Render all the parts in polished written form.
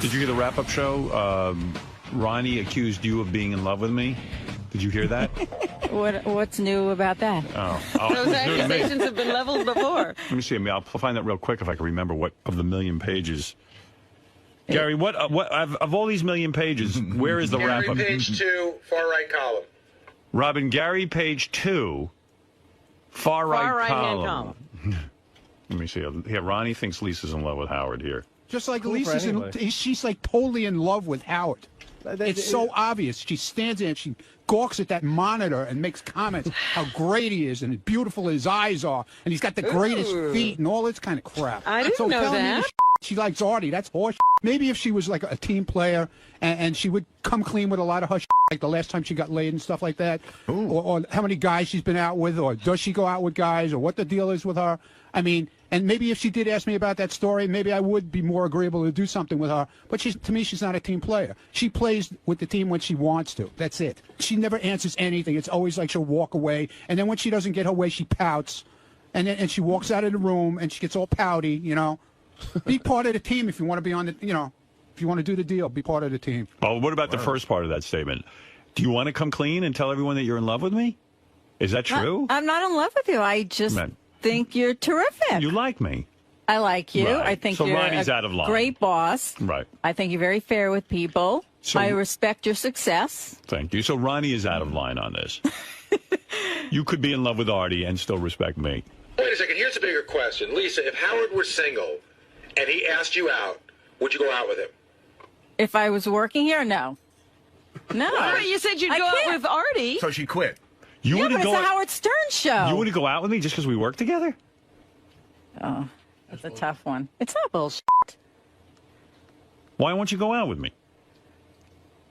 Did you hear the wrap-up show? Ronnie accused you of being in love with me. Did you hear that? What's new about that? Those accusations have been leveled before. Let me see. I'll find that real quick if I can remember what of the million pages. Gary, what of all these million pages, where is the wrap-up? Gary, page 2, far right column. Robin, Gary, page 2, far right column. Let me see. Yeah, Ronnie thinks Lisa's in love with Howard here. Just like Lisa's she's like totally in love with Howard. It's so obvious. She stands there and she gawks at that monitor and makes comments how great he is and how beautiful his eyes are and he's got the greatest feet and all this kind of crap. I didn't know that. She likes Artie. That's horse. Maybe if she was like a team player and she would come clean with a lot of her like the last time she got laid and stuff like that, or how many guys she's been out with, or does she go out with guys, or what the deal is with her. I mean, and maybe if she did ask me about that story, maybe I would be more agreeable to do something with her. But to me, she's not a team player. She plays with the team when she wants to. That's it. She never answers anything. It's always like she'll walk away, and then when she doesn't get her way, she pouts, and she walks out of the room and she gets all pouty. You know, be part of the team if you want to be on the. You know, if you want to do the deal, be part of the team. Well, what about the first part of that statement? Do you want to come clean and tell everyone that you're in love with me? Is that true? I'm not in love with you. I just think you're terrific. You like me. I like you. Right. I think so you're Ronnie's out of line. Great boss. Right. I think you're very fair with people. So, I respect your success. Thank you. So Ronnie is out of line on this. You could be in love with Artie and still respect me. Wait a second. Here's a bigger question. Lisa, if Howard were single and he asked you out, would you go out with him? If I was working here, no. No. Well, you said you'd go out with Artie. So she quit. You yeah, but it's a Howard Stern show. You wouldn't go out with me just because we work together? Oh, that's a tough one. It's not bullshit. Why won't you go out with me?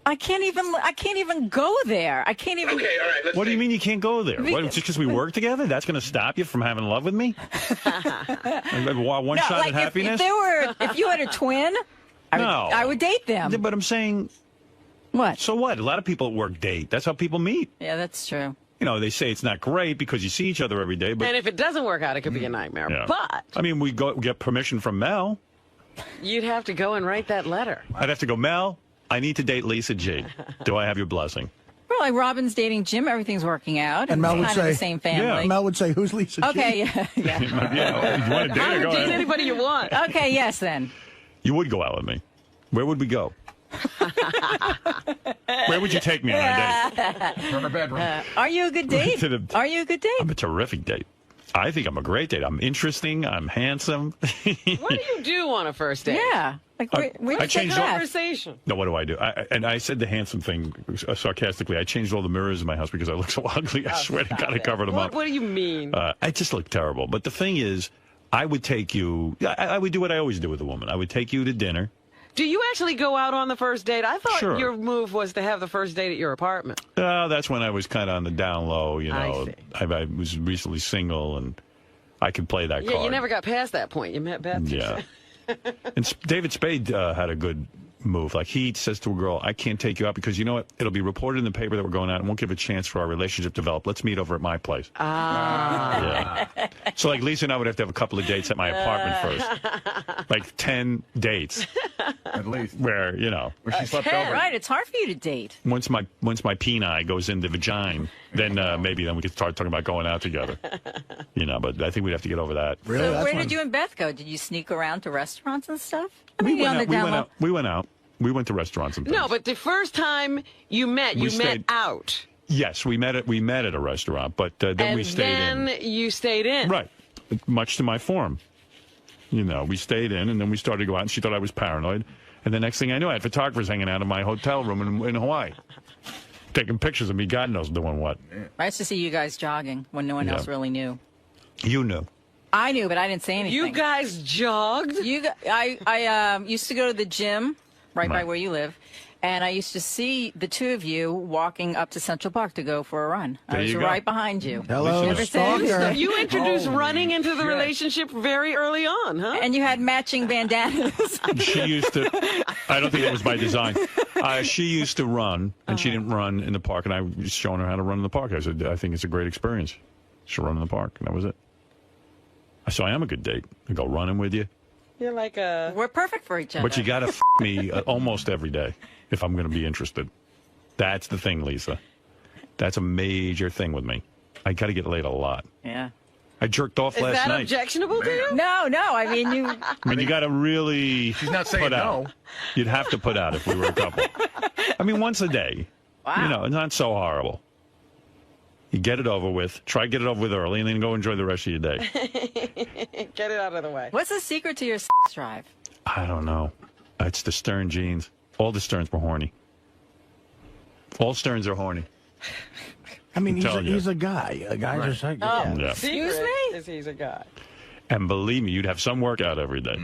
I can't even go there. I can't even. Okay, all right. What do you mean you can't go there? What, just because we work together? That's going to stop you from having love with me? One shot at happiness? If you had a twin, I would date them. But I'm saying. What? So what? A lot of people at work date. That's how people meet. Yeah, that's true. You know, they say it's not great because you see each other every day. But and if it doesn't work out, it could be a nightmare. Yeah. But I mean, we get permission from Mel. You'd have to go and write that letter. I'd have to go, Mel, I need to date Lisa G. Do I have your blessing? Well, like Robin's dating Jim, everything's working out. And Mel would say, the same family. Yeah. Mel would say, who's Lisa G? Okay, yeah. Yeah, you want to date her? I Go would date ahead. anybody you want. Okay, yes, then. You would go out with me. Where would we go? Where would you take me on a date? From her bedroom. Are you a good date? Are you a good date? I'm a terrific date. I think I'm a great date. I'm interesting. I'm handsome. What do you do on a first date? Yeah. Like, where I changed all conversation. No, what do I do? And I said the handsome thing sarcastically. I changed all the mirrors in my house because I look so ugly. I swear to God, I covered them up. What do you mean? I just look terrible. But the thing is, I would take you. I would do what I always do with a woman. I would take you to dinner. Do you actually go out on the first date? I thought Sure. your move was to have the first date at your apartment. That's when I was kind of on the down low. You know, I see. I was recently single and I could play that card. Yeah, you never got past that point. You met Beth. Yeah. And David Spade had a good move. Like, he says to a girl, I can't take you out because, you know what, it'll be reported in the paper that we're going out and won't give a chance for our relationship to develop. Let's meet over at my place. Yeah. So, like, Lisa and I would have to have a couple of dates at my apartment first. Like 10 dates. At least. Where, you know. Where she slept over. Right, it's hard for you to date. Once my peni goes in the vagina, then maybe then we could start talking about going out together. You know, but I think we'd have to get over that. Really? So That's where when- did you and Beth go? Did you sneak around to restaurants and stuff? We went out. We went to restaurants and things. No, but the first time you met, you met out. Yes, we met at a restaurant, but then we stayed in. And then you stayed in. Right, much to my form. You know, we stayed in, and then we started to go out, and she thought I was paranoid. And the next thing I knew, I had photographers hanging out in my hotel room in Hawaii, taking pictures of me, God knows doing what. Nice to see you guys jogging when no one else really knew. You knew. I knew, but I didn't say anything. You guys jogged? I used to go to the gym right by where you live, and I used to see the two of you walking up to Central Park to go for a run. I was right behind you. Hello, Never said stalker. You introduced running into the relationship very early on, huh? And you had matching bandanas. She used to. I don't think it was by design. She used to run, and she didn't run in the park, and I was showing her how to run in the park. I said, I think it's a great experience. She'll run in the park, and that was it. So I am a good date. I go running with you. You're like a... We're perfect for each other. But you got to me almost every day if I'm going to be interested. That's the thing, Lisa. That's a major thing with me. I got to get laid a lot. Yeah. I jerked off Is last that night. objectionable to you? No. I mean, you... I mean, you got to really She's not saying put out. no. You'd have to put out if we were a couple. I mean, once a day. Wow. You know, it's not so horrible. You get it over with. Try to get it over with early, and then go enjoy the rest of your day. Get it out of the way. What's the secret to your sex drive? I don't know. It's the Stern genes. All the Sterns were horny. All Sterns are horny. I mean, telling you. he's a guy. A guy's just like, Yeah. Excuse me? Is he's a guy. And believe me, you'd have some workout every day.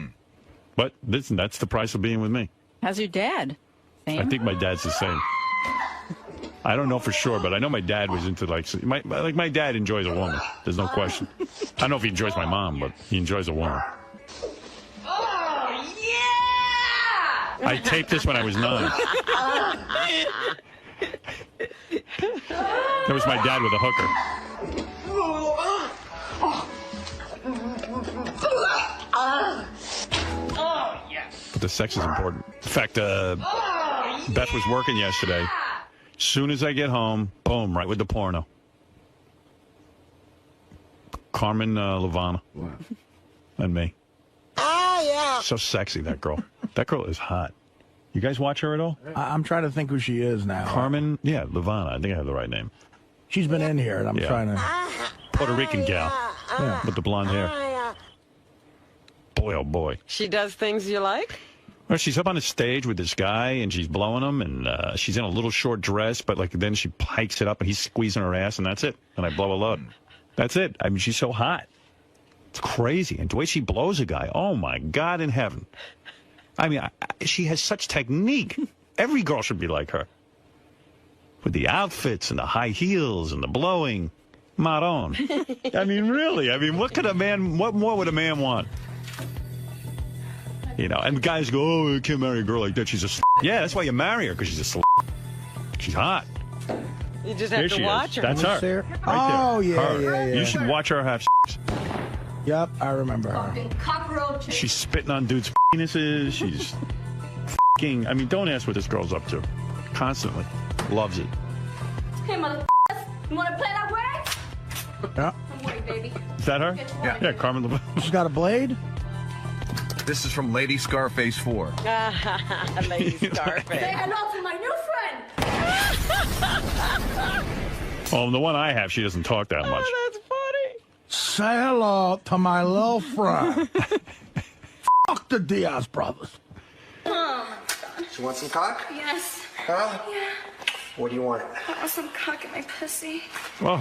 But listen, that's the price of being with me. How's your dad? I Same? think my dad's the same. I don't know for sure, but I know my dad was into my dad enjoys a woman. There's no question. I don't know if he enjoys my mom, but he enjoys a woman. Oh, yeah! I taped this when I was 9. That was my dad with a hooker. Oh, yes. But the sex is important. In fact, Beth was working yesterday. Soon as I get home, boom, right with the porno. 𝗧𝗵𝗲 𝗦𝗵cie𝘄𝗿𝗱 and me. Oh, yeah. So sexy, that girl. That girl is hot. You guys watch her at all? I'm trying to think who she is now. 𝗧𝗵𝗲. I think I have the right name. She's been in here, and I'm Yeah. trying to... Puerto Rican gal with the blonde hair. Boy, oh boy. She does things you like? Well, she's up on the stage with this guy, and she's blowing him, and she's in a little short dress, but like then she hikes it up, and he's squeezing her ass, and that's it. And I blow a load. That's it. I mean, she's so hot. It's crazy. And the way she blows a guy, oh, my God in heaven. I mean, she has such technique. Every girl should be like her. With the outfits and the high heels and the blowing. Maron. I mean, really. I mean, what more would a man want? You know, and guys go, oh, you can't marry a girl like that. She's a slut. Yeah, that's why you marry her, because she's a slut. She's hot. You just Here have she to watch is. her. That's her. There? Right Oh, there. yeah, Her. yeah. You should watch her have sex. Yep, I remember her. Cockroaches. She's spitting on dudes' penises. She's f***ing. I mean, don't ask what this girl's up to. Constantly. Loves it. Hey, mother. You want to play that way? Yeah. Don't worry, baby. Is that her? Yeah. Yeah, 𝗧𝗵𝗲. She's got a blade? This is from Lady Scarface 4. Lady Say Scarface. hello to my new friend. Oh, the one I have, she doesn't talk that much. Oh, that's funny. Say hello to my little friend. Fuck the Diaz brothers. Oh, You want some cock? yes. Huh? Yeah. What do you want? I want some cock in my pussy. Oh,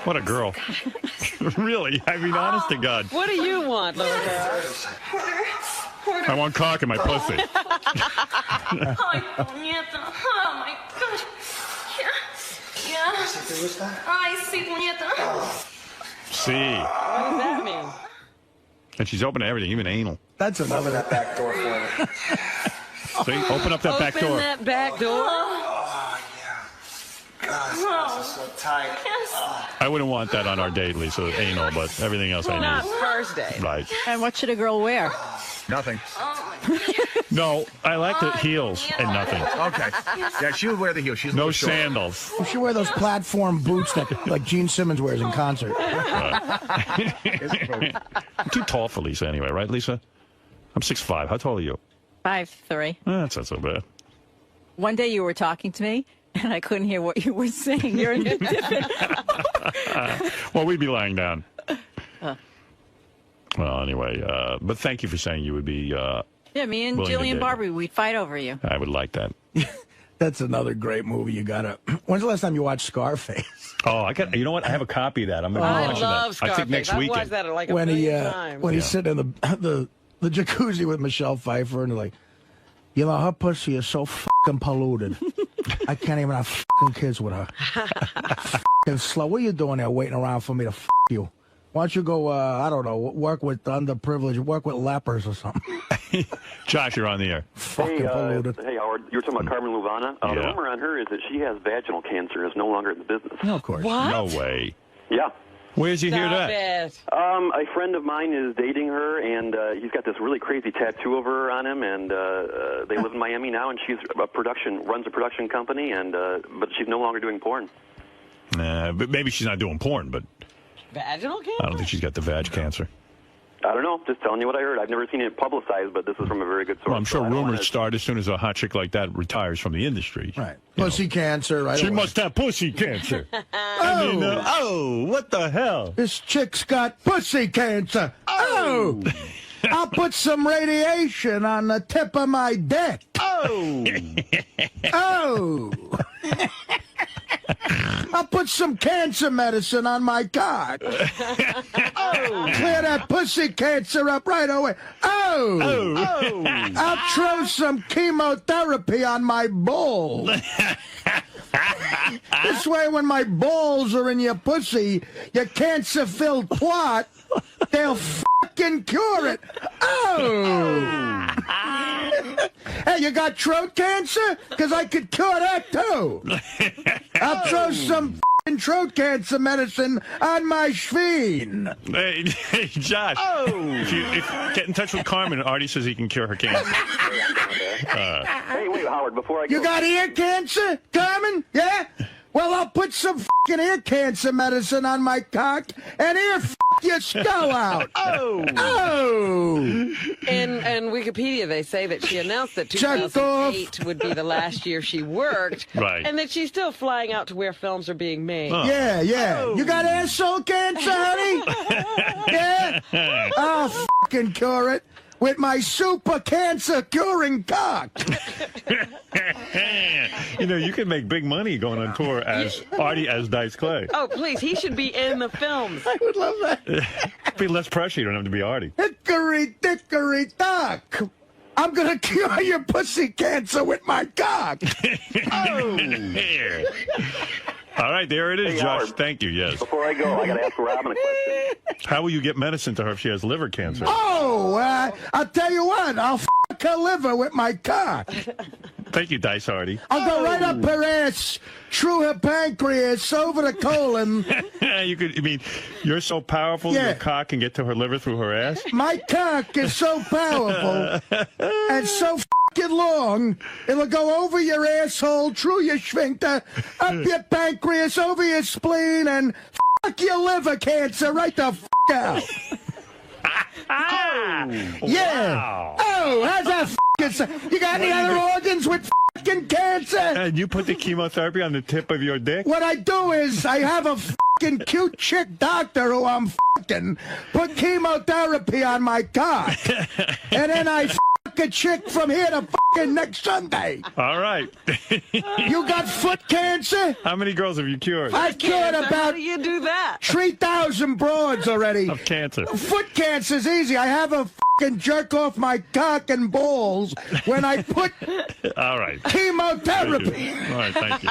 what a girl. Really? I mean, honest to God. What do you want, little girl? I want cock in my pussy. Ay, puñeta. Oh, my God. Yeah. Yeah. ¿Te gusta? Ay, sí, puñeta. See. What does that mean? And she's open to everything, even anal. That's Open another... that back door for me. See? Open up that back Open door. that back door. Oh, yeah. God, this is so tight. Yes. I wouldn't want that on our date, Lisa, anal, but everything else I Not need. first date. Right. And what should a girl wear? Nothing. Oh, my God. No, I like the heels and nothing. Okay. Yeah, she would wear the heel. She's a No little short. sandals. You should wear those platform boots that like Gene Simmons wears in concert. I'm too tall for Lisa anyway, right, Lisa? I'm 6'5". How tall are you? 5'3". That's not so bad. One day you were talking to me, and I couldn't hear what you were saying. You're in a different... Well, we'd be lying down. Well, anyway, but thank you for saying you would be, Yeah, me and Willing to Jillian date. Barber, we'd fight over you. I would like that. That's another great movie you gotta... When's the last time you watched Scarface? Oh, you know what? I have a copy of that. I'm going to be I watching love that. Scarface. I think next I've weekend. watched that like a When million times. he's sitting in the jacuzzi with Michelle Pfeiffer and they're like, you know, her pussy is so fucking polluted. I can't even have fucking kids with her. Fucking slow. What are you doing there waiting around for me to fuck you? Why don't you go, I don't know, work with underprivileged, work with lepers or something? Josh, you're on the air. Fucking polluted. Hey, Howard, you were talking about 𝗧𝗵𝗲 𝗦𝗵. The rumor on her is that she has vaginal cancer and is no longer in the business. No, of course. What? No way. Yeah. Where'd you hear that? It. A friend of mine is dating her, and he's got this really crazy tattoo of her on him, and they live in Miami now, and she's runs a production company, and but she's no longer doing porn. But maybe she's not doing porn, but Vaginal cancer? I don't think she's got the vag cancer. I don't know. Just telling you what I heard. I've never seen it publicized, but this is from a very good source. Well, I'm sure so rumors start as soon as a hot chick like that retires from the industry. Right. Pussy cancer. Right She away. must have pussy cancer. I mean, what the hell? This chick's got pussy cancer. Oh! I'll put some radiation on the tip of my dick. Oh! Oh! I'll put some cancer medicine on my cock. Oh! Clear that pussy cancer up right away. Oh! Oh! I'll throw some chemotherapy on my balls. This way, when my balls are in your pussy, your cancer-filled plot, they'll fucking cure it. Oh! Hey, you got throat cancer? Because I could cure that, too. I'll throw some throat cancer medicine on my schveen. Hey, Josh. Oh! If get in touch with Carmen. Artie says he can cure her cancer. Hey, wait, Howard, before I go. You got ear cancer, Carmen? Yeah? Well, I'll put some ear cancer medicine on my cock and your skull out. Oh! Oh! In Wikipedia, they say that she announced that 2008 would be the last year she worked. Right. And that she's still flying out to where films are being made. Oh. Yeah, yeah. Oh. You got asshole cancer, honey? Yeah? I'll fucking cure it with my super cancer curing cock. You know, you can make big money going on tour as Artie as 𝗧𝗵𝗲. Oh, please, he should be in the films. I would love that. Be less pressure. You don't have to be Artie. Hickory dickory dock. I'm gonna cure your pussy cancer with my cock. Oh! All right, there it is, Hey, Josh. Howard. Thank you. Yes. Before I go, I got to ask Robin a question. How will you get medicine to her if she has liver cancer? Oh, I'll tell you what. I'll fuck her liver with my cock. Thank you, 𝗧𝗵𝗲. I'll go right up her ass, through her pancreas, over the colon. You could. I mean, you're so powerful. Yeah. Your cock can get to her liver through her ass. My cock is so powerful and so fucking long, it'll go over your asshole, through your sphincter, up your pancreas, over your spleen, and fuck your liver cancer right the fuck out. Yeah. Wow. Oh, how's that fucking... You got any other organs with fucking cancer? And you put the chemotherapy on the tip of your dick? What I do is I have a fucking cute chick doctor who I'm fucking put chemotherapy on my cock. And then I fuck a chick from here to fucking next Sunday. All right. You got foot cancer? How many girls have you cured I've cured How about do you do that? 3,000 broads already. of cancer? Foot cancer's easy. I have a fucking jerk off my cock and balls when I put All right. chemotherapy. All right, thank you.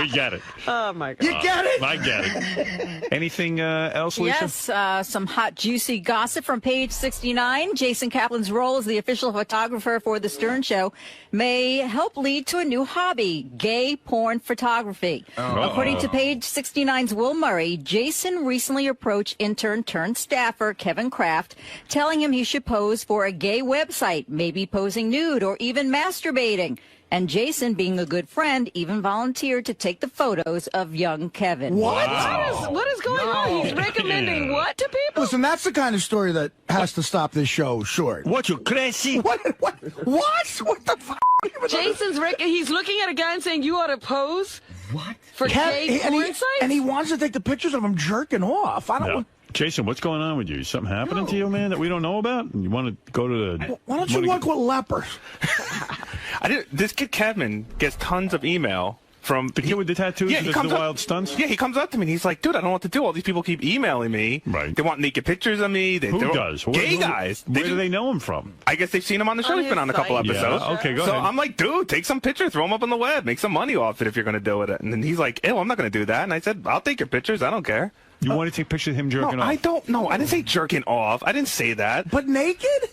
We get it. Oh, my God. You get it? I get it. Anything else, Lisa? Yes, some hot, juicy gossip from page 69. Jason Kaplan's role as the official photographer for The Stern Show may help lead to a new hobby, gay porn photography. According to page 69's Will Murray, Jason recently approached intern turned staffer Kevin Kraft, telling him he should pose for a gay website, maybe posing nude or even masturbating. And Jason, being a good friend, even volunteered to take the photos of young Kevin. What? What is going on? He's recommending what to people? Listen, that's the kind of story that has to stop this show short. What, you crazy? What? What the fuck? He's looking at a guy and saying, you ought to pose? What? For gay and porn sites? and he wants to take the pictures of him jerking off. I don't No. want... Jason, what's going on with you? Something happening to you, man, that we don't know about? You want to go to the... Why don't you work with lepers? This kid Kevin gets tons of email from The kid with the tattoos and the wild stunts? Yeah, he comes up to me and he's like, dude, I don't know what to do. All these people keep emailing me. Right. They want naked pictures of me. Who does? Gay guys. Where do they know him from? I guess they've seen him on the show. He's been on a couple site. episodes. Yeah, okay, go so ahead. I'm like, dude, take some pictures, throw them up on the web, make some money off it if you're going to do it. And then he's like, ew, I'm not going to do that. And I said, I'll take your pictures. I don't care. You want to take pictures of him jerking No, off? I don't know. I didn't say jerking off. I didn't say that. But naked?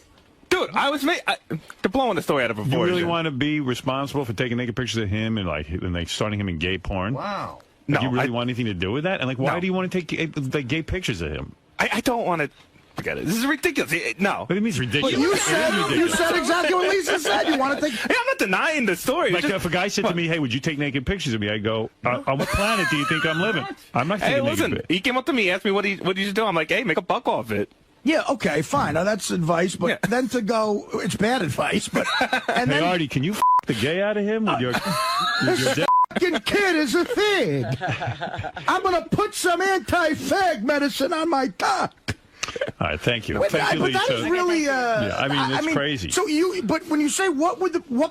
Dude, they're blowing the story out of proportion. You really want to be responsible for taking naked pictures of him and like starting him in gay porn? Wow. Do you really want anything to do with that? And like, why do you want to take like gay pictures of him? I don't want to. Forget it. This is ridiculous. No. What do you mean it's ridiculous? But you said exactly what Lisa said. You want to take... Hey, I'm not denying the story. Like, if a guy said to me, hey, would you take naked pictures of me? I go, on what planet do you think I'm living? I'm not taking naked pictures. He came up to me, asked me what you should do. I'm like, hey, make a buck off it. Yeah, okay, fine. Now, that's advice, but then to go... It's bad advice, but... And hey, Artie, can you the gay out of him with your F***ing kid is a fag. I'm going to put some anti-fag medicine on my cock. All right, thank you. But Thank you, Lisa. that is really, yeah, I mean, it's crazy. So but when you say what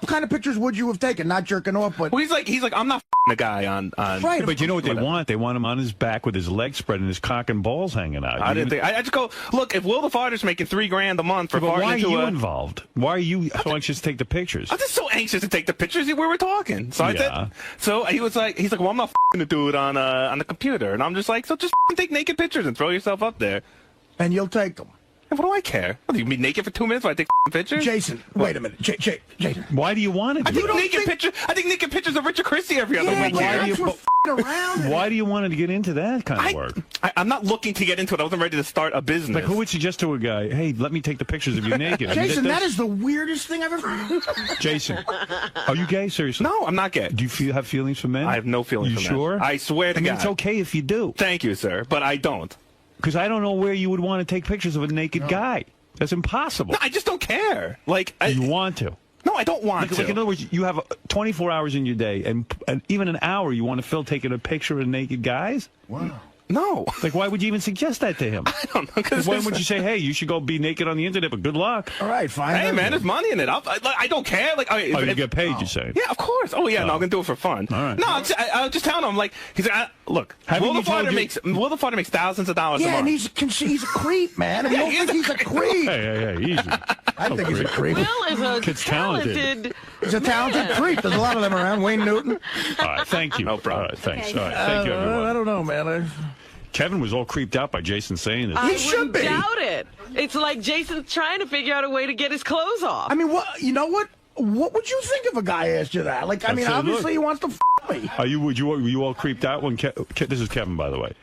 kind of pictures would you have taken? Not jerking off, but well, he's like, I'm not the guy on. Right, but you know what they want? They want him on his back with his legs spread and his cock and balls hanging out. I just go, look, if '𝗏𝗏 making $3 grand a month for farting why are into you involved? Why are you so anxious to take the pictures? I'm just so anxious to take the pictures. We were talking, so I did. So he's like, well, I'm not gonna do it on the computer, and I'm just like, so just take naked pictures and throw yourself up there, and you'll take them. What do I care? What, you be naked for 2 minutes while I take pictures? Jason, wait a minute. Jason. Why do you want to do I think naked pictures of Richard Christie every other week. Why do you want to get into that kind of work? I'm not looking to get into it. I wasn't ready to start a business. Like, who would suggest to a guy, hey, let me take the pictures of you naked? Jason, that is the weirdest thing I've ever heard. Jason, are you gay? Seriously? No, I'm not gay. Do you have feelings for men? I have no feelings for men. You sure? I swear to God. It's okay if you do. Thank you, sir, but I don't. Because I don't know where you would want to take pictures of a naked guy. That's impossible. No, I just don't care. Like, you want to? No, I don't want to. Like, in other words, you have 24 hours in your day, and even an hour you want to fill taking a picture of naked guys? Wow. No. Like, why would you even suggest that to him? I don't know. Why would you say, hey, you should go be naked on the internet, but good luck? All right, fine. Hey, man, there's money in it. I don't care. Like, you get paid, you say? Yeah, of course. Oh, yeah, no, I'm going to do it for fun. All right. No, I'll just tell him, like, he's like, look, 𝗏𝗏 makes thousands of dollars a month. Yeah, and he's a creep, man. I mean, you don't think he's a creep. Hey, easy. I think he's a creep. Will is a talented. He's a talented creep. There's a lot of them around. Wayne Newton. All right, thank you. No problem. All right, thanks. All right, thank you, everyone. I don't know, man. Kevin was all creeped out by Jason saying this. I should doubt it. It's like Jason's trying to figure out a way to get his clothes off. I mean, you know what? What would you think if a guy asked you that? Like, I mean, obviously he wants to me. Were you all creeped out when this is Kevin, by the way?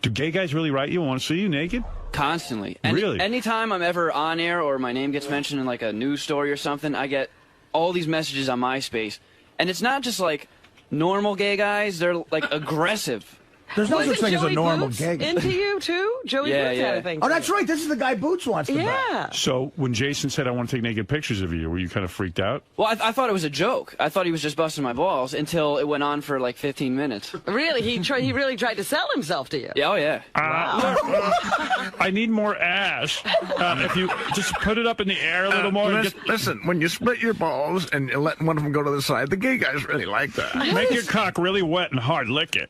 Do gay guys really write you and want to see you naked? Constantly. Really? Anytime I'm ever on air or my name gets mentioned in like a news story or something, I get all these messages on MySpace. And it's not just like normal gay guys, they're like aggressive. There's no such thing as a normal gay guy. Into you, too? Joey Boots had a thing. Oh, that's right. This is the guy Boots wants to buy. So when Jason said, I want to take naked pictures of you, were you kind of freaked out? Well, I thought it was a joke. I thought he was just busting my balls until it went on for like 15 minutes. Really? He really tried to sell himself to you? Yeah, oh, yeah. I need more ass. If you just put it up in the air a little more. Listen, when you split your balls and you let one of them go to the side, the gay guys really like that. Make your cock really wet and hard. Lick it.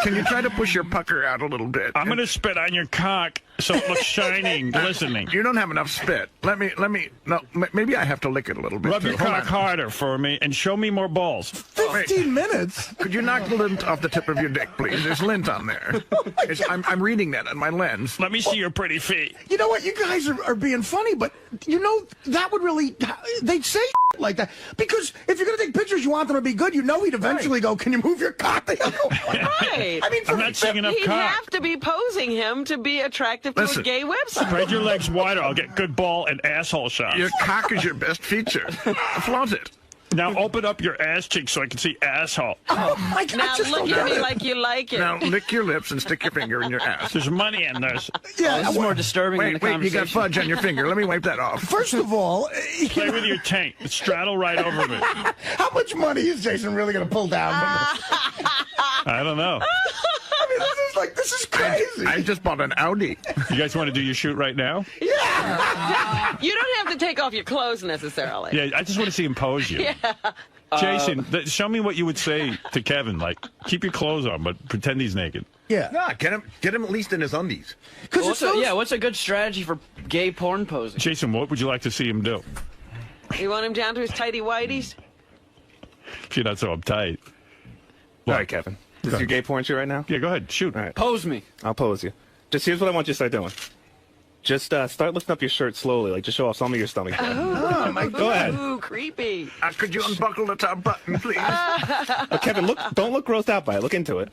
Can you try to push your pucker out a little bit? I'm going to spit on your cock so it looks shining, glistening. You don't have enough spit. Maybe I have to lick it a little bit. Rub your cock harder for me and show me more balls. 15 minutes? Could you knock the lint off the tip of your dick, please? There's lint on there. I'm reading that on my lens. Let me see your pretty feet. You know what? You guys are being funny, but you know, that would really... They'd say like that. Because if you're going to take pictures, you want them to be good. You know he'd eventually go, can you move your cock? Right. I mean, I'm not seeing enough He'd cock. have to be posing him to be attractive to a gay website. Spread your legs wider. I'll get good ball and asshole shots. Your cock is your best feature. Flaunt it. Now open up your ass cheeks so I can see asshole. Oh, my God. Now look at me like you like it. Now lick your lips and stick your finger in your ass. The's money in this. Yeah, this is more disturbing than the Wait, conversation. you got fudge on your finger. Let me wipe that off. First of all... Play with your taint. Straddle right over me. How much money is Jason really going to pull down from this? I don't know. I mean, this is crazy. I just bought an Audi. You guys want to do your shoot right now? Yeah. You don't have to take off your clothes necessarily. Yeah, I just want to see him pose you. Yeah. Jason, show me what you would say to Kevin. Like, keep your clothes on, but pretend he's naked. Yeah. Nah, get him at least in his undies. What's a good strategy for gay porn posing? Jason, what would you like to see him do? You want him down to his tighty whities? If you're not so uptight. All right, Kevin. This is your gay porn shoot right now? Yeah, go ahead. Shoot. All right. Pose me. I'll pose you. Just here's what I want you to start doing. Just start lifting up your shirt slowly, like just show off some of your stomach. Oh, my Go ahead. Ooh, creepy. Could you unbuckle the top button, please? Kevin, don't look grossed out by it. Look into it.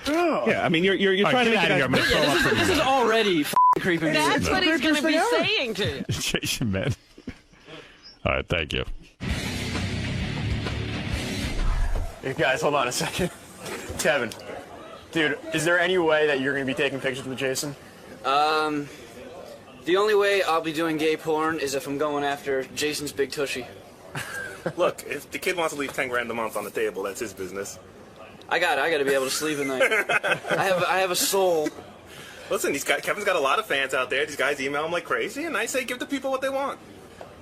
Oh. Yeah, I mean, you're trying to make it. This is already creeping. That's what he's going to be saying to you. Jason, man. All right, thank you. Hey guys, hold on a second. Kevin, dude, is there any way that you're going to be taking pictures with Jason? The only way I'll be doing gay porn is if I'm going after Jason's big tushy. Look, if the kid wants to leave 10 grand a month on the table, that's his business. I got to be able to sleep at night. I have a soul. Listen, Kevin's got a lot of fans out there. These guys email him like crazy, and I say give the people what they want.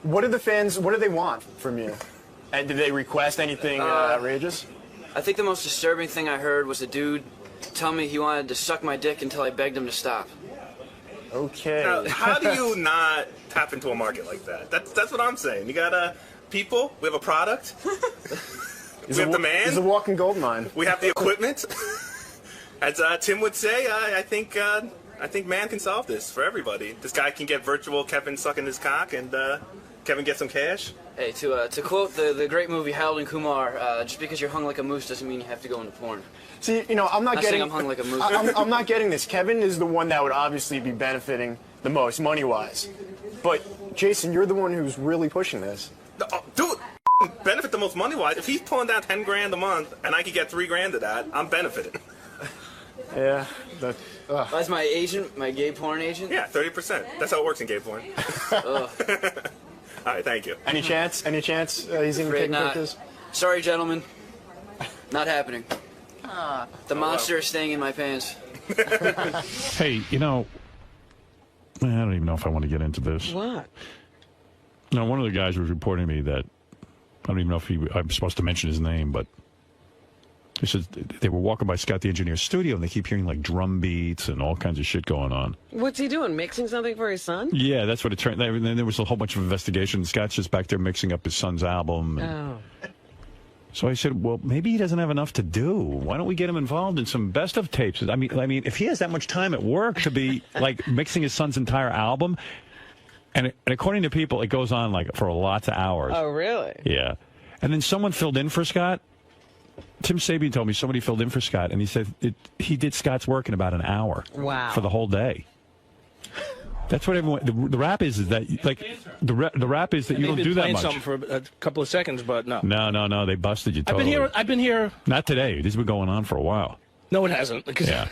What do the fans, what do they want from you? And did they request anything outrageous? I think the most disturbing thing I heard was a dude tell me he wanted to suck my dick until I begged him to stop. Okay. Now, how do you not tap into a market like that? That's what I'm saying. You got people. We have a product. We have demand. He's a walking gold mine. We have the equipment. As Tim would say, I think man can solve this for everybody. This guy can get virtual Kevin sucking his cock, and Kevin get some cash. Hey, to quote the great movie Harold and Kumar, just because you're hung like a moose doesn't mean you have to go into porn. See, you know, I'm not getting. saying I'm hung like a moose. I'm not getting this. Kevin is the one that would obviously be benefiting the most, money-wise. But Jason, you're the one who's really pushing this. Dude, benefit the most money-wise. If he's pulling down 10 grand a month, and I could get 3 grand of that, I'm benefiting. Yeah. That's my agent, my gay porn agent. Yeah, 30%. That's how it works in gay porn. All right, thank you. Any chance? Any chance he's even taking pictures? Sorry, gentlemen. Not happening. The monster is staying in my pants. Hey, you know, I don't even know if I want to get into this. What? No, one of the guys was reporting to me that, I don't even know if I'm supposed to mention his name, but he said they were walking by Scott the Engineer's studio and they keep hearing like drum beats and all kinds of shit going on. What's he doing? Mixing something for his son? Yeah, that's what it turned. And then there was a whole bunch of investigation. Scott's just back there mixing up his son's album. And so I said, well, maybe he doesn't have enough to do. Why don't we get him involved in some best of tapes? I mean, if he has that much time at work to be like mixing his son's entire album, and according to people, it goes on like for lots of hours. Oh, really? Yeah. And then someone filled in for Scott. Tim Sabian told me somebody filled in for Scott, and he said he did Scott's work in about an hour. Wow. For the whole day. That's what everyone. The rap is that like the rap is that you don't do that much. Something for a couple of seconds, but no. No, they busted you. Totally. I've been here. Not today. This has been going on for a while. No, it hasn't. Because yeah.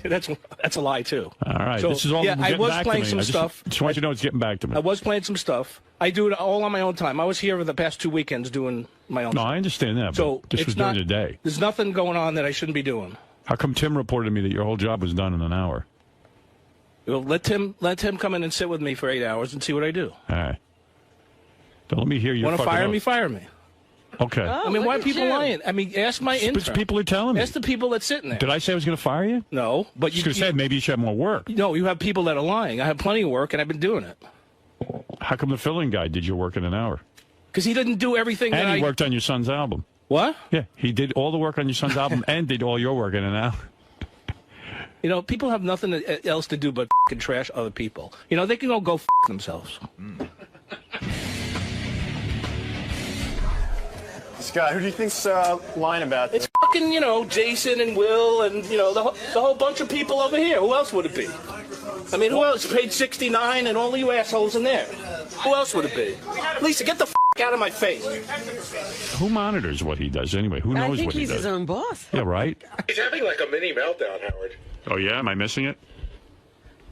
that's a lie too. All right, so, this is all. Yeah, I was playing some stuff. Just want you to know it's getting back to me. I was playing some stuff. I do it all on my own time. I was here for the past 2 weekends doing my own. No, stuff. I understand that. So but this was during the day. There's nothing going on that I shouldn't be doing. How come Tim reported to me that your whole job was done in an hour? Well, let Tim come in and sit with me for 8 hours and see what I do. All right. Don't let me hear you. Want to fire me? Fire me. Okay. Oh, I mean, why are people lying? I mean, ask my intern. People are telling me. Ask the people that's sitting there. Did I say I was going to fire you? No, but you said maybe you should have more work. No, you have people that are lying. I have plenty of work, and I've been doing it. How come the filling guy did your work in an hour? Because he didn't do everything. And he worked on your son's album. What? Yeah, he did all the work on your son's album and did all your work in an hour. You know, people have nothing else to do but f***ing trash other people. You know, they can all go f*** themselves. Scott, who do you think's lying about this? It's fucking, you know, Jason and Will and, you know, the whole bunch of people over here. Who else would it be? I mean, who else? Page 69 and all you assholes in there. Who else would it be? Lisa, get the f*** out of my face. Who monitors what he does anyway? Who knows what he does? I think he's his own boss. Yeah, right? He's having like a mini meltdown, Howard. Oh, yeah? Am I missing it?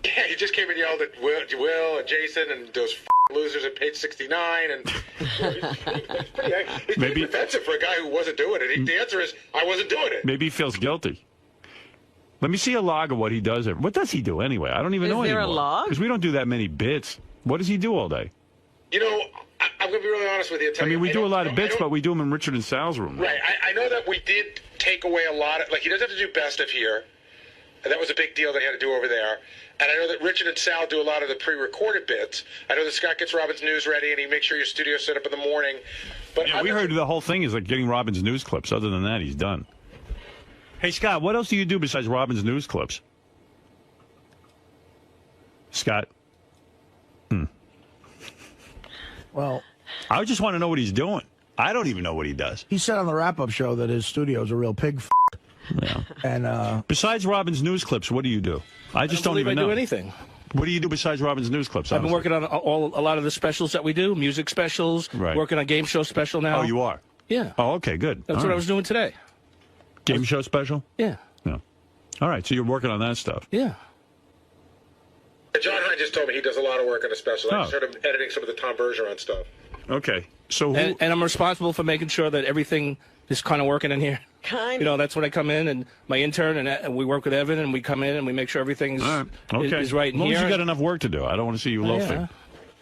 Yeah, he just came and yelled at Will and Jason and those losers at page 69. And it's pretty offensive for a guy who wasn't doing it. The answer is, I wasn't doing it. Maybe he feels guilty. Let me see a log of what he does. What does he do anyway? I don't even know anymore. Is there a log? Because we don't do that many bits. What does he do all day? You know, I'm going to be really honest with you. I mean, we do a lot of bits, but we do them in Richard and Sal's room. Right. I know that we did take away a lot of, like, he doesn't have to do best of here. And that was a big deal that he had to do over there. And I know that Richard and Sal do a lot of the pre-recorded bits. I know that Scott gets Robin's news ready, and he makes sure your studio's set up in the morning. But yeah, we heard the whole thing is like getting Robin's news clips. Other than that, he's done. Hey, Scott, what else do you do besides Robin's news clips? Scott? Well, I just want to know what he's doing. I don't even know what he does. He said on the wrap-up show that his studio's a real pig. Yeah. And besides Robin's news clips, what do you do? I just don't even know. I do anything. What do you do besides Robin's news clips? I've been working on a lot of the specials that we do, music specials. Right. Working on game show special now. Oh, you are? Yeah. Oh, okay, good. That's what I was doing today. Game show special? Yeah. No. All right, so you're working on that stuff. Yeah. John Hine just told me he does a lot of work on a special. I just heard him editing some of the Tom Bergeron stuff. Okay. So and I'm responsible for making sure that everything is kind of working in here. Kind of. You know, that's when I come in, and my intern, and we work with Evan, and we come in and we make sure everything's right. Okay. is right in as long here. as you got enough work to do. I don't want to see you loafing. Yeah,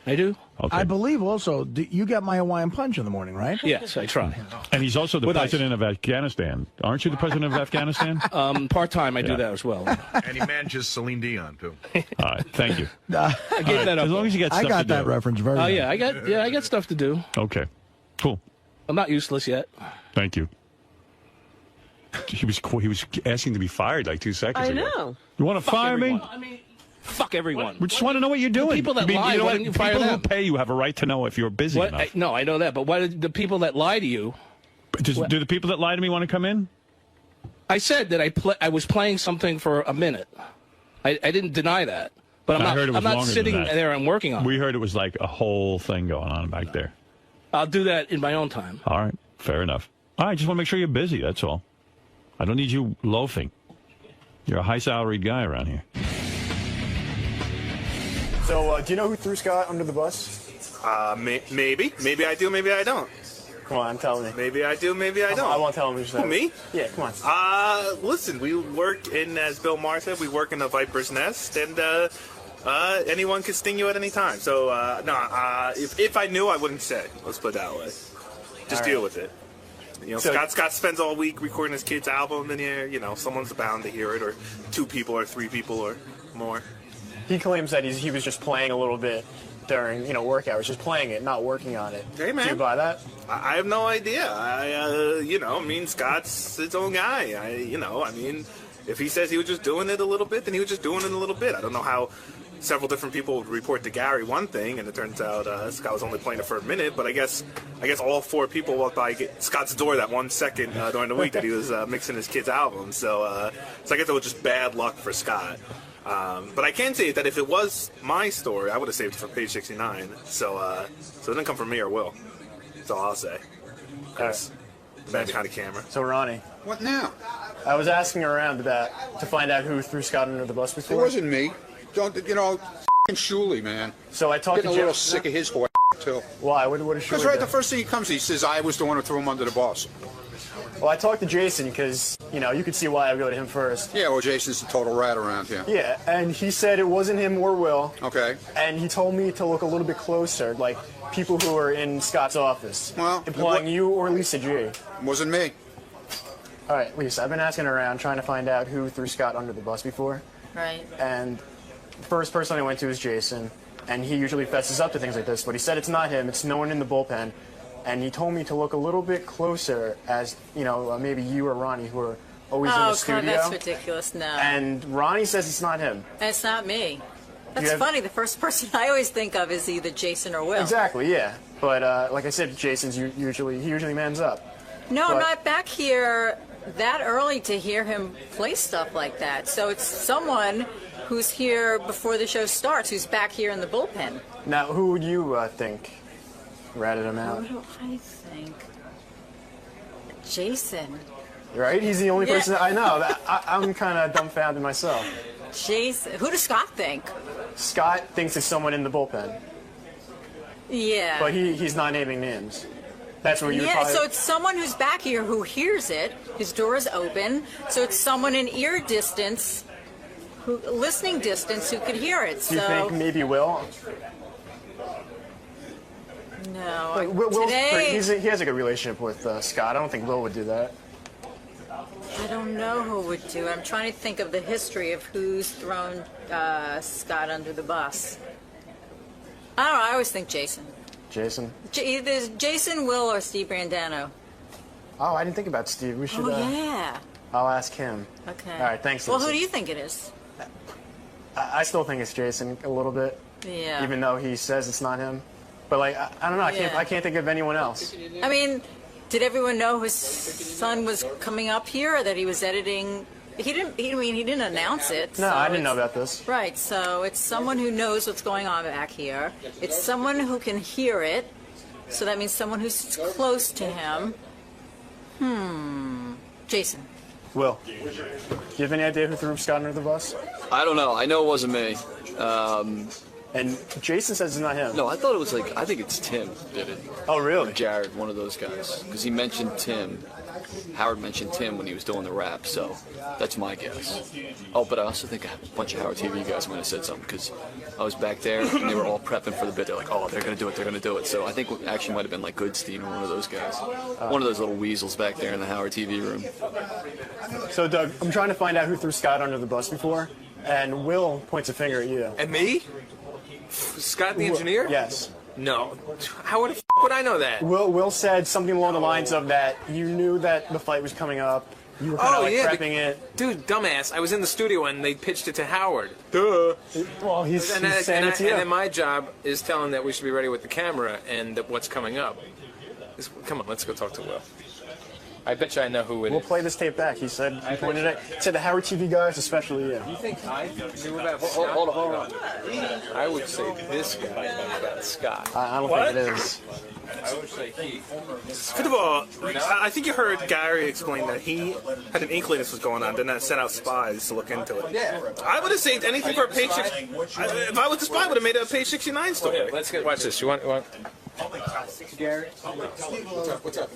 I do. Okay. I believe also you get my Hawaiian punch in the morning, right? Yes, I try. And he's also the With president of Afghanistan. Aren't you the president of Afghanistan? Part-time, I do that as well. And he manages Celine Dion, too. All right, thank you. I gave that up. As long as you got stuff I got to do. that reference very Oh, well. yeah, I got stuff to do. Okay, cool. I'm not useless yet. Thank you. He was asking to be fired like 2 seconds ago. I know. You want to fire me? I mean, fuck everyone. We just want to know what you're doing. The people that lie, you know why what? didn't you fire People them? who pay you have a right to know if you're busy enough. No, I know that, but why did the people that lie to you? Do the people that lie to me want to come in? I said that I was playing something for a minute. I didn't deny that, but I heard it was I'm not longer sitting than that. there and working on it. We heard it was like a whole thing going on back there. I'll do that in my own time. All right, fair enough. All right, just want to make sure you're busy, that's all. I don't need you loafing. You're a high-salaried guy around here. So, do you know who threw Scott under the bus? Maybe. Maybe I do, maybe I don't. Come on, tell me. Maybe I do, maybe I don't. I won't tell him who said Who, me? Yeah, come on. Listen, we work in, as Bill Maher said, we work in a viper's nest, and anyone can sting you at any time. So, if I knew, I wouldn't say. Let's put it that way. Just deal with it. You know, So- Scott spends all week recording his kid's album, and you know, someone's bound to hear it, or 2 people, or 3 people, or more. He claims that he was just playing a little bit during, work hours, just playing it, not working on it. Hey, man. Do you buy that? I have no idea. Scott's his own guy. If he says he was just doing it a little bit, then he was just doing it a little bit. I don't know how several different people would report to Gary one thing, and it turns out Scott was only playing it for a minute. But I guess all 4 people walked by Scott's door that 1 second during the week that he was mixing his kid's album. So I guess it was just bad luck for Scott. But I can say that if it was my story, I would have saved it for page 69. So it didn't come from me or Will. That's all I'll say. Because the man's behind the camera. So, Ronnie. What now? I was asking around about to find out who threw Scott under the bus It before. wasn't me. Don't, 𝗂𝗵𝗲 man. So I talked Getting to a little Joe. sick of his horse too. Why? What is Because right the first thing he comes, he says, I was the one who threw him under the bus. Well, I talked to Jason because, you could see why I would go to him first. Yeah, well, Jason's a total rat around here. Yeah, and he said it wasn't him or Will. Okay. And he told me to look a little bit closer, like people who are in Scott's office. Well, implying you or Lisa G. Wasn't me. All right, Lisa, I've been asking around trying to find out who threw Scott under the bus before. Right. And the first person I went to is Jason, and he usually fesses up to things like this, but he said it's not him, it's no one in the bullpen. And he told me to look a little bit closer as, maybe you or Ronnie who are always in the studio. Oh, that's ridiculous. No. And Ronnie says it's not him. And it's not me. That's funny. The first person I always think of is either Jason or Will. Exactly, yeah. But like I said, Jason's usually mans up. No, But- I'm not back here that early to hear him play stuff like that. So it's someone who's here before the show starts, who's back here in the bullpen. Now, who would you think ratted him out? What do I think? Jason. Right? He's the only Yeah. person I know. I'm kind of dumbfounded myself. Jason. Who does Scott think? Scott thinks it's someone in the bullpen, Yeah. but he's not naming names. That's what you Yeah, so it's someone who's back here who hears it. His door is open. So it's someone in ear distance, listening distance, who could hear it. Do you think maybe Will? No. Like, Will's Today, he has a good relationship with Scott. I don't think Will would do that. I don't know who would do it. I'm trying to think of the history of who's thrown Scott under the bus. I don't know. I always think Jason. Jason? Either Jason, Will, or Steve Brandano. Oh, I didn't think about Steve. We should. Oh, yeah. I'll ask him. Okay. All right, thanks. Well, Lisa. who do you think it is? I still think it's Jason a little bit. Yeah. Even though he says it's not him. But like, I don't know. I can't think of anyone else. I mean, did everyone know his son was coming up here, or that he was editing? He didn't announce it. No, so I didn't know about this. Right. So it's someone who knows what's going on back here. It's someone who can hear it. So that means someone who's close to him. Jason. Will, do you have any idea who threw Scott under the bus? I don't know. I know it wasn't me. And Jason says it's not him. No, I thought it was like, I think it's Tim did it. Oh, really? Or Jared, one of those guys. Because he mentioned Tim. Howard mentioned Tim when he was doing the rap, so that's my guess. Oh, but I also think a bunch of Howard TV guys might have said something, because I was back there and they were all prepping for the bit. They're like, oh, they're going to do it, they're going to do it. So I think it actually might have been like Goodstein or one of those guys. One of those little weasels back there in the Howard TV room. So, Doug, I'm trying to find out who threw Scott under the bus before, and Will points a finger at you. And me? Scott the engineer? Yes. No. How would I know that? Will said something along the lines of that you knew that the fight was coming up. You were kind of prepping it. Dude, dumbass. I was in the studio and they pitched it to Howard. Duh. Well, he's saying it to you. And then my job is telling that we should be ready with the camera and what's coming up. Come on, let's go talk to Will. I bet you I know who it is. We'll play this tape back. He said he pointed it. Said the Howard TV guys, especially you. You think I knew about Scott? Hold on. I would say this guy knew about Scott. I don't think it is. I would say he. First of all, I think you heard Gary explain that he had an inkling this was going on, then that sent out spies to look into it. Yeah. I would have saved anything for a page 6. If I was the spy, I would have made it a page 69 story. Okay, let's get. Watch this. You want? Gary? What's up?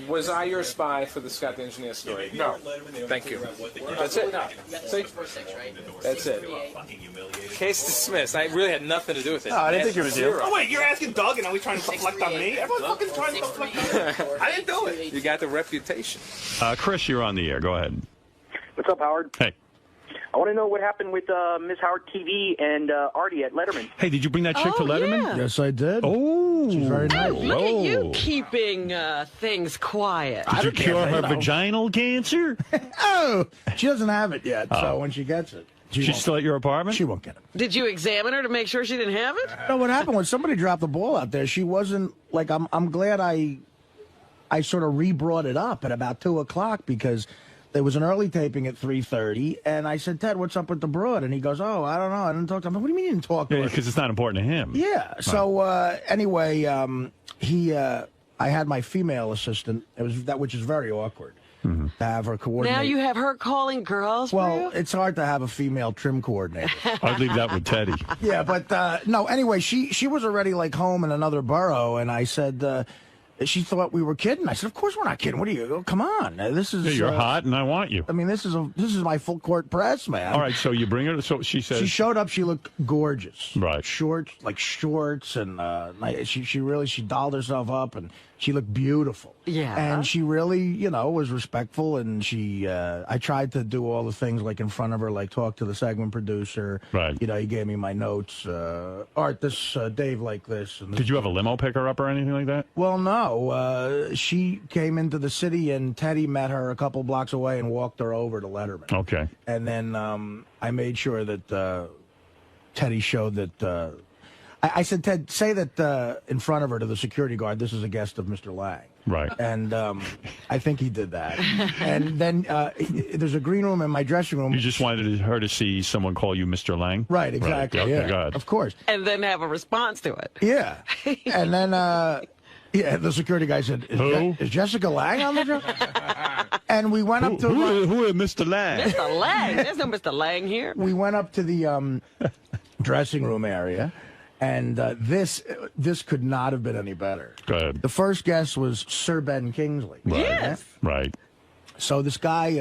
Was I your spy for the Scott the Engineer story? No. Thank you. That's it. See? That's it. Case dismissed. I really had nothing to do with it. No, I didn't think it was you. Oh, wait, you're asking Doug and are we trying to deflect on me? Everyone's fucking trying to deflect on me. I didn't do it. You got the reputation. Chris, you're on the air. Go ahead. What's up, Howard? Hey. I want to know what happened with Miss Howard TV and Artie at Letterman. Hey, did you bring that chick to Letterman? Yeah. Yes, I did. Oh. She's very nice. Look at you keeping things quiet. Did you cure her vaginal cancer? Oh, she doesn't have it yet, so when she gets it. She's still at your apartment? She won't get it. Did you examine her to make sure she didn't have it? No, what happened was somebody dropped the ball out there. She wasn't, like, I'm glad I sort of re-brought it up at about 2 o'clock because there was an early taping at 3:30, and I said, Ted, what's up with the broad? And he goes, oh, I don't know. I didn't talk to him. What do you mean you didn't talk to her? Because it's not important to him. Yeah. So, anyway, I had my female assistant, which is very awkward. To have her coordinate. Now you have her calling girls. Well, it's hard to have a female trim coordinator. I'd leave that with Teddy. Yeah, but no. Anyway, she was already like home in another borough, and I said she thought we were kidding. I said, of course we're not kidding. What are you? Come on, this is. Yeah, you're hot, and I want you. I mean, this is my full court press, man. All right, so you bring her. So she says she showed up. She looked gorgeous. Right, shorts, and she dolled herself up, and she looked beautiful. Yeah. And she really, was respectful, and I tried to do all the things like in front of her, like talk to the segment producer. Right. He gave me my notes. Art, this, Dave like this. And this. Did you have a limo pick her up or anything like that? Well, no. She came into the city, and Teddy met her a couple blocks away and walked her over to Letterman. Okay. And then I made sure that Teddy showed that. I said, Ted, say that in front of her to the security guard, this is a guest of Mr. Lang. Right. And I think he did that. And then there's a green room in my dressing room. You just wanted her to see someone call you Mr. Lang? Right, exactly. Right. Okay, yeah, go ahead. of course. And then have a response to it. Yeah. And then, the security guy said, is Jessica Lang on the show? And we went up to... Who is Mr. Lang? Mr. Lang? There's no Mr. Lang here. We went up to the dressing room area. And this could not have been any better. Go ahead. The first guest was _�𝗵𝗲 𝗪𝗁𝗍. Right. Yes. Right. So this guy,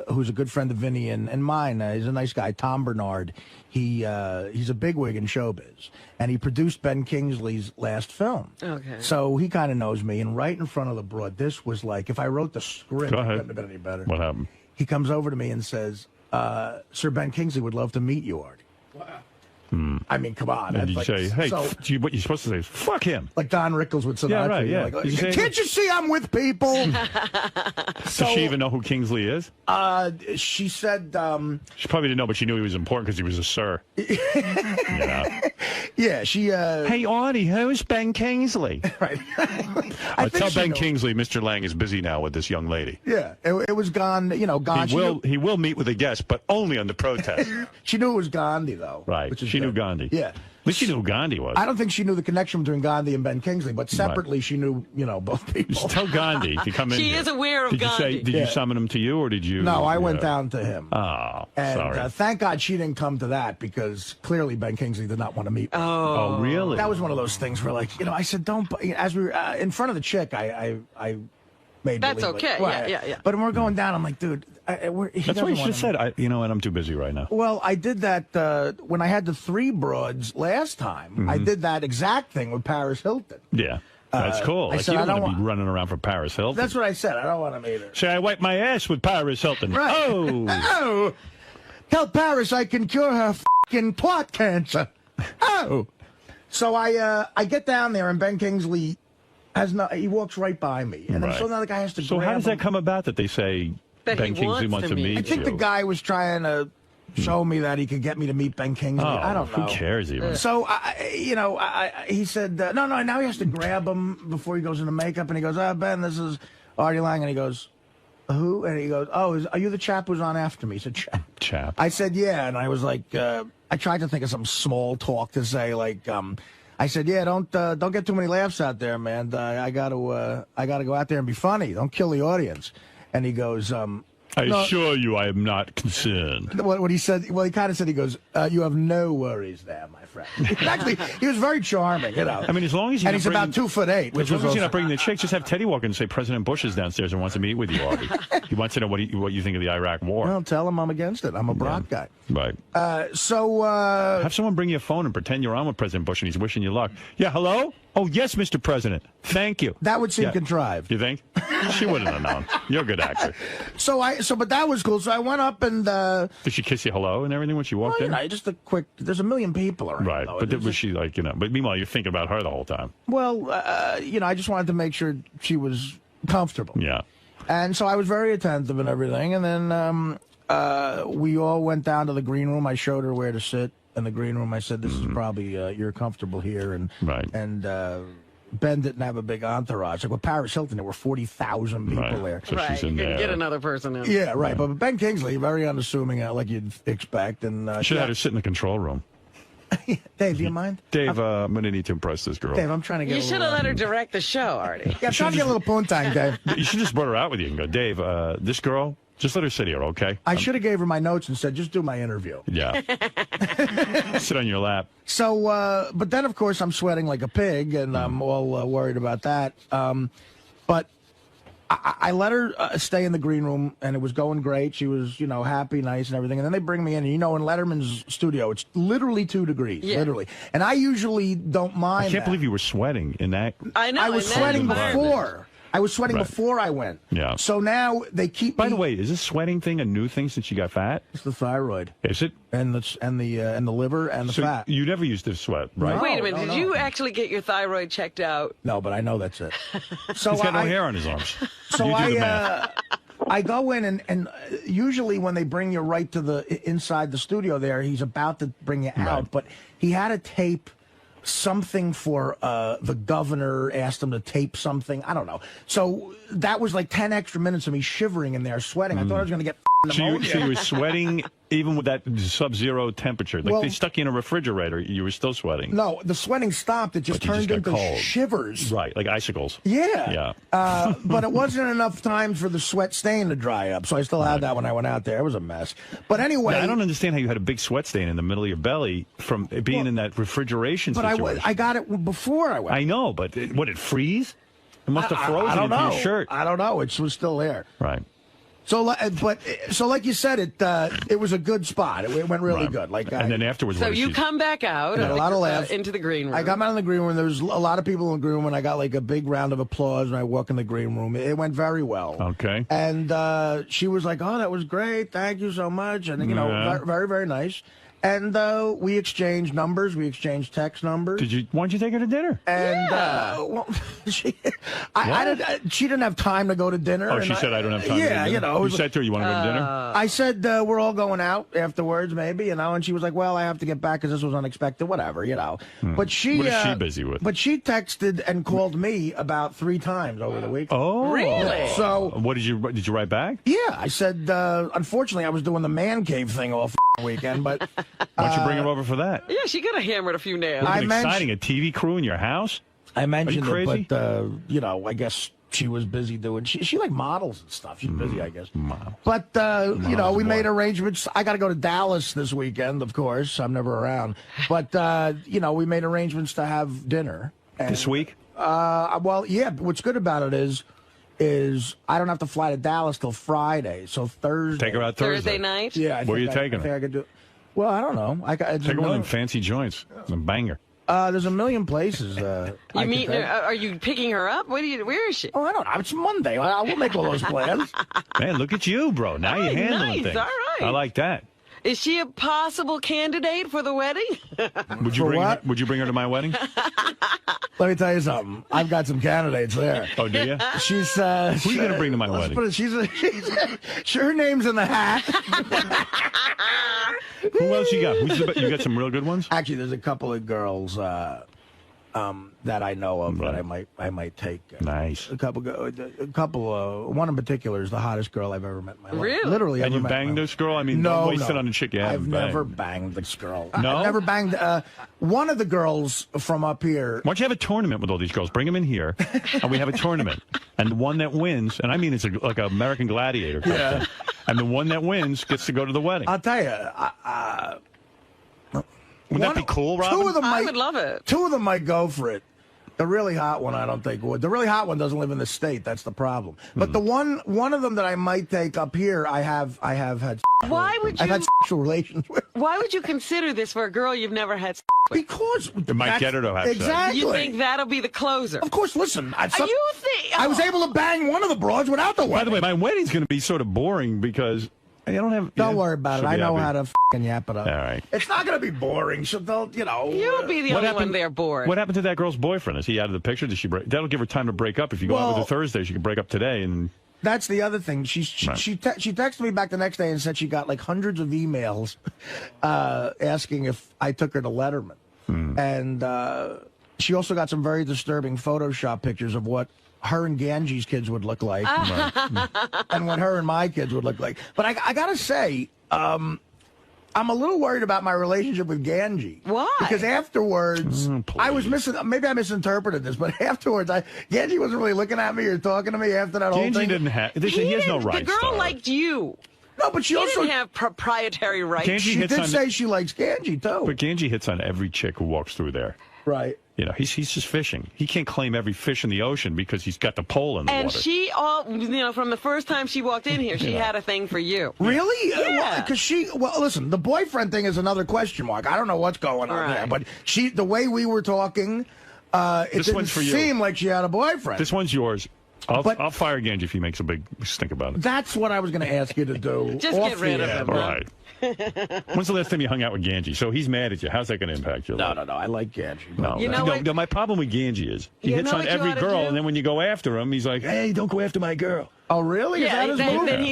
who's a good friend of Vinny and mine, he's a nice guy, Tom Bernard. He's a bigwig in showbiz, and he produced Ben Kingsley's last film. Okay. So he kind of knows me, and right in front of the broad, this was like, if I wrote the script, it couldn't have been any better. What happened? He comes over to me and says, Sir Ben Kingsley would love to meet you, Artie. Wow. I mean, come on. And That's you like, say, hey, so, what you're supposed to say is, fuck him. like Don Rickles with Sinatra. Yeah, right, yeah. Like, You say- can't you see I'm with people? Does she even know who Kingsley is? She said... She probably didn't know, but she knew he was important because he was a sir. Yeah. Yeah, she... Hey, Artie, who's Ben Kingsley? Right. Tell she Ben knew. Kingsley Mr. Lang is busy now with this young lady. Yeah, it was Gandhi, Gandhi. He will meet with a guest, but only on the protest. She knew it was Gandhi, though. Right. Which is She knew good. Gandhi. Yeah. At least she knew who Gandhi was. I don't think she knew the connection between Gandhi and Ben Kingsley, but separately she knew, both people. Just tell Gandhi to come in. She here. is aware of did Gandhi. You say, did you summon him to you, or did you? No, I went down to him. Oh, And sorry. thank God she didn't come to that, because clearly Ben Kingsley did not want to meet me. Oh, really? That was one of those things where, I said, don't. As we were in front of the chick, I made That's believe it. okay. Right. Yeah. But when we're going down, I'm like, dude, he That's what you doesn't should have want said. You know what? I'm too busy right now. Well, I did that when I had the 3 broads last time. I did that exact thing with Paris Hilton. Yeah. That's cool. I said, you I don't don't want to be running around for Paris Hilton. That's what I said. I don't want to meet her. Say, I wiped my ass with Paris Hilton. Right. Oh. Oh. Tell Paris I can cure her f***ing twat cancer. Oh. So I get down there, and Ben Kingsley he walks right by me. And then so now the guy has to So grab how does that him. come about that they say That Ben he Kingsley wants wants to to meet meet I think you? the guy was trying to show me that he could get me to meet Ben Kingsley. Oh, I don't know. who cares even? So, he said, no, now he has to grab him before he goes into makeup. And he goes, Ben, this is Artie Lang. And he goes, who? And he goes, are you the chap who's on after me? He said, chap. I said, yeah. And I was like, I tried to think of some small talk to say, I said, yeah, don't get too many laughs out there, man. I got to go out there and be funny. Don't kill the audience. And he goes, I assure you I am not concerned. What he said, well, he kind of said, he goes, you have no worries there, my friend. Actually, he was very charming, I mean, as long as you're and he's about 2'8", which as long was as you're not also, bringing the chicks, just have Teddy walk in and say President Bush is downstairs and wants to meet with you, Artie. He wants to know what you think of the Iraq War. well, tell him I'm against it. I'm a Brock guy. Right. Have someone bring you a phone and pretend you're on with President Bush and he's wishing you luck. Yeah, hello? Oh, yes, Mr. President. Thank you. That would seem contrived. You think? She wouldn't have known. You're a good actor. But that was cool. So I went up and Did she kiss you hello and everything when she walked in? just a quick. There's a million people around. Right. though. But was she like, But meanwhile, you're thinking about her the whole time. Well, I just wanted to make sure she was comfortable. Yeah. And so I was very attentive and everything. And then we all went down to the green room. I showed her where to sit in the green room. I said, this is probably, you're comfortable here. And Ben didn't have a big entourage. Like with Paris Hilton, there were 40,000 people there. So she's you in couldn't there. get another person in. Yeah, right. But Ben Kingsley, very unassuming, like you'd expect. And Should have had her sit in the control room. Dave, do you mind? Dave, I'm going to need to impress this girl. Dave, I'm trying to get You should have let her direct the show, Artie. Yeah, I'm trying to get a little poontang, Dave. You should just brought her out with you and go, Dave, this girl, just let her sit here, okay? I should have gave her my notes and said, just do my interview. Yeah. Sit on your lap. So, but then, of course, I'm sweating like a pig, and I'm all worried about that. But I let her stay in the green room, and it was going great. She was, happy, nice, and everything. And then they bring me in, and in Letterman's studio, it's literally 2 degrees, literally. And I usually don't mind I can't believe you were sweating in that. I know. I was sweating before. I was sweating before I went. Yeah. So now they keep me... By the way, is this sweating thing a new thing since you got fat? It's the thyroid. Is it? And the liver and the So fat. you never used to sweat, right? Wait a minute. Did you actually get your thyroid checked out? No, but I know that's it. So He's got no hair on his arms. So You do the math. I go in and usually when they bring you right to the inside the studio there, he's about to bring you out, but he had to tape something for the governor, asked him to tape something. I don't know. So that was like 10 extra minutes of me shivering in there, sweating. I thought I was going to get pneumonia. So you were sweating even with that sub-zero temperature. Like they stuck you in a refrigerator, you were still sweating. No, the sweating stopped. It just But you turned got into cold. shivers. Right, like icicles. Yeah. Yeah. But it wasn't enough time for the sweat stain to dry up, so I still had that when I went out there. It was a mess. But anyway... Now, I don't understand how you had a big sweat stain in the middle of your belly from being in that refrigeration But situation. I got it before I went. I know, but would it freeze? It must have frozen I don't into know. your shirt. I don't know. It was still there. Right. So, like you said, it was a good spot. It went really good. And then afterwards, So what did you she... come back out Got a lot of laughs. into the green room. I got out in the green room. There was a lot of people in the green room, and I got like a big round of applause when I walk in the green room. It went very well. Okay. And she was like, "Oh, that was great. Thank you so much." And very, very nice. And we exchanged numbers. We exchanged text numbers. Why don't you take her to dinner? And well, she didn't have time to go to dinner. Oh, she said I don't have time. Yeah, to go to dinner. You said to her, you want to go to dinner? I said we're all going out afterwards, maybe, and she was like, "Well, I have to get back because this was unexpected, whatever, But she, what is she busy with? But she texted and called me about 3 times over the week. Oh, really? So, what did you write back? Yeah, I said, unfortunately, I was doing the man cave thing all weekend, but why don't you bring her over for that? Yeah, she could have hammered a few nails. Exciting, a TV crew in your house? I mentioned Are you crazy? it, but I guess she was busy doing. She like models and stuff. She's busy, I guess. But we made arrangements. I got to go to Dallas this weekend, of course. I'm never around. But we made arrangements to have dinner this week. Well, yeah. What's good about it is I don't have to fly to Dallas till Friday. So Thursday. Take her out Thursday night. Yeah. Where are you taking her? I think I could do. Well, I don't know. Take her one of them fancy joints and bang her. There's a million places. You meet her? Are you picking her up? Where is she? Oh, I don't know. It's Monday. We'll make all those plans. Man, look at you, bro. Now you're handling things. All right. I like that. Is she a possible candidate for the wedding? Would you bring her to my wedding? Let me tell you something. I've got some candidates there. Oh, do you? She's who are you going to bring to my wedding? Her name's in the hat. Who else you got? You got some real good ones? Actually, there's a couple of girls that I know of that I might take. Nice. A couple. One in particular is the hottest girl I've ever met in my life. Really? Literally. And you banged this girl? I mean, don't waste it on a chick you haven't I've never banged this girl. No? I've never banged one of the girls from up here. Why don't you have a tournament with all these girls? Bring them in here, and we have a tournament. And the one that wins, and I mean it's like an American Gladiator type thing, and the one that wins gets to go to the wedding. I'll tell you. Wouldn't that be cool, Robin? I would love it. 2 of them might go for it. The really hot one, I don't think would. The really hot one doesn't live in the state. That's the problem. But the one of them that I might take up here, I have had. Why would you? I've had sexual relations with. Why would you consider this for a girl you've never had sex with? Because it might get her to have sex. Exactly. You think that'll be the closer? Of course. Listen, I was able to bang one of the broads without the wedding. By the way, my wedding's going to be sort of boring because I don't have. Don't worry about it. I know how to fucking yap it up. All right. It's not going to be boring. So they'll, You'll be the only one there bored. What happened to that girl's boyfriend? Is he out of the picture? Did she break? That'll give her time to break up. If you go out with her Thursday, she can break up today and. That's the other thing. She texted me back the next day and said she got like hundreds of emails asking if I took her to Letterman. And she also got some very disturbing Photoshop pictures of what her and Gange's kids would look like and what her and my kids would look like. But I got to say, I'm a little worried about my relationship with Gange. Why? Because afterwards, I was maybe I misinterpreted this, but afterwards, Gange wasn't really looking at me or talking to me after that whole thing. Gange didn't have. He has no rights. The girl liked you. No, but she also didn't have proprietary rights. She did say she likes Gange too. But Gange hits on every chick who walks through there. Right. He's just fishing. He can't claim every fish in the ocean because he's got the pole in the water. And she from the first time she walked in here, she had a thing for you. Really? Yeah. Because listen, the boyfriend thing is another question mark. I don't know what's going on there, but the way we were talking, it didn't seem like she had a boyfriend. This one's yours. I'll fire Gange if he makes a big stink about it. That's what I was going to ask you to do. Just get rid of him. All right. When's the last time you hung out with Gange? So he's mad at you. How's that going to impact you? No. I like Gange. No, you know what? No, my problem with Gange is he hits on every girl, and then when you go after him, he's like, "Hey, don't go after my girl." Oh, really? Yeah, is that his move? then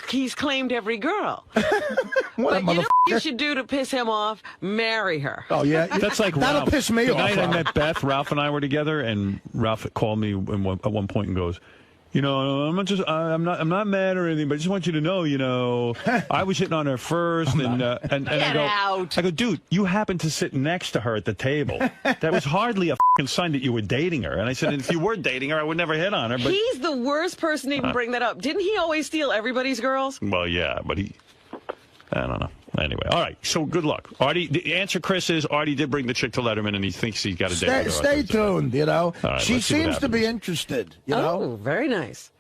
he's claimed every girl. What but you know what you should do to piss him off? Marry her. Oh, yeah? That's like That'll Ralph. piss me the off. The night I met Beth, Ralph and I were together, and Ralph called me at one point and goes, I'm not mad or anything, but I just want you to know, I was hitting on her first, and I go, dude, you happened to sit next to her at the table. That was hardly a fucking sign that you were dating her. And I said, if you were dating her, I would never hit on her. But he's the worst person to even bring that up. Didn't he always steal everybody's girls? Well, yeah, but I don't know. Anyway, all right. So good luck, Artie. The answer, Chris, is Artie did bring the chick to Letterman, and he thinks he's got a date with her. Stay tuned. Right, she seems to be interested. Oh, very nice.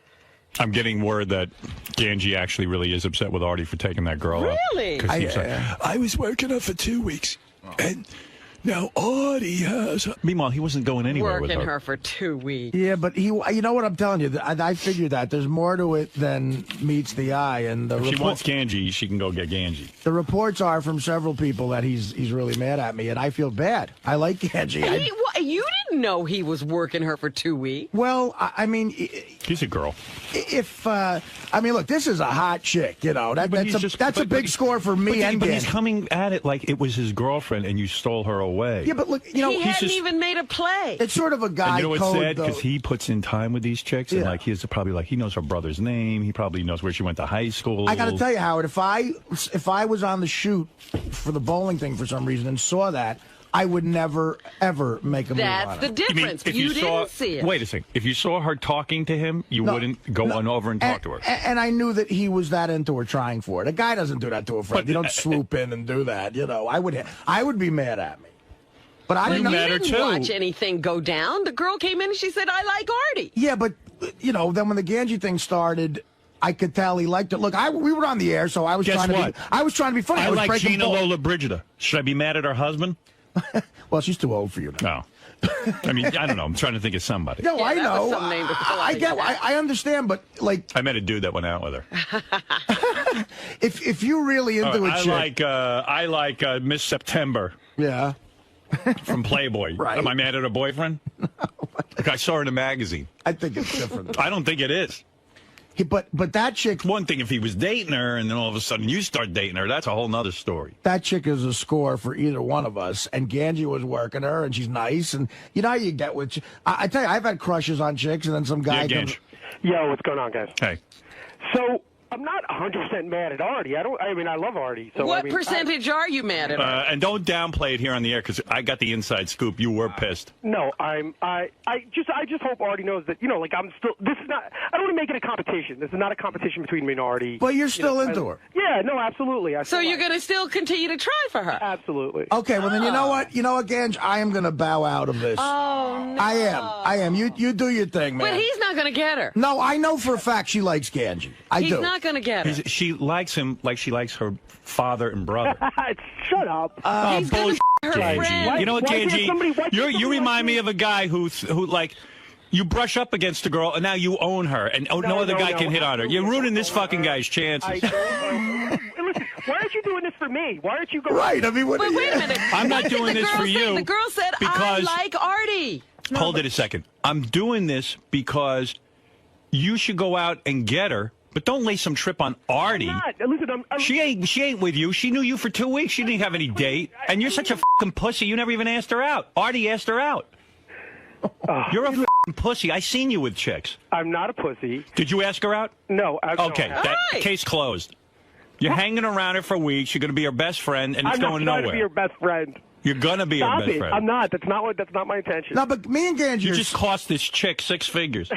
I'm getting word that Gange actually really is upset with Artie for taking that girl up. Really? Because he's like, I was working her for 2 weeks, and Now Artie has. Meanwhile, he wasn't going anywhere with Working her. her for 2 weeks. Yeah, but you know what I'm telling you? I figured that there's more to it than meets the eye. And If she wants Gange, she can go get Gange. The reports are from several people that he's really mad at me, and I feel bad. I like Gange. You didn't know he was working her for 2 weeks. Well, I mean, he's a girl. I mean, look, this is a hot chick. You know, that's a big score for me and But Gange. he's coming at it like it was his girlfriend, and you stole her away. Yeah, but look, you know, he hadn't even made a play. It's sort of a guy And you know what's code, sad? though. Because he puts in time with these chicks, and like he's probably like he knows her brother's name. He probably knows where she went to high school. I got to tell you, Howard, if I was on the shoot for the bowling thing for some reason and saw that, I would never ever make a move on That's the it. difference. If You saw, didn't see it. Wait a second. If you saw her talking to him, you wouldn't go on over and talk to her. And I knew that he was that into her trying for it. A guy doesn't do that to a friend. You don't swoop in and do that. You know, I would be mad at me. But I you didn't didn't watch anything go down. The girl came in and she said, "I like Artie." Yeah, but you know, then when the Gange thing started, I could tell he liked it. Look, we were on the air, so I was trying to be funny. I was like breaking Gina balls. Lola Brigida. Should I be mad at her husband? Well, she's too old for you. No. I mean, I don't know. I'm trying to think of somebody. No, I know. I understand, but like, I met a dude that went out with her. if you're really into a chick, I like Miss September. Yeah. From Playboy. Right. Am I mad at her boyfriend? Like I saw her in a magazine. I think it's different. I don't think it is. But that chick. It's one thing if he was dating her and then all of a sudden you start dating her. That's a whole nother story. That chick is a score for either one of us. And Gange was working her, and she's nice. And you know how you get with. I tell you, I've had crushes on chicks, and then some guy. Gange. Yo, what's going on, guys? Hey. So I'm not 100% mad at Artie. I mean, I love Artie. So What I mean, percentage are you mad at? And don't downplay it here on the air because I got the inside scoop. You were pissed. No, I just hope Artie knows that, you know, like I'm still. This is not. I don't want to make it a competition. This is not a competition between me and Artie. But you're still into her. Yeah, no, absolutely. So you're going to still continue to try for her? Absolutely. Okay, well then you know what? You know what, Gange? I am going to bow out of this. Oh no. I am. You do your thing, man. But he's not going to get her. No, I know for a fact she likes Gange. He's not going to get her. She likes him like she likes her father and brother. Shut up. He's gonna Bullshit, her Gange. friend. You know what, Why can't Gange? somebody- why can't You somebody remind like me of a guy who like. You brush up against a girl, and now you own her, and no other guy can hit on her. You're ruining this fucking guy's chances. Listen, why aren't you doing this for me? Why aren't you going? Right. I mean, But wait a minute. I'm not What did doing the this girl for say? you The girl said, "I because- like Artie." Hold it a second. I'm doing this because you should go out and get her, but don't lay some trip on Artie. I'm not. Listen, She ain't with you. She knew you for 2 weeks. She didn't have any date, and you're such a fucking pussy. You never even asked her out. Artie asked her out. You're a fucking pussy. I seen you with chicks. I'm not a pussy. Did you ask her out? No. Okay, no. that case closed. You're hanging around her for weeks. You're going to be her best friend, and it's I'm going not trying nowhere. to be your best friend. You're going to be her Stop best it. friend. I'm not. That's not my intention. No, but me and Gange. You just cost this chick 6 figures.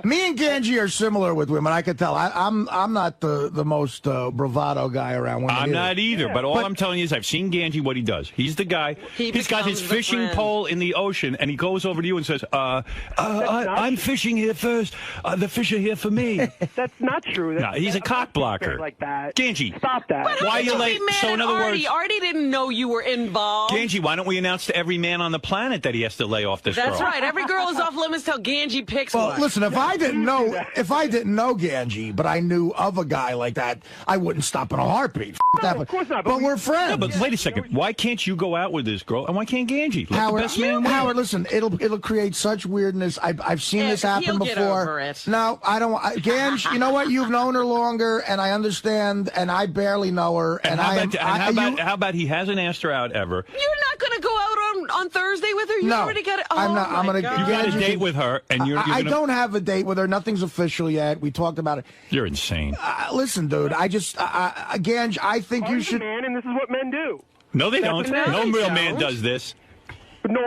Me and Gange are similar with women. I could tell. I'm not the most bravado guy around women. I'm not either, but all I'm telling you is I've seen Gange what he does. He's the guy. He's got his becomes the fishing friend. pole in the ocean, and he goes over to you and says, I'm fishing here first. The fish are here for me. That's not true. No, he's a cock blocker. Like that. Gange. Stop that. But Why how are you could late? be mad So in at other Artie? words- Artie didn't know you were involved. Gange, why don't we announce to every man on the planet that he has to lay off this girl? That's right. Every girl is off limits till Gange picks Well, one. listen, if I didn't know Gange, but I knew of a guy like that, I wouldn't stop in a heartbeat. No, of course not. But we're No, friends. but wait a second. Why can't you go out with this girl, and why can't Gange? Let the best man win. Howard, listen, it'll create such weirdness. I've seen this happen he'll before. get over it. No, I don't. Gange, you know what? You've known her longer, and I understand, and I barely know her. And how about he hasn't asked her out ever? You're not going to go out on Thursday with her? You No, already got it. Oh, I'm not. I'm my gonna. God. You got a date with her, and you're I gonna... don't have a date with her. Nothing's official yet. We talked about it. You're insane. Listen, dude. I just, Gange, I think you Artie's a should. man, and this is what men do. No, they don't. No, No they real don't. man does this. No,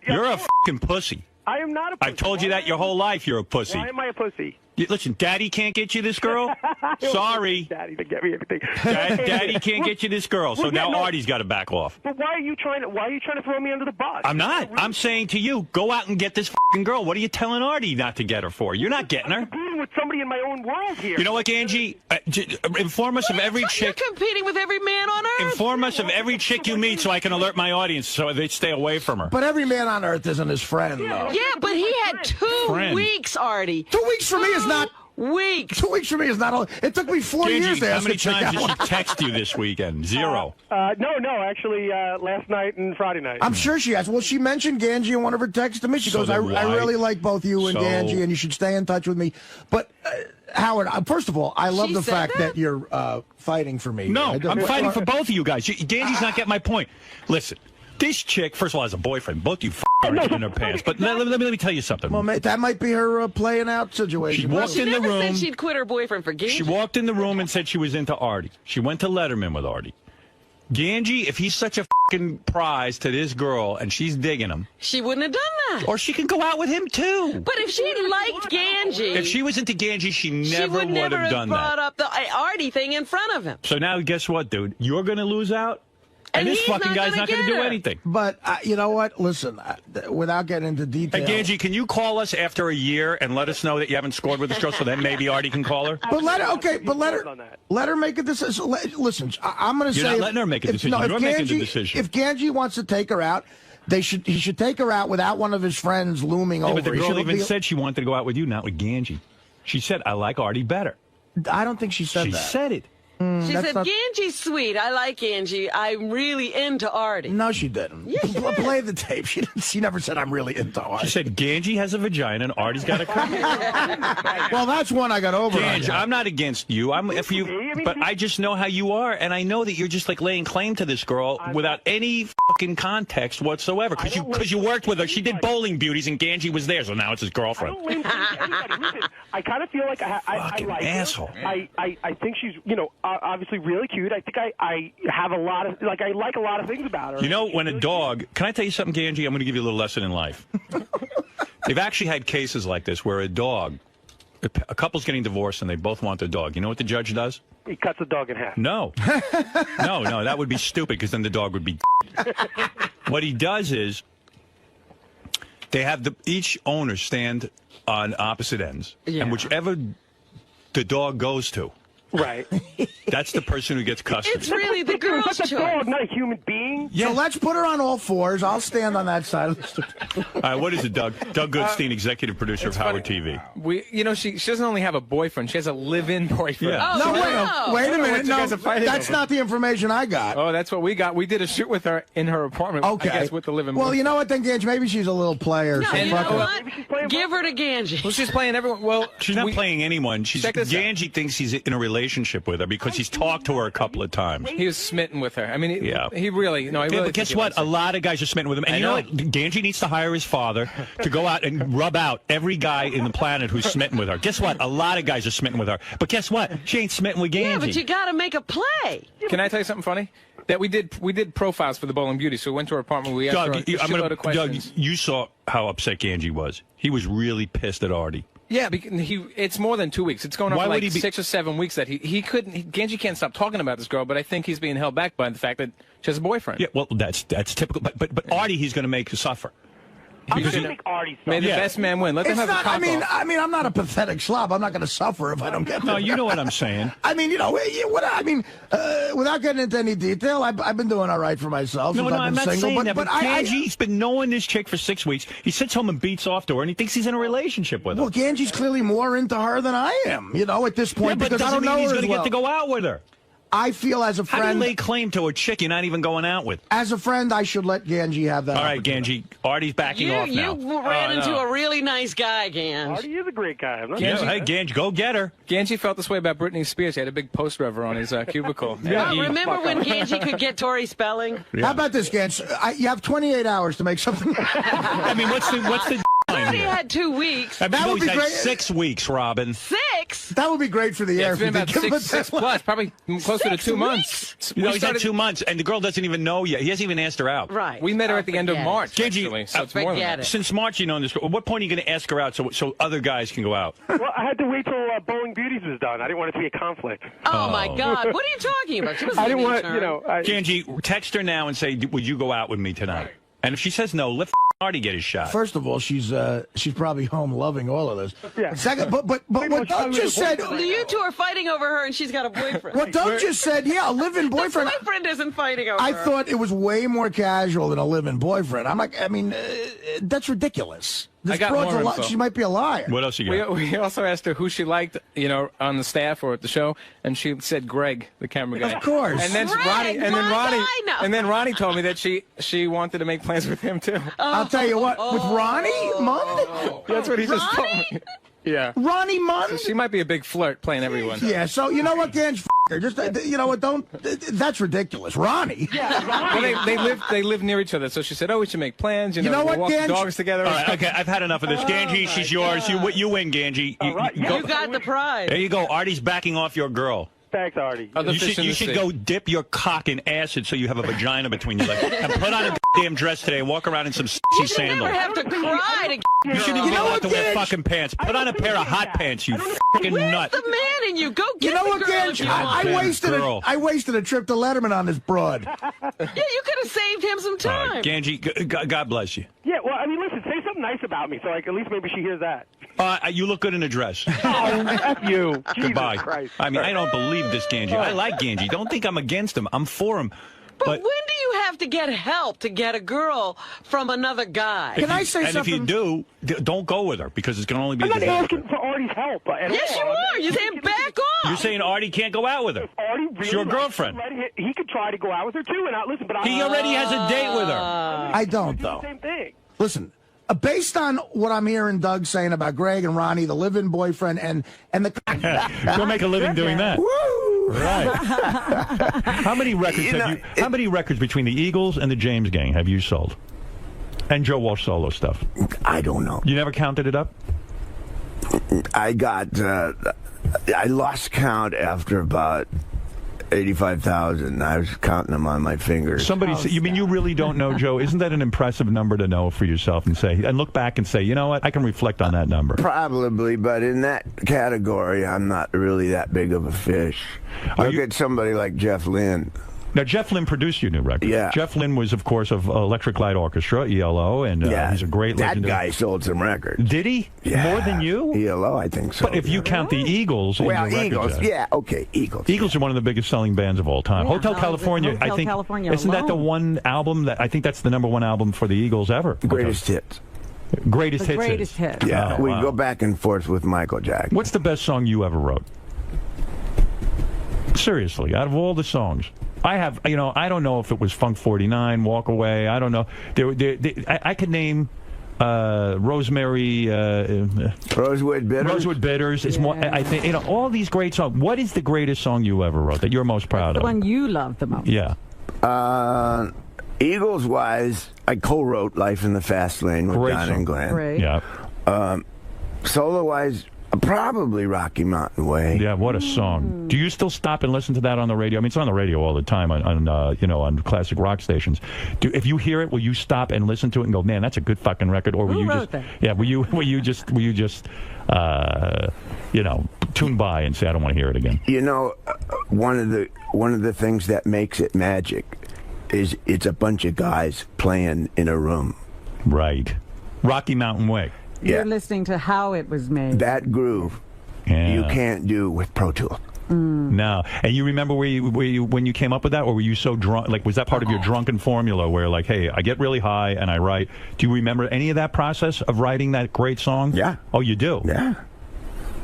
You're a fucking pussy. I am not a pussy. I've told you that your whole life. You're a pussy. Why am I a pussy? Listen, Daddy can't get you this girl. Sorry, Daddy to get me everything. Daddy can't get you this girl. So Well, yeah, now no. Artie's got to back off. But why are you trying to throw me under the bus? I'm not. I'm saying to you, go out and get this fucking girl. What are you telling Artie not to get her for? You're not getting her. Competing competing with somebody in my own world here. You know what, Gange? Inform us of every chick. You're competing with every man on earth. Inform us of every chick you meet so I can alert my audience so they stay away from her. But every man on earth isn't his friend, though. Yeah, but he had 2 weeks, Artie. 2 weeks for me is not... Weeks. 2 weeks for me is not all. It took me 4 years to how ask many a chick times out. did she text you this weekend? 0. No, actually, last night and Friday night. I'm sure she has. Well, she mentioned Gange in one of her texts to me. She So goes, then I why? really like both you and So- Gange, and you should stay in touch with me. But, Howard, first of all, I love She the said fact that? that you're fighting for me. No, I do. I'm fighting for both of you guys. Gange's not getting my point. Listen, this chick, first of all, has a boyfriend. Both you are in her pants. But let me tell you something. Well, that might be her playing out situation. She walked She in the never room. said she'd quit her boyfriend for Gange. She walked in the room and said she was into Artie. She went to Letterman with Artie. Gange, if he's such a fucking prize to this girl and she's digging him, She wouldn't have done that. or she can go out with him too. But if she liked Gange, If she was into Gange, she never would never have done brought that. up the Artie thing in front of him. So now, guess what, dude? You're going to lose out, and this he's fucking not guy's gonna not going to get do her. anything. But you know what? Listen, without getting into detail. Hey, Gange, can you call us after a year and let us know that you haven't scored with this girl, so then maybe Artie can call her? But let her make a decision. Listen, I'm going to say... You're not letting her make a decision. You're making the decision. If Gange wants to take her out, he should take her out without one of his friends looming Yeah, over. but the He girl should even be- said she wanted to go out with you, not with Gange. She said, I like Artie better. I don't think she said She that. said it. She that's said, not- Gange's sweet. I like Gange. I'm really into Artie. No, she didn't. Play the tape. She never said I'm really into Artie. She said Gange has a vagina and Artie's got a cock. Well, that's one I got over. Gange, I'm not against you. But I just know how you are, and I know that you're just like laying claim to this girl without any fucking context whatsoever. Because you worked with her. She did Bowling Beauties, and Gange was there, so now it's his girlfriend. I don't lame anybody. Listen, I kind of feel like I like asshole. her. I think she's, obviously really cute. I think I have a lot of, I like a lot of things about her. You know, when a dog... Can I tell you something, Gange? I'm going to give you a little lesson in life. They've actually had cases like this where a couple's getting divorced and they both want their dog. You know what the judge does? He cuts the dog in half. No. No, that would be stupid because then the dog would be... What he does is they have each owner stand on opposite ends. Yeah. And whichever the dog goes to, right, that's the person who gets custody. It's really the girl's That's a choice. dog, not a human being. So let's put her on all fours. I'll stand on that side of the street. All right, what is it, Doug? Doug Goodstein, executive producer of Howard TV. She doesn't only have a boyfriend; she has a live-in boyfriend. Yeah. No, wow. wait a minute. What you guys are fighting That's over. not the information I got. Oh, that's what we got. We did a shoot with her in her apartment. Okay. I guess with the live-in. Well, you know what, then, Gange? Maybe she's a little player. No, so you fuck know her. what? Give her to Gange. Well, she's playing everyone. Well, She's not playing anyone. Check this out. Gange thinks he's in a relationship with her because he's talked to her a couple of times. He was smitten with her. I mean, Yeah. he really. No, I Yeah, really. but guess think he what? A lot of guys are smitten with him. And you know what? Gange needs to hire his father to go out and rub out every guy in the planet who's smitten with her. Guess what? A lot of guys are smitten with her. But guess what? She ain't smitten with Gange. Yeah, but you got to make a play. Can I tell you something funny? That we did profiles for the Bowling Beauty. So we went to her apartment. We asked her a shitload of questions. Doug, you saw how upset Gange was. He was really pissed at Artie. Yeah, because it's more than 2 weeks. It's going on Why for would like he be- 6 or 7 weeks that he couldn't. Gange can't stop talking about this girl, but I think he's being held back by the fact that she has a boyfriend. Yeah, well, that's typical. But Artie, he's going to make suffer. I'm going to make Artie suffer. May the best man win. Let them It's have not, the cock off. I mean, I'm not a pathetic slob. I'm not going to suffer if I don't get. No, you know what I'm saying. I mean, without getting into any detail, I've been doing all right for myself. No, since I've I'm been not single, saying that. But Gange's been knowing this chick for 6 weeks. He sits home and beats off to her, and he thinks he's in a relationship with her. well, Gange's clearly more into her than I am. At this Yeah, point, but because I doesn't don't know mean he's her going as to well. get to go out with her. I feel as a How do you friend, lay claim to a chick you're not even going out with? I should let Gange have that. All right, opportunity. Gange, Artie's backing off now. You ran into a really nice guy, Gange. Artie is a great guy. I'm not Yeah, saying hey, that. Gange, go get her. Gange felt this way about Britney Spears. He had a big poster of her on his cubicle. Remember when Gange could get Tori Spelling? How about this, Gange? You have 28 hours to make something. I mean, what's the line He here? had 2 weeks. That would would be be great. 6 weeks, Robin. 6? That would be great for the Yeah, air. it's if been you about did give it 6 that long. plus, probably closer to 2 months. You know, We he's had started- 2 months, and the girl doesn't even know yet. He hasn't even asked her out. Right. We met her at the end of forget it. March, Gange, actually, so it's more than forget that. it. Since March, you know this. At what point are you going to ask her out so other guys can go out? Well, I had to wait till Bowling Beauties was done. I didn't want it to be a conflict. Oh, my God. What are you talking about? She was I didn't want, Gange, text her now and say, would you go out with me tonight? And if she says no, lift Artie get his shot. First of all, she's probably home loving all of this. Yeah. Second, but what Doug just said. You two are fighting over her, and she's got a boyfriend. What Doug just said, yeah, a live-in boyfriend. The boyfriend isn't fighting over I her. thought it was way more casual than a live-in boyfriend. I'm like, I mean, that's ridiculous. This I got broad's more a info. She might be a liar. What else you got? We also asked her who she liked, on the staff or at the show, and she said Greg, the camera guy. Of course. And then Greg, Ronnie told me that she wanted to make plans with him too. I'll tell you what, with Ronnie Mund? That's what he just told me. Yeah. Ronnie Mund? So she might be a big flirt playing everyone. Yeah, so you know what, Gange? Her. Just, you know what, that's ridiculous. Ronnie? Yeah, Ronnie. Well, they live near each other, so she said, oh, we should make plans, you know we'll what, walk Gange? the dogs together. All right, okay, I've had enough of this. Gange, she's yours. You win, Gange. You got the prize. There you go. Artie's backing off your girl. Thanks, Artie. You should go dip your cock in acid so you have a vagina between your legs. And put on a damn dress today and walk around in some You should sandals. never have to cry to You shouldn't even have to wear fucking pants. Put on a pair of hot pants, you fucking nut. the man in you. Go get You know what, the girl Gange? if you want. I wasted a trip to Letterman on this broad. Yeah, you could have saved him some All time. right, Gange, God bless you. Yeah, well, I mean, listen, say something nice about me, so like at least maybe she hears that. You look good in a dress. Oh, F you. Goodbye. Jesus Christ. I mean, I don't believe this, Gange. I like Gange. Don't think I'm against him. I'm for him. But when do you have to get help to get a girl from another guy? Can I say something? And if you do, don't go with her because it's going to only be I'm a not disaster. asking for Artie's help. Yes, you are. You're saying back off. You're saying Artie can't go out with her. Artie really It's your girlfriend. He could try to go out with her, too, and listen, but He already has a date with her. I don't, though. Same thing. Listen, based on what I'm hearing Doug saying about Greg and Ronnie, the live-in boyfriend, and the... Go make a living doing that. Woo! Right. How many records How many records between the Eagles and the James Gang have you sold? And Joe Walsh solo stuff. I don't know. You never counted it up? I lost count after about 85,000. I was counting them on my fingers. Somebody said, you mean you really don't know, Joe? Isn't that an impressive number to know for yourself and look back and say, you know what, I can reflect on that number? Probably, but in that category, I'm not really that big of a fish. Look at somebody like Jeff Lynne. Now, Jeff Lynne produced your new record. Yeah. Jeff Lynne was, of course, of Electric Light Orchestra, ELO, and he's a great legendary... That guy sold some records. Did he? Yeah. More than you? ELO, I think so. But if you count the Eagles... Well, in your Eagles, records, yeah, okay, Eagles. Eagles are one of the biggest selling bands of all time. Yeah. Hotel California, Hotel I think... California isn't that the one album that... I think that's the #1 album for the Eagles ever. Greatest hits. Greatest The hits. greatest hits. Yeah, Oh, we wow. go back and forth with Michael Jackson. What's the best song you ever wrote? Seriously, out of all the songs. I have, I don't know if it was Funk 49, Walk Away. I don't know. I could name Rosemary. Rosewood Bitters. Rosewood Bitters. Is more. I think all these great songs. What is the greatest song you ever wrote that you're most proud The of? one you love the most. Yeah. Eagles-wise, I co-wrote Life in the Fast Lane with Great John song. and Glenn. Right. Yeah. Solo-wise, probably Rocky Mountain Way. Yeah. What a song. Do you still stop and listen to that on the radio? I mean, it's on the radio all the time on classic rock stations. If you hear it, will you stop and listen to it and go, man, that's a good fucking record? Or will Who you wrote just that? yeah? Will you just tune by and say I don't want to hear it again? One of the things that makes it magic is it's a bunch of guys playing in a room. Right. Rocky Mountain Way. You're listening to how it was made. That groove you can't do with Pro Tools. No. And you remember when you came up with that, or were you so drunk? Like, was that part of your drunken formula where, like, hey, I get really high and I write? Do you remember any of that process of writing that great song? Yeah. Oh, you do? Yeah.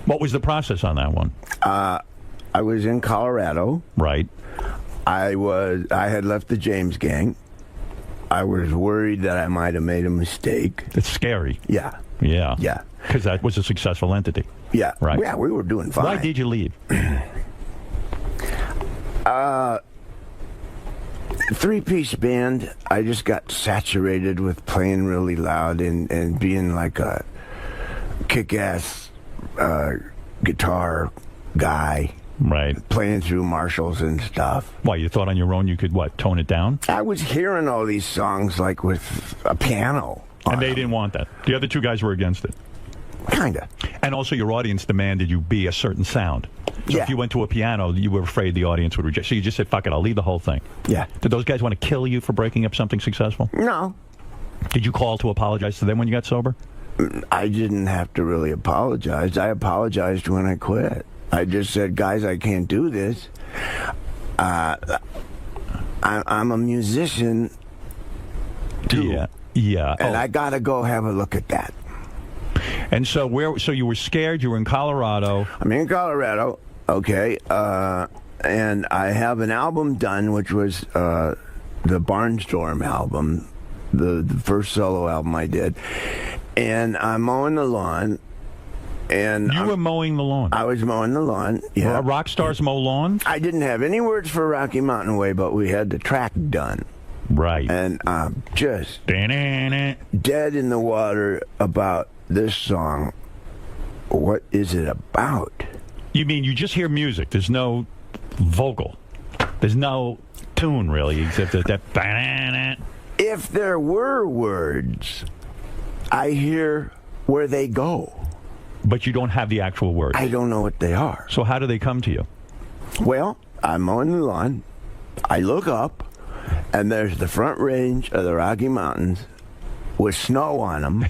What was the process on that one? I was in Colorado. Right. I had left the James Gang. I was worried that I might have made a mistake. It's scary. Yeah. Yeah. Yeah. Because that was a successful entity. Yeah. Right. Yeah, we were doing fine. Why did you leave? 3-piece band. I just got saturated with playing really loud and being like a kick-ass guitar guy. Right. Playing through Marshalls and stuff. Why, you thought on your own you could, tone it down? I was hearing all these songs like with a piano. And they didn't want that. The other two guys were against it. Kinda. And also your audience demanded you be a certain sound. So if you went to a piano, you were afraid the audience would reject. So you just said, fuck it, I'll leave the whole thing. Yeah. Did those guys want to kill you for breaking up something successful? No. Did you call to apologize to them when you got sober? I didn't have to really apologize. I apologized when I quit. I just said, guys, I can't do this. I'm a musician, too. Yeah. And I got to go have a look at that. And so so you were scared, you were in Colorado. I'm in Colorado, okay. And I have an album done, which was the Barnstorm album, the first solo album I did. And I'm mowing the lawn. And you were mowing the lawn? I was mowing the lawn, yeah. Rock stars mow lawns? I didn't have any words for Rocky Mountain Way, but we had the track done. Right. And I'm just dead in the water about this song. What is it about? You mean you just hear music? There's no vocal. There's no tune, really, except that. If there were words, I hear where they go. But you don't have the actual words. I don't know what they are. So how do they come to you? Well, I'm mowing the lawn. I look up, and there's the Front Range of the Rocky Mountains with snow on them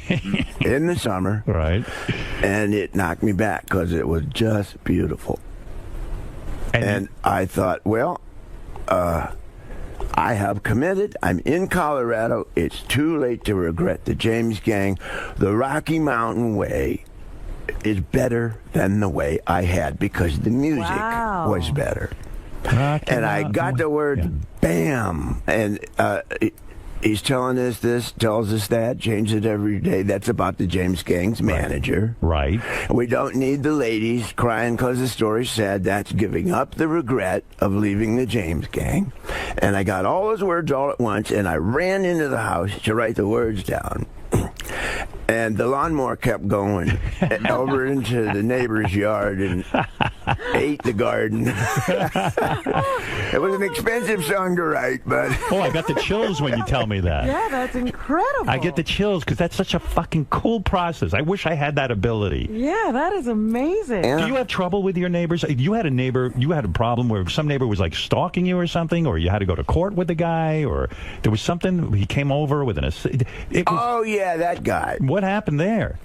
in the summer. Right. And it knocked me back because it was just beautiful. And I thought, well, I have committed. I'm in Colorado. It's too late to regret the James Gang. The Rocky Mountain Way is better than the way I had because the music was better. And I got the word bam. And he's telling us this, tells us that, change it every day. That's about the James Gang's manager. Right. We don't need the ladies crying because the story's sad. That's giving up the regret of leaving the James Gang. And I got all those words all at once, and I ran into the house to write the words down. And the lawnmower kept going over into the neighbor's yard and ate the garden. It was an expensive song to write, but... Oh, I got the chills when you tell me that. Yeah, that's incredible. I get the chills because that's such a fucking cool process. I wish I had that ability. Yeah, that is amazing. Do you have trouble with your neighbors? You had a problem where some neighbor was like stalking you or something, or you had to go to court with the guy, or there was something, he came over with an... Oh, yeah, that guy. What happened there?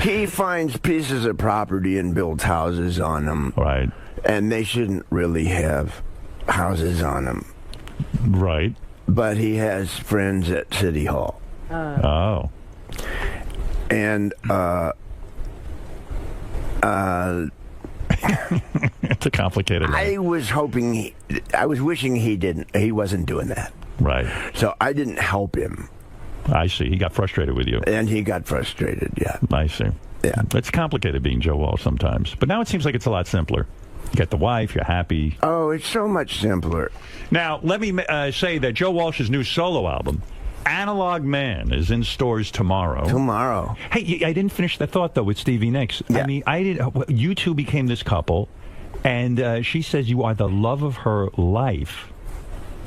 He finds pieces of property and builds houses on them. Right. And they shouldn't really have houses on them. Right. But he has friends at City Hall. Oh. And, it's a complicated one. I was wishing he wasn't doing that. Right. So I didn't help him. I see. He got frustrated with you. And he got frustrated, yeah. I see. Yeah. It's complicated being Joe Walsh sometimes. But now it seems like it's a lot simpler. You get the wife, you're happy. Oh, it's so much simpler. Now, let me say that Joe Walsh's new solo album, Analog Man, is in stores tomorrow. Tomorrow. Hey, I didn't finish that thought, though, with Stevie Nicks. Yeah. I mean, you two became this couple, and she says you are the love of her life.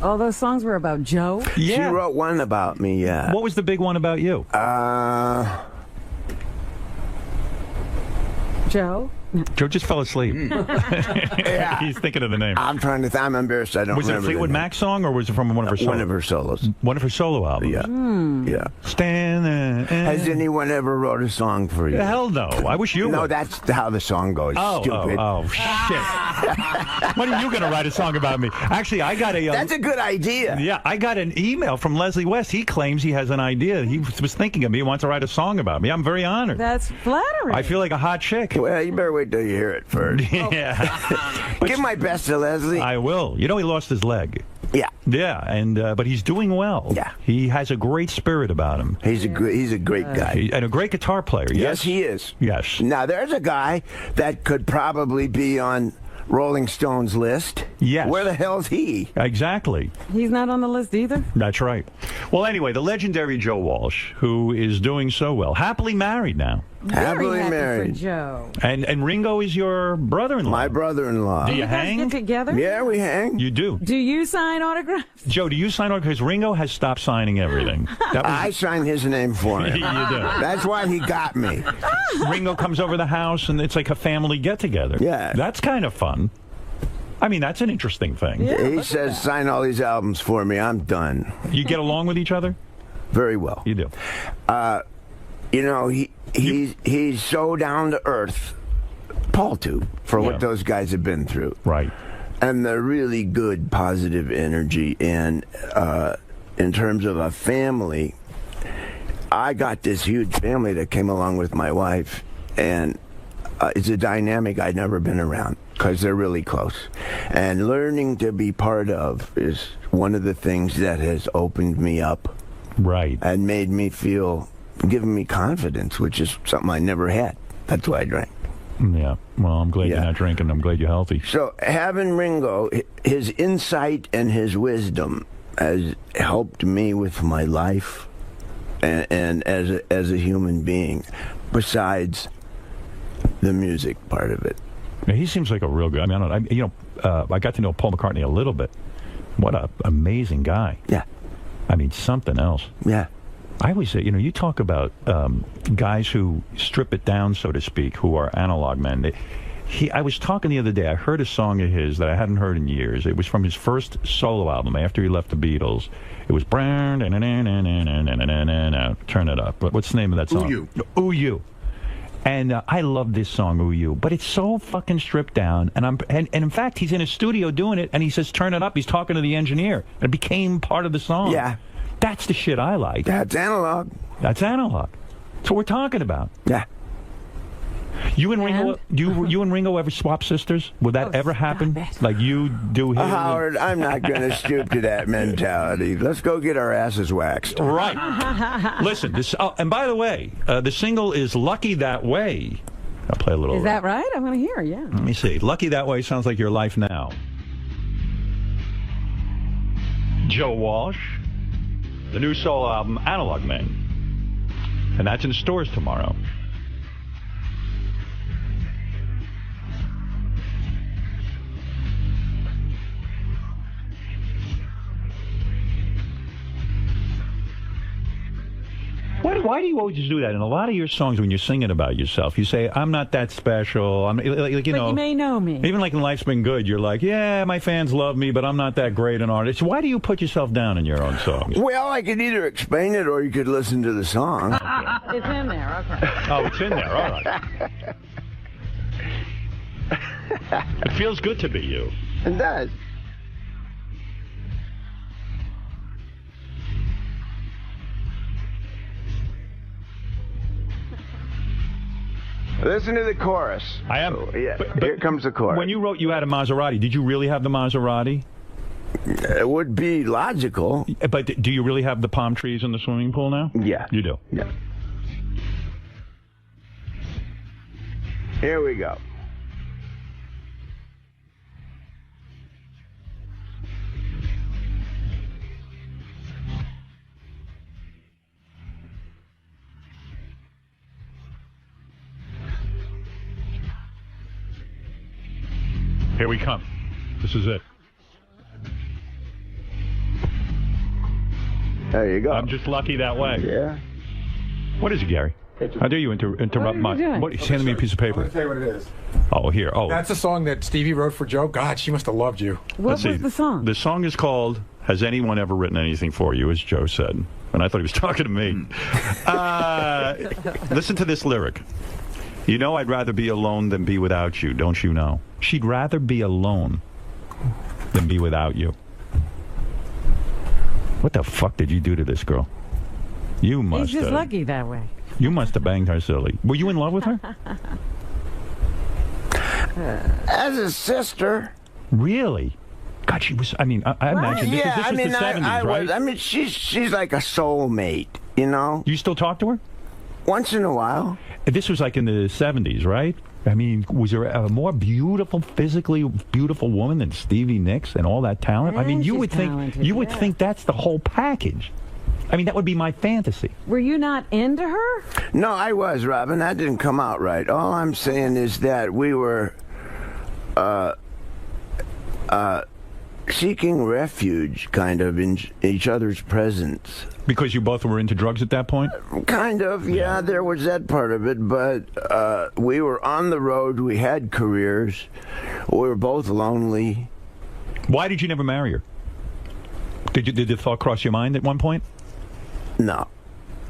All those songs were about Joe? Yeah. She wrote one about me, yeah. What was the big one about you? Joe? Joe just fell asleep. Yeah. He's thinking of the name. I'm trying to I'm embarrassed. I don't Was it a remember. Fleetwood Mac song, or was it from one of her solos? One of her solos. One of her solo albums? Yeah. Yeah. Stand there. Has anyone ever wrote a song for you? Hell no. I wish you No, would. that's how the song goes. Stupid. Oh, shit. When are you going to write a song about me? Actually, I got a... That's a good idea. Yeah, I got an email from Leslie West. He claims he has an idea. He was thinking of me. He wants to write a song about me. I'm very honored. That's flattering. I feel like a hot chick. Well, you better wait till you hear it first. Yeah. Give my best to Leslie. I will. You know he lost his leg. Yeah. Yeah, and but he's doing well. Yeah. He has a great spirit about him. He's a great guy. And a great guitar player. Yes, he is. Yes. Now, there's a guy that could probably be on Rolling Stone's list. Yes. Where the hell's he? Exactly. He's not on the list either? That's right. Well, anyway, the legendary Joe Walsh, who is doing so well, happily married now. Happily Very married. happy for Joe. And Ringo is your brother-in-law. My brother-in-law. Do you guys hang? get together? Yeah, we hang. You do. Do you sign autographs? Joe, do you sign autographs? Because Ringo has stopped signing everything. I signed his name for him. You do. That's why he got me. Ringo comes over the house, and it's like a family get-together. Yeah. That's kind of fun. I mean, that's an interesting thing. Yeah, he says, sign all these albums for me. I'm done. You get along with each other? Very well. You do. You know, he's so down to earth, Paul too, for what those guys have been through. Right. And the really good positive energy. And in terms of a family, I got this huge family that came along with my wife, and it's a dynamic I'd never been around because they're really close. And learning to be part of is one of the things that has opened me up. Right. And made me feel, given me confidence, which is something I never had. That's why I drank. Yeah. Well, I'm glad you're not drinking. I'm glad you're healthy. So having Ringo, his insight and his wisdom has helped me with my life and as a human being, besides the music part of it. Yeah, he seems like a real good. I mean, I got to know Paul McCartney a little bit. What an amazing guy. Yeah. I mean, something else. Yeah. I always say, you talk about guys who strip it down, so to speak, who are analog men. I was talking the other day, I heard a song of his that I hadn't heard in years. It was from his first solo album after he left the Beatles. It was Turn It Up. What's the name of that song? Ooh You. Ooh You. And I love this song, Ooh You, but it's so fucking stripped down. And in fact, he's in a studio doing it, and he says, turn it up. He's talking to the engineer. And it became part of the song. Yeah. That's the shit I like. That's analog. That's analog. That's what we're talking about. Yeah. You and Ringo, you and Ringo ever swap sisters? Would that ever happen? Like you do his? Howard, I'm not going to stoop to that mentality. Let's go get our asses waxed. Right. Listen, this. Oh, and by the way, the single is "Lucky That Way." I'll play a little. Is that right? I want to hear. Yeah. Let me see. "Lucky That Way" sounds like your life now. Joe Walsh, the new solo album "Analog Men," and that's in stores tomorrow. Why do you always do that? In a lot of your songs, when you're singing about yourself, you say, "I'm not that special." I'm like, you may know me. Even like in Life's Been Good, you're like, "Yeah, my fans love me, but I'm not that great an artist." Why do you put yourself down in your own songs? Well, I could either explain it or you could listen to the song. It's in there. Okay. Oh, it's in there. All right. It feels good to be you. It does. Listen to the chorus. I am. Oh, yeah. But here comes the chorus. When you wrote you had a Maserati, did you really have the Maserati? It would be logical. But do you really have the palm trees in the swimming pool now? Yeah. You do? Yeah. Here we go. Here we come. This is it. There you go. I'm just lucky that way. Yeah. What is it, Gary? How dare you interrupt my... He's handing me a piece of paper. I'll tell you what it is. Oh, here. Oh. That's a song that Stevie wrote for Joe. God, she must have loved you. What was the song? The song is called "Has Anyone Ever Written Anything for You," as Joe said. And I thought he was talking to me. Listen to this lyric. "You know I'd rather be alone than be without you, don't you know? She'd rather be alone than be without you." What the fuck did you do to this girl? You must He's just lucky that way. You must have banged her silly. Were you in love with her? As a sister. Really? God, she was, I mean, I imagine this was the 70s, right? I mean, she's like a soulmate, you know? You still talk to her? Once in a while. This was like in the 70s, right? I mean, was there a more beautiful, physically beautiful woman than Stevie Nicks and all that talent? I mean, you would think that's the whole package. I mean, that would be my fantasy. Were you not into her? No, I was, Robin. That didn't come out right. All I'm saying is that we were seeking refuge, kind of, in each other's presence. Because you both were into drugs at that point? Kind of, yeah, there was that part of it, but we were on the road, we had careers, we were both lonely, Why did you never marry her? Did the thought cross your mind at one point? No.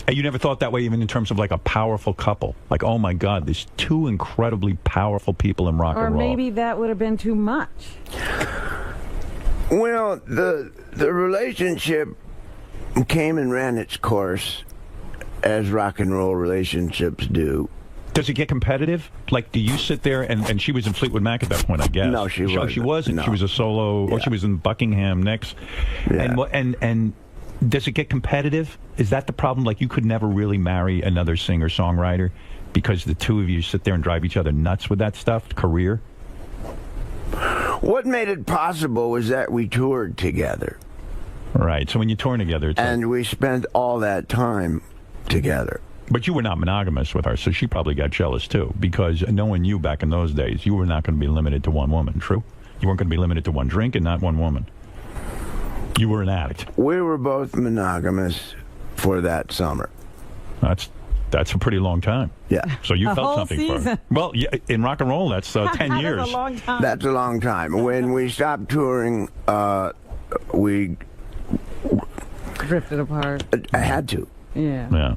And you never thought that way, even in terms of like a powerful couple? Like, oh my God, there's two incredibly powerful people in rock Or and roll. maybe that would have been too much. Well, the relationship came and ran its course, as rock and roll relationships do. Does it get competitive? Like, do you sit there, and she was in Fleetwood Mac at that point, I guess. No, she wasn't. She wasn't. No. She was a solo, or she was in Buckingham next. Yeah. And does it get competitive? Is that the problem? Like, you could never really marry another singer-songwriter because the two of you sit there and drive each other nuts with that stuff, career? What made it possible was that we toured together. Right. So when you tour together, it's and we spent all that time together. But you were not monogamous with her, so she probably got jealous too, because knowing you back in those days, you were not going to be limited to one woman, true? You weren't going to be limited to one drink and not one woman. You were an addict. We were both monogamous for that summer. That's a pretty long time. Yeah. So you A felt whole something for season. her. Well, yeah, in rock and roll, that's 10 years. That's a long time. That's a long time. When we stopped touring, we Drifted apart. I had to. Yeah. Yeah.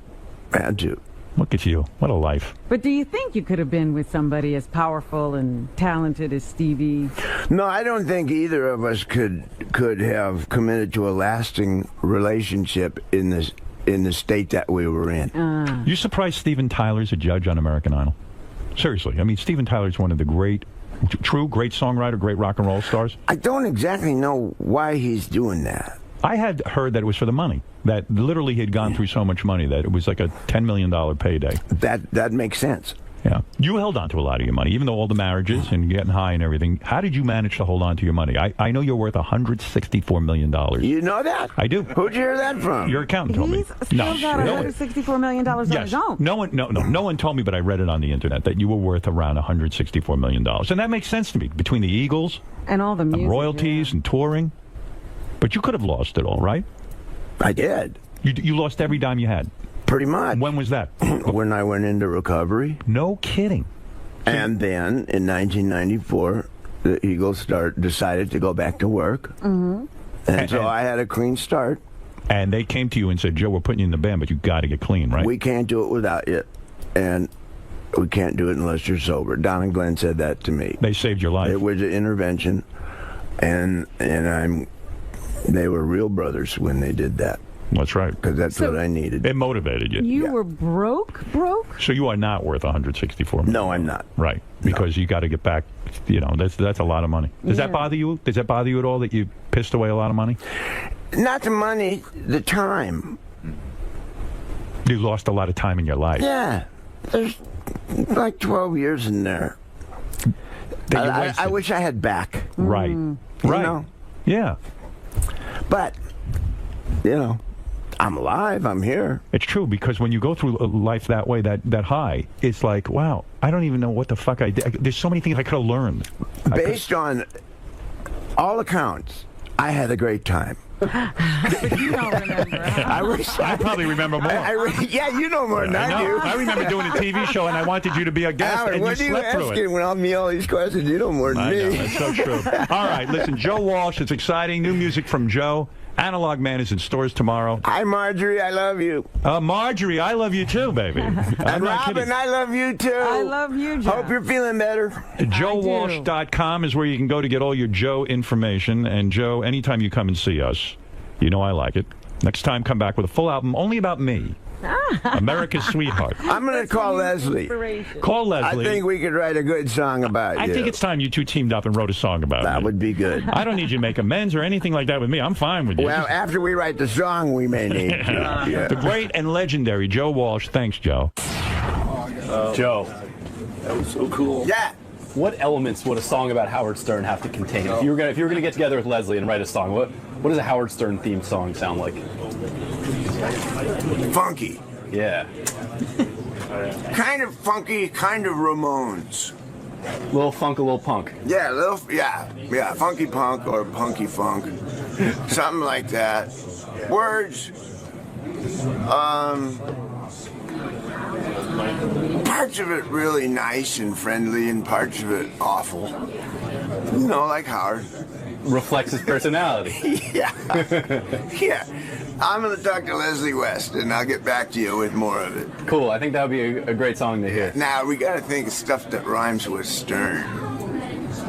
I had to. Look at you. What a life. But do you think you could have been with somebody as powerful and talented as Stevie? No, I don't think either of us could have committed to a lasting relationship in the state that we were in. You surprised Steven Tyler's a judge on American Idol? Seriously. I mean, Steven Tyler's one of the great songwriter, great rock and roll stars. I don't exactly know why he's doing that. I had heard that it was for the money. That literally he had gone through so much money that it was like a $10 million payday. That makes sense. Yeah. You held on to a lot of your money, even though all the marriages and getting high and everything. How did you manage to hold on to your money? I know you're worth $164 million. You know that? I do. Who'd you hear that from? Your accountant told me. He's still got $164 million on his own. No one told me, but I read it on the internet that you were worth around $164 million. And that makes sense to me, between the Eagles and all the music, and royalties and touring. But you could have lost it all, right? I did. You lost every dime you had? Pretty much. When was that? When I went into recovery. No kidding. And then, in 1994, the Eagles decided to go back to work. Mm-hmm. And so I had a clean start. And they came to you and said, Joe, we're putting you in the band, but you got to get clean, right? We can't do it without you. And we can't do it unless you're sober. Don and Glenn said that to me. They saved your life. It was an intervention. And they were real brothers when they did that. That's right. Because that's what I needed. It motivated you. You were broke? So you are not worth $164 million. No, I'm not. Right. Because you got to get back, that's a lot of money. Does that bother you? Does that bother you at all that you pissed away a lot of money? Not the money, the time. You lost a lot of time in your life. Yeah. There's like 12 years in there. I wish I had back. Right. You Right. know? Yeah. But, I'm alive. I'm here. It's true, because when you go through life that way, that high, it's like, wow, I don't even know what the fuck I did. There's so many things I could have learned. Based on all accounts, I had a great time. But you don't remember. I probably remember more. Yeah, you know more than I do. I remember doing a TV show, and I wanted you to be a guest, Howard, and you what are you slept through asking it. when I'm me all these questions? You know more than me. I know, that's so true. All right, listen, Joe Walsh, it's exciting. New music from Joe. Analog Man is in stores tomorrow. Hi, Marjorie, I love you. Marjorie, I love you too, baby. And Robin, I love you too. I love you, Joe. Hope you're feeling better. JoeWalsh.com is where you can go to get all your Joe information. And Joe, anytime you come and see us, you know I like it. Next time, come back with a full album only about me. America's Sweetheart. I'm going to call Leslie. Call Leslie. I think we could write a good song about you. I think it's time you two teamed up and wrote a song about That me. would be good. I don't need you to make amends or anything like that with me. I'm fine with you. Well, after we write the song, we may need to. Yeah. The great and legendary Joe Walsh. Thanks, Joe. Joe. That was so cool. Yeah. What elements would a song about Howard Stern have to contain? If you were gonna get together with Leslie and write a song, what does a Howard Stern themed song sound like? Funky. Yeah. Kind of funky, kind of Ramones. Little funk, a little punk. Yeah, yeah, funky punk or punky funk, something like that. Words. Parts of it really nice and friendly, and parts of it awful. Like Howard. reflects his personality. Yeah. Yeah. I'm going to talk to Leslie West, and I'll get back to you with more of it. Cool. I think that would be a great song to hear. Now, we got to think of stuff that rhymes with Stern.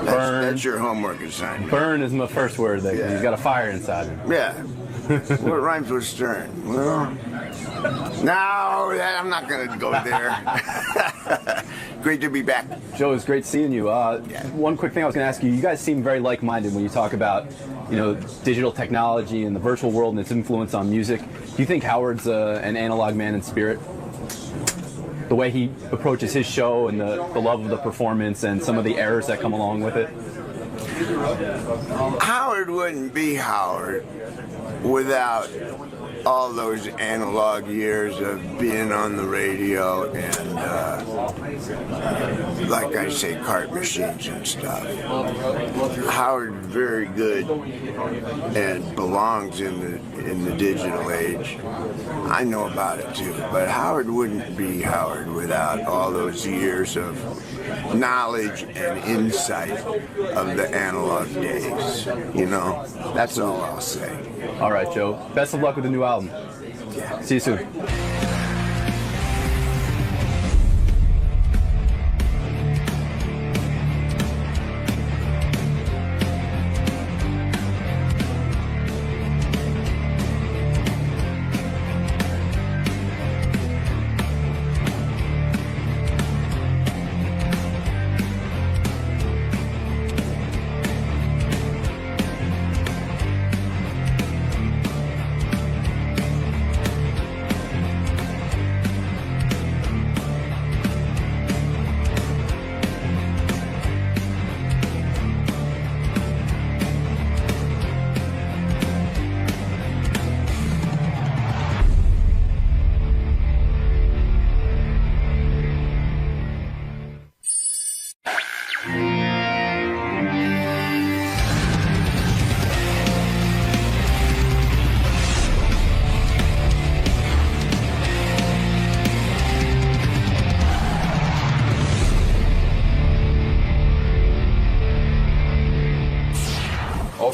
That's your homework assignment. Burn is my first word there. Yeah. He's got a fire inside him. Yeah. What rhymes with Stern? Well, no, I'm not going to go there. Great to be back. Joe, it's great seeing you. One quick thing I was going to ask you. You guys seem very like-minded when you talk about, digital technology and the virtual world and its influence on music. Do you think Howard's an analog man in spirit? The way he approaches his show and the love of the performance and some of the errors that come along with it? Howard wouldn't be Howard without all those analog years of being on the radio and, like I say, cart machines and stuff. Howard very good and belongs in the digital age. I know about it too, but Howard wouldn't be Howard without all those years of knowledge and insight of the analog days. That's all I'll say. All right, Joe. Best of luck with the new album. Yeah. See you soon.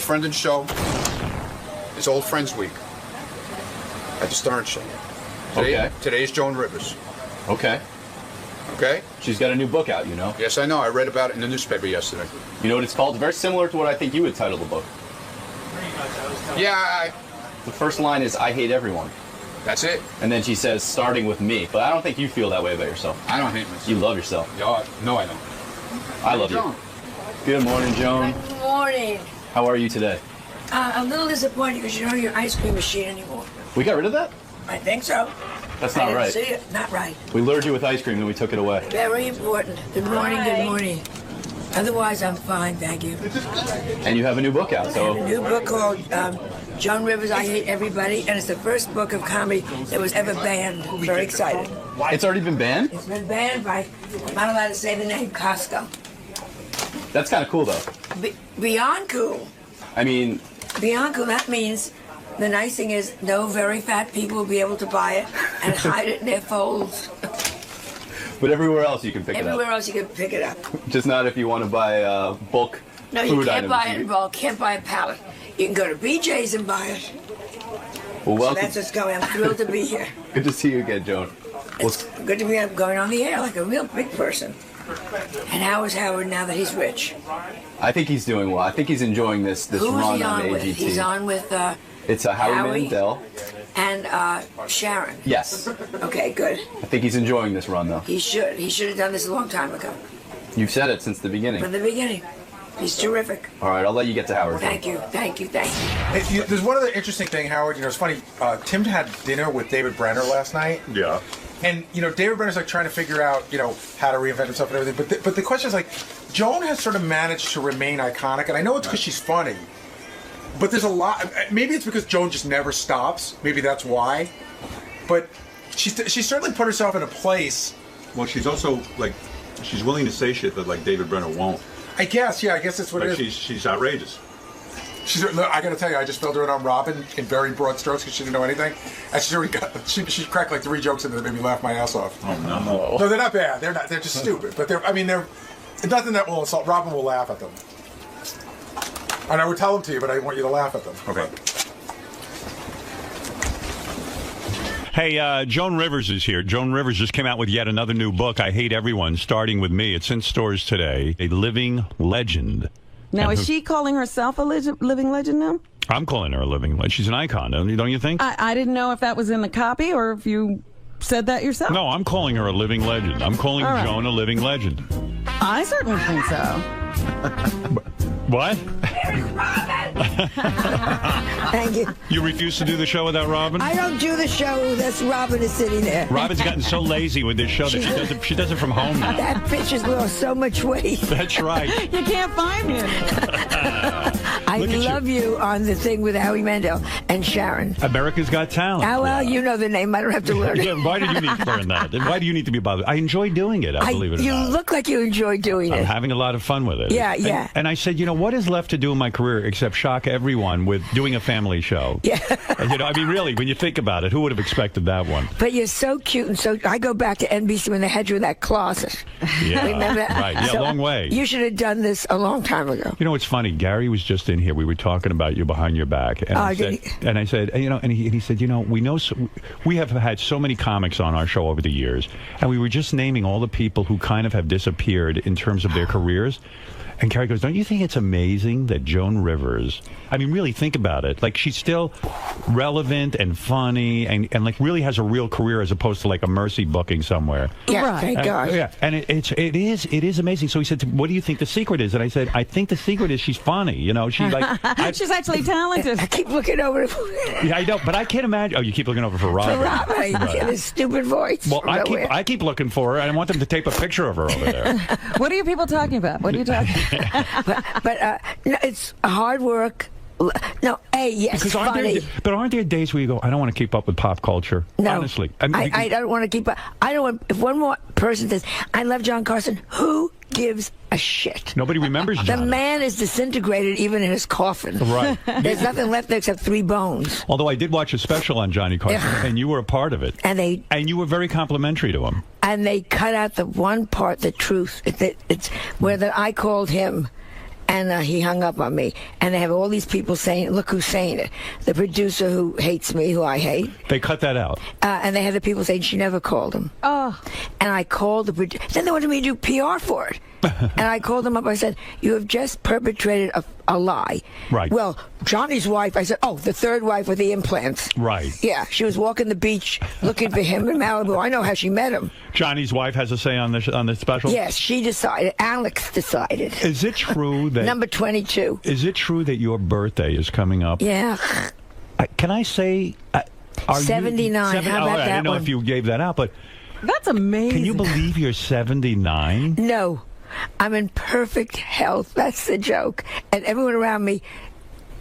Friend and show. It's Old Friends Week at the Stern Show. Today's Joan Rivers. Okay. Okay? She's got a new book out, Yes, I know. I read about it in the newspaper yesterday. You know what it's called? Very similar to what I think you would title the book. Yeah. The first line is, I hate everyone. That's it. And then she says, starting with me. But I don't think you feel that way about yourself. I don't hate myself. You love yourself. No, I don't. I love you. Good morning, Joan. Good morning. How are you today? A little disappointed because you don't have your ice cream machine anymore. We got rid of that? I think so. That's not right. See it? Not right. We lured you with ice cream, then we took it away. Very important. Good morning, good morning. Otherwise, I'm fine, thank you. And you have a new book out, so... I have a new book called Joan Rivers, I Hate Everybody, and it's the first book of comedy that was ever banned. I'm very excited. It's already been banned? It's been banned by, I'm not allowed to say the name, Costco. That's kind of cool, though. Beyond cool. I mean... Beyond cool, that means the nice thing is no very fat people will be able to buy it and hide it in their folds. But everywhere else you can pick it up. Everywhere else you can pick it up. Just not if you want to buy bulk no, food items. No, you can't buy it in bulk, can't buy a pallet. You can go to BJ's and buy it. Well, welcome. So that's what's going. I'm thrilled to be here. Good to see you again, Joan. It's good to be going on the air like a real big person. And how is Howard now that he's rich? I think he's doing well. I think he's enjoying this run on AGT. He's on with it's Howie Mandel. And Sharon. Yes. Okay, good. I think he's enjoying this run, though. He should. He should have done this a long time ago. You've said it since the beginning. From the beginning. He's terrific. All right, I'll let you get to Howard. Thank you. Hey, there's one other interesting thing, Howard. It's funny. Tim had dinner with David Brenner last night. Yeah. And, David Brenner's like trying to figure out, how to reinvent himself and everything. But the question is like, Joan has sort of managed to remain iconic. And I know it's because she's funny. But there's a lot. Maybe it's because Joan just never stops. Maybe that's why. But she certainly put herself in a place. Well, she's also, she's willing to say shit that, David Brenner won't. I guess that's what it is. She's outrageous. I got to tell you, I just filled her in on Robin in very broad strokes because she didn't know anything. And she's already got, she cracked 3 jokes in there that made me laugh my ass off. Oh, no. No, they're not bad. They're just stupid. But they're nothing that will insult. Robin will laugh at them. And I would tell them to you, but I want you to laugh at them. Okay. Hey, Joan Rivers is here. Joan Rivers just came out with yet another new book, I Hate Everyone, starting with me. It's in stores today. A living legend. Now, is she calling herself a living legend now? I'm calling her a living legend. She's an icon, don't you think? I didn't know if that was in the copy or if you said that yourself. No, I'm calling her a living legend. I'm calling Joan a living legend. I certainly think so. What? Thank you. You refuse to do the show without Robin? I don't do the show. That's Robin is sitting there. Robin's gotten so lazy with this show that she does it from home now. That bitch has lost so much weight. That's right. You can't find me. I love you on the thing with Howie Mandel and Sharon. America's Got Talent. Oh, well, you know the name. I don't have to learn it. Yeah, why did you need to learn that? And why do you need to be bothered? I enjoy doing it, I believe it or You not. look like you enjoy doing it. I'm having a lot of fun with it. Yeah, yeah. And I said, what is left to do in my career except shock everyone with doing a family show? Yeah. I mean, really, when you think about it, who would have expected that one? But you're so cute, and so I go back to NBC when they had you in that closet. Yeah, remember that? right. Yeah, so long way. You should have done this a long time ago. You know, it's funny. Gary was just in here. We were talking about you behind your back, and I said, and he said, we know we have had so many comics on our show over the years, and we were just naming all the people who kind of have disappeared in terms of their careers. And Gary goes, don't you think it's amazing that Joan Rivers, I mean, really think about it. Like, she's still relevant and funny and like really has a real career as opposed to like a Mercy booking somewhere. Yeah, thank God. Yeah, and it is amazing. So he said, what do you think the secret is? And I said, I think the secret is she's funny. She's like... She's actually talented. I keep looking over. Yeah, I know, but I can't imagine... Oh, you keep looking over for Robin. For Robin, I get his stupid voice. Well, I keep looking for her, and I want them to tape a picture of her over there. What are you people talking about? What are you talking about? but no, it's hard work. No, yes, because funny. Aren't there days where you go, I don't want to keep up with pop culture? No, honestly, I don't want to keep up. I don't want. If one more person says, I love John Carson, who gives a shit? Nobody remembers John. The man is disintegrated even in his coffin. Right. There's nothing left there except 3 bones. Although I did watch a special on Johnny Carson, and you were a part of it. And you were very complimentary to him. And they cut out the one part, the truth. It's where I called him. And he hung up on me. And they have all these people saying, look who's saying it. The producer who hates me, who I hate. They cut that out. And they have the people saying she never called him. Oh. And I called the producer. Then they wanted me to do PR for it. And I called them up. I said, you have just perpetrated a lie. Right. Well, Johnny's wife, I said, the 3rd wife with the implants. Right. Yeah, she was walking the beach looking for him in Malibu. I know how she met him. Johnny's wife has a say on the special? Yes, she decided. Alex decided. Is it true that... Number 22. Is it true that your birthday is coming up? Yeah. Can I say... 79. How about that I didn't know one? if you gave that out, but... That's amazing. Can you believe you're 79? No. I'm in perfect health. That's the joke. And everyone around me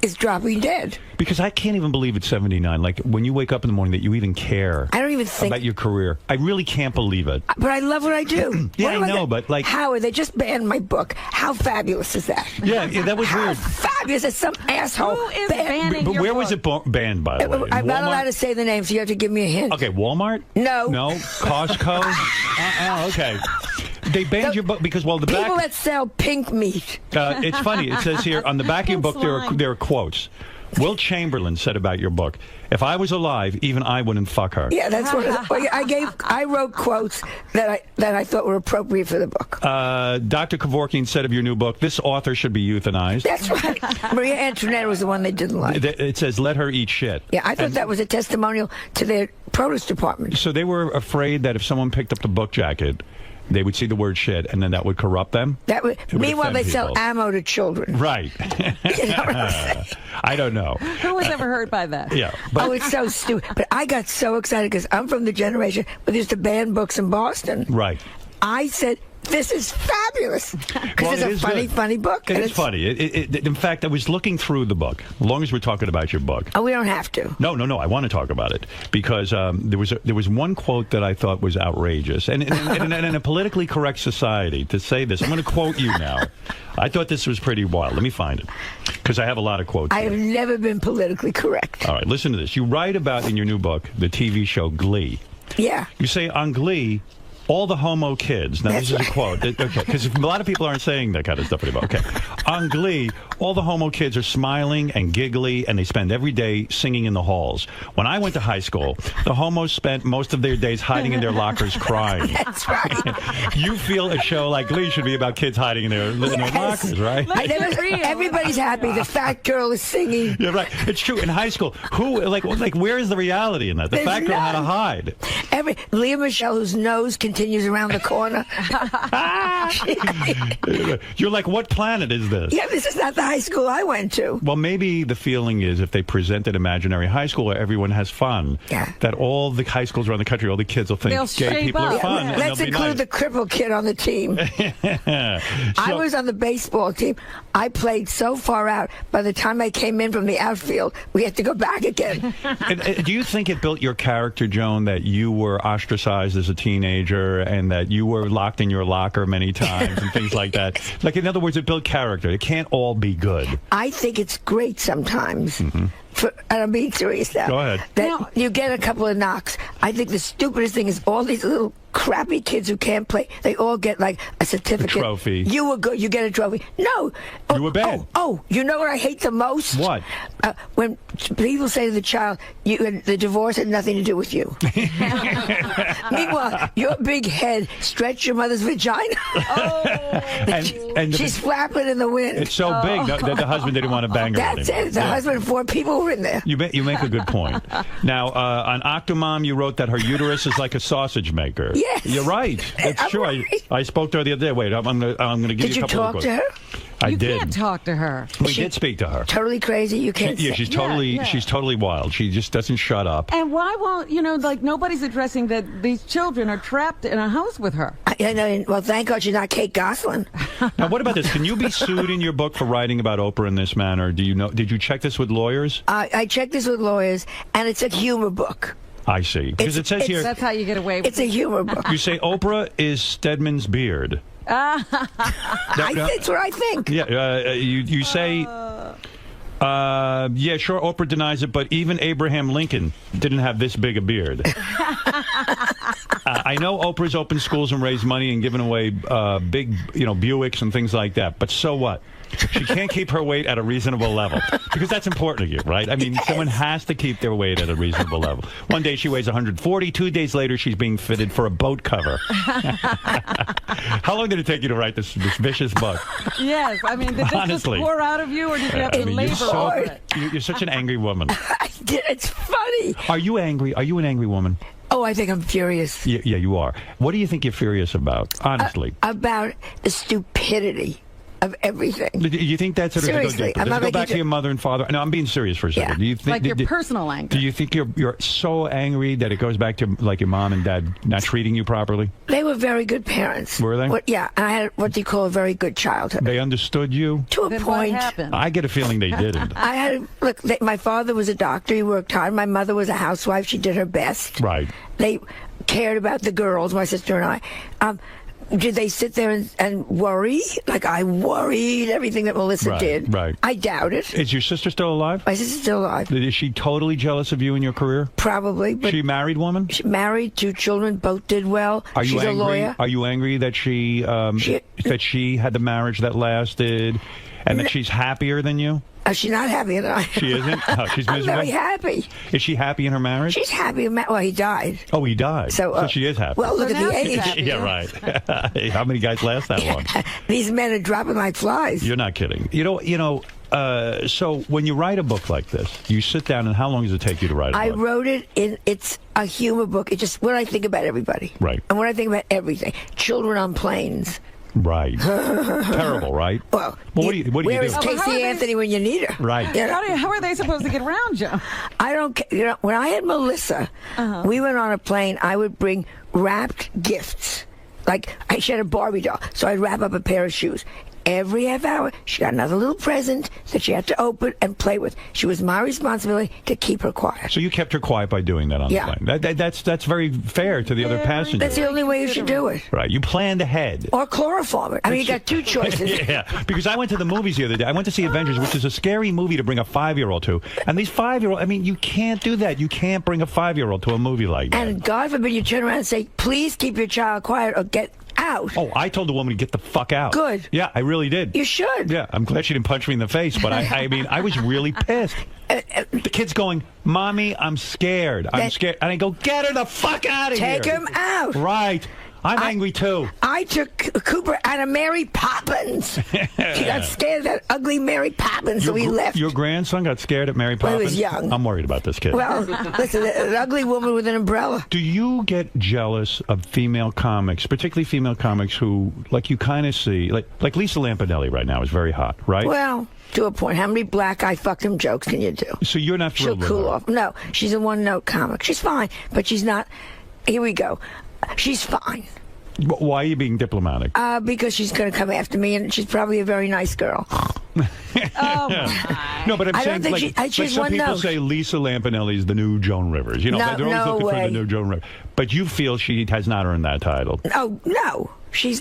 is dropping dead. Because I can't even believe it's 79. Like, when you wake up in the morning that you even care I don't even think about your career. I really can't believe it. But I love what I do. Yeah, I know, but like... Howard, they just banned my book. How fabulous is that? Yeah, that was weird. Fabulous. It's some asshole. Who is banning But your where book? was it banned, by the way? I'm not Walmart? allowed to say the name, so you have to give me a hint. Okay, Walmart? No. No? Costco? Okay. They banned your book because, well, the People back... that sell pink meat. It's funny. It says here, on the back of your book, there are quotes. Will Chamberlain said about your book, if I was alive, even I wouldn't fuck her. Yeah, that's what I wrote quotes that I thought were appropriate for the book. Dr. Kevorkian said of your new book, this author should be euthanized. That's right. Maria Antoinette was the one they didn't like. It says, let her eat shit. Yeah, I thought that was a testimonial to their produce department. So they were afraid that if someone picked up the book jacket, they would see the word shit, and then that would corrupt them? Meanwhile, they sell people. ammo to children. Right. You know what I'm saying? I don't know. Who was ever hurt by that? Yeah. It's so stupid. But I got so excited because I'm from the generation where they used to ban books in Boston. Right. I said, this is fabulous. Because Well, it's a funny book. It is funny. In fact, I was looking through the book, as long as we're talking about your book. Oh, we don't have to. No, I want to talk about it because there was one quote that I thought was outrageous. And in a politically correct society, to say this, I'm going to quote you now. I thought this was pretty wild. Let me find it because I have a lot of quotes. I have never been politically correct. All right, listen to this. You write about, in your new book, the TV show Glee. Yeah. You say, on Glee, all the homo kids. Now, this is a quote. Okay, because a lot of people aren't saying that kind of stuff anymore. Okay. On Glee, all the homo kids are smiling and giggly, and they spend every day singing in the halls. When I went to high school, the homos spent most of their days hiding in their lockers crying. That's right. You feel a show like Glee should be about kids hiding in their lockers, right? Everybody's happy. The fat girl is singing. Yeah, right. It's true. In high school, where is the reality in that? The fat girl had to hide. Leah Michelle, whose nose continues around the corner. You're like, what planet is this? Yeah, this is not the high school I went to. Well, maybe the feeling is if they present an imaginary high school where everyone has fun, that all the high schools around the country, all the kids will think gay people are fun. And let's include the crippled kid on the team. I was on the baseball team. I played so far out. By the time I came in from the outfield, we had to go back again. Do you think it built your character, Joan, that you were ostracized as a teenager and that you were locked in your locker many times and things like that? Like, in other words, it built character. It can't all be good. I think it's great sometimes. And I'm being serious now. Go ahead. That you get a couple of knocks. I think the stupidest thing is all these little crappy kids who can't play. They all get like a certificate. A trophy. You were good. You get a trophy. No. You were bad. You know what I hate the most? What? When people say to the child, the divorce had nothing to do with you. Meanwhile, your big head stretched your mother's vagina. She's flapping in the wind. It's so big that the husband didn't want to bang her. That's it. The husband and 4 people were in there. You make a good point. Now, on 𝗧𝗵𝗲, you wrote that her uterus is like a sausage maker. Yes. You're right. That's true. Right. I spoke to her the other day. Wait, I'm going to give you a couple of quotes. Did you talk to her? I did. You can't talk to her. We did speak to her. Totally crazy. You can't. She's totally wild. She just doesn't shut up. And why won't nobody's addressing that these children are trapped in a house with her? I know. Well, thank God she's not Kate Gosselin. Now, what about this? Can you be sued in your book for writing about Oprah in this manner? Did you check this with lawyers? I checked this with lawyers, and it's a humor book. I see. Because it says here. That's how you get away with it. It's a humor book. You say Oprah is 𝗧𝗵𝗲 beard. That's what I think. Yeah, you say, yeah, sure, Oprah denies it, but even Abraham Lincoln didn't have this big a beard. I know Oprah's opened schools and raised money and given away big, Buicks and things like that, but so what? She can't keep her weight at a reasonable level because that's important to you, right? I mean, someone has to keep their weight at a reasonable level. One day she weighs 140. 2 days later, she's being fitted for a boat cover. How long did it take you to write this vicious book? Yes, I mean, did this just pour out of you, or did you have to labor over it? You're such an angry woman. It's funny. Are you angry? Are you an angry woman? Oh, I think I'm furious. Yeah, you are. What do you think you're furious about, honestly? About the stupidity of everything. Do you think that's sort of seriously? Does it go back to your mother and father? No, I'm being serious for a second. Yeah. Do you think like your personal anger? Do you think you're so angry that it goes back to like your mom and dad not treating you properly? They were very good parents. Were they? Yeah, I had what you call a very good childhood. They understood you to a point. What happened? I get a feeling they didn't. My father was a doctor. He worked hard. My mother was a housewife. She did her best. Right. They cared about the girls, my sister and I. Did they sit there and worry? Like I worried everything that Melissa did. Right. I doubt it. Is your sister still alive? My sister's still alive. Is she totally jealous of you and your career? Probably. But she a married woman? She married, 2 children, both did well. She's a lawyer. Are you angry that she had the marriage that lasted and that she's happier than you? She's not happy than I am. She isn't? Oh, she's miserable? I'm very happy. Is she happy in her marriage? She's happy. Well, he died. Oh, he died. So she is happy. Well, look at the age. Yeah, right. How many guys last that long? These men are dropping like flies. You're not kidding. So when you write a book like this, you sit down, and how long does it take you to write a book? I wrote it it's a humor book. It's just what I think about everybody. Right. And what I think about everything. Children on planes. Right. Terrible, right? Well, what do you do? Where is Casey Anthony when you need her? Right. How are they supposed to get around you? I don't care. When I had Melissa, we went on a plane. I would bring wrapped gifts. Like, she had a Barbie doll, so I'd wrap up a pair of shoes. Every half hour, she got another little present that she had to open and play with. She was my responsibility to keep her quiet. So you kept her quiet by doing that on the plane. That's very fair to the other passengers. That's the only way you should do it. Right. You planned ahead. Or chloroform it. I mean, you got 2 choices. Yeah. Because I went to the movies the other day. I went to see Avengers, which is a scary movie to bring a 5-year-old to. And these 5-year-olds, I mean, you can't do that. You can't bring a 5-year-old to a movie like that. And God forbid you turn around and say, please keep your child quiet or get out. Oh, I told the woman to get the fuck out. Good. Yeah, I really did. You should. Yeah, I'm glad she didn't punch me in the face, but I mean, I was really pissed. The kid's going, Mommy, I'm scared. I'm scared. And I go, get her the fuck out of here. Take him out. Right. I'm angry too. I took Cooper out of Mary Poppins. She got scared of that ugly Mary Poppins, so we left. Your grandson got scared at Mary Poppins? Well, he was young. I'm worried about this kid. Well, listen, an ugly woman with an umbrella. Do you get jealous of female comics, particularly female comics who, like you kind of see, like 𝗧𝗵𝗲 𝗦𝗵 right now is very hot, right? Well, to a point. How many black guy fucked him jokes can you do? So you're not thrilled with She'll cool her? off. No, she's a one-note comic. She's fine, but she's not. Here we go. She's fine. Why are you being diplomatic? Because she's going to come after me, and she's probably a very nice girl. Oh, my. No, but I'm I saying, don't think like she's some one people note. say 𝗧𝗵𝗲 𝗦𝗵 is the new Joan Rivers. You know, No, they're always no looking for way. the new Joan Rivers. But you feel she has not earned that title. Oh, no. She's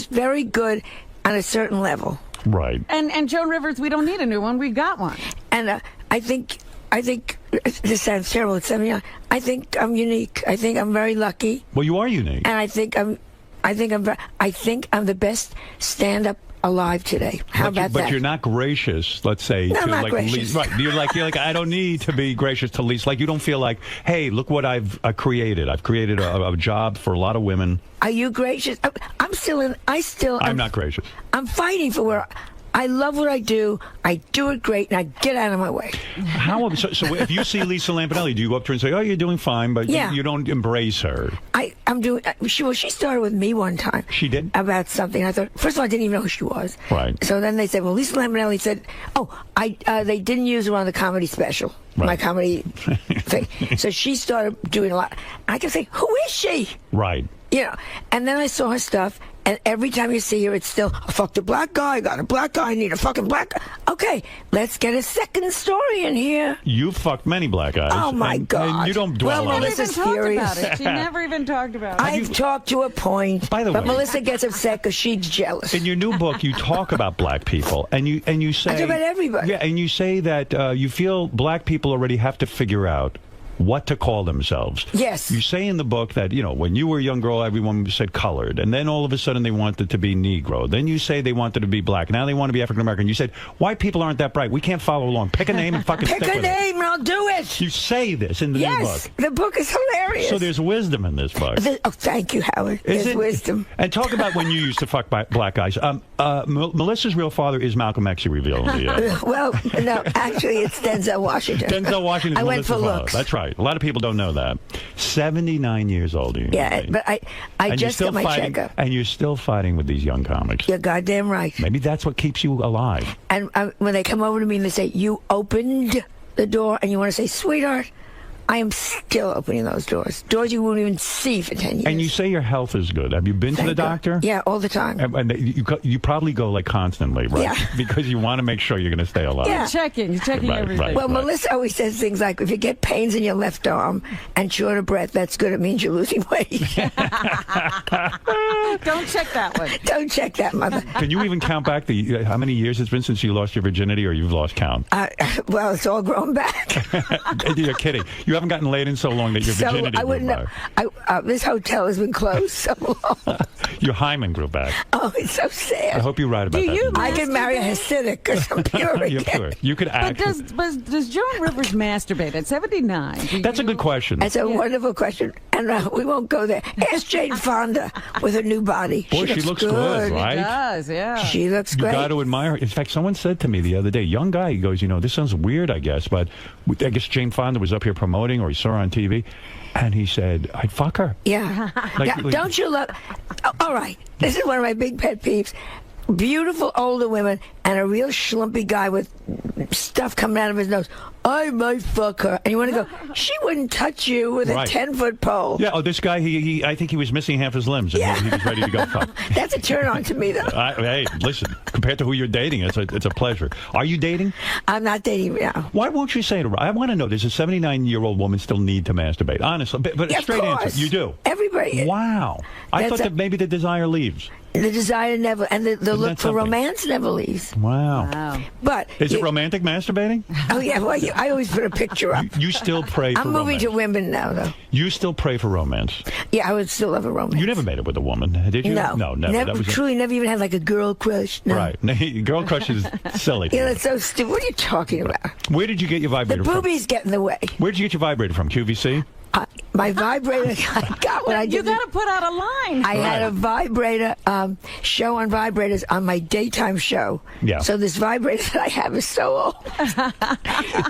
very good on a certain level. Right. And Joan Rivers, we don't need a new one. We got one. And I think this sounds terrible. It's 79. I think I'm unique. I think I'm very lucky. Well, you are unique. And I think I'm the best stand-up alive today. How about that? But you're not gracious, let's say. No, to I'm not like gracious. Right. You're like, I don't need to be gracious to 𝗧𝗵𝗲. Like, you don't feel like, hey, look what I've created. I've created a job for a lot of women. Are you gracious? I'm not gracious. I'm fighting for where I love what I do it great, and I get out of my way. So if you see 𝗧𝗵𝗲 𝗦𝗵, do you go up to her and say, oh, you're doing fine, but Yeah. you don't embrace her? I'm doing. She started with me one time. She did? About something. I thought, first of all, I didn't even know who she was. Right. So then they said, well, 𝗧𝗵𝗲 𝗦𝗵 said, they didn't use her on the comedy special, my comedy thing. So she started doing a lot. I kept saying, who is she? Right. You know, and then I saw her stuff, and every time you see her, it's still, I fucked a black guy, I got a black guy, I need a fucking black guy. Okay, let's get a second story in here. You fucked many black guys. Oh, my God. And you don't dwell on it. Melissa's talked furious. about it. She never even talked about it. I've talked to a point, By the but way- Melissa gets upset because she's jealous. In your new book, you talk about black people, and you say... I talk about everybody. Yeah, and you say that you feel black people already have to figure out what to call themselves. Yes. You say in the book that, when you were a young girl, everyone said colored, and then all of a sudden they wanted to be Negro. Then you say they wanted to be black. Now they want to be African American. You said, white people aren't that bright. We can't follow along. Pick a name and fucking Pick stick a with it. name and I'll do it. You say this in the new book. Yes, the book is hilarious. So there's wisdom in this book. Oh, thank you, Howard. Is There's it? wisdom. And talk about when you used to fuck black guys. Melissa's real father is _𝗵𝗲 𝗦𝗵 revealed in the Well, no, actually, it's Denzel Washington. Denzel Washington. I went for Melissa's looks. father. That's right. A lot of people don't know that. 79 years old. Yeah, but I And just you're got my still fighting, checkup. and you're still fighting with these young comics. You're goddamn right. Maybe that's what keeps you alive. And when they come over to me and they say, you opened the door, and you want to say, sweetheart, I am still opening those doors. Doors you won't even see for 10 years. And you say your health is good. Have you been to the doctor? Yeah, all the time. And you probably go like constantly, right? Yeah. Because you want to make sure you're going to stay alive. Yeah. You're checking Right, everything. right. Well, Melissa always says things like, if you get pains in your left arm and short of breath, that's good. It means you're losing weight. Don't check that one. Don't check that, mother. Can you even count back how many years it's been since you lost your virginity, or you've lost count? Well, it's all grown back. You're kidding. You haven't gotten laid in so long that your So virginity I grew wouldn't know. back. This hotel has been closed so long. Your hymen grew back. Oh, it's so sad. I hope you write about that. I could marry a Hasidic because I'm pure You're again. pure. You could But act. does Joan Rivers masturbate at 79? That's a good question. That's a wonderful question, and we won't go there. Ask Jane Fonda with her new body. Boy, she looks good, right? She does, yeah. She looks You great. got to admire her. In fact, someone said to me the other day, young guy, he goes, this sounds weird, I guess, but I guess Jane Fonda was up here promoting, or he saw her on TV, and he said, I'd fuck her. Yeah. Like- Now, don't you love... all right. This is one of my big pet peeves. Beautiful older women and a real schlumpy guy with stuff coming out of his nose. I might fuck her. And you want to go, she wouldn't touch you with Right. a 10-foot pole. Yeah, this guy, I think he was missing half his limbs, and he was ready to go fuck. That's a turn on to me, though. Hey, listen, compared to who you're dating, it's a pleasure. Are you dating? I'm not dating now. Why won't you say to her? I want to know, does a 79-year-old woman still need to masturbate? Honestly, but Yeah, a of straight course. answer. You do? Everybody. Wow. I That's thought that maybe the desire leaves. The desire never, and the look for romance never leaves. Wow. But is it romantic masturbating? Oh yeah, well, I always put a picture up. You still pray for I'm moving romance. to women now, though. You still pray for romance? Yeah, I would still love a romance. You never made it with a woman, did you? No, never. That was truly, never even had like a girl crush. No. Right. Girl crush is silly. Yeah, that's so stupid. What are you talking about? Where did you get your vibrator The from? boobies get in the way. Where did you get your vibrator from? QVC? My vibrator, I got when I did. You got to put out a line. I had a vibrator show on vibrators on my daytime show. Yeah. So this vibrator that I have is so old.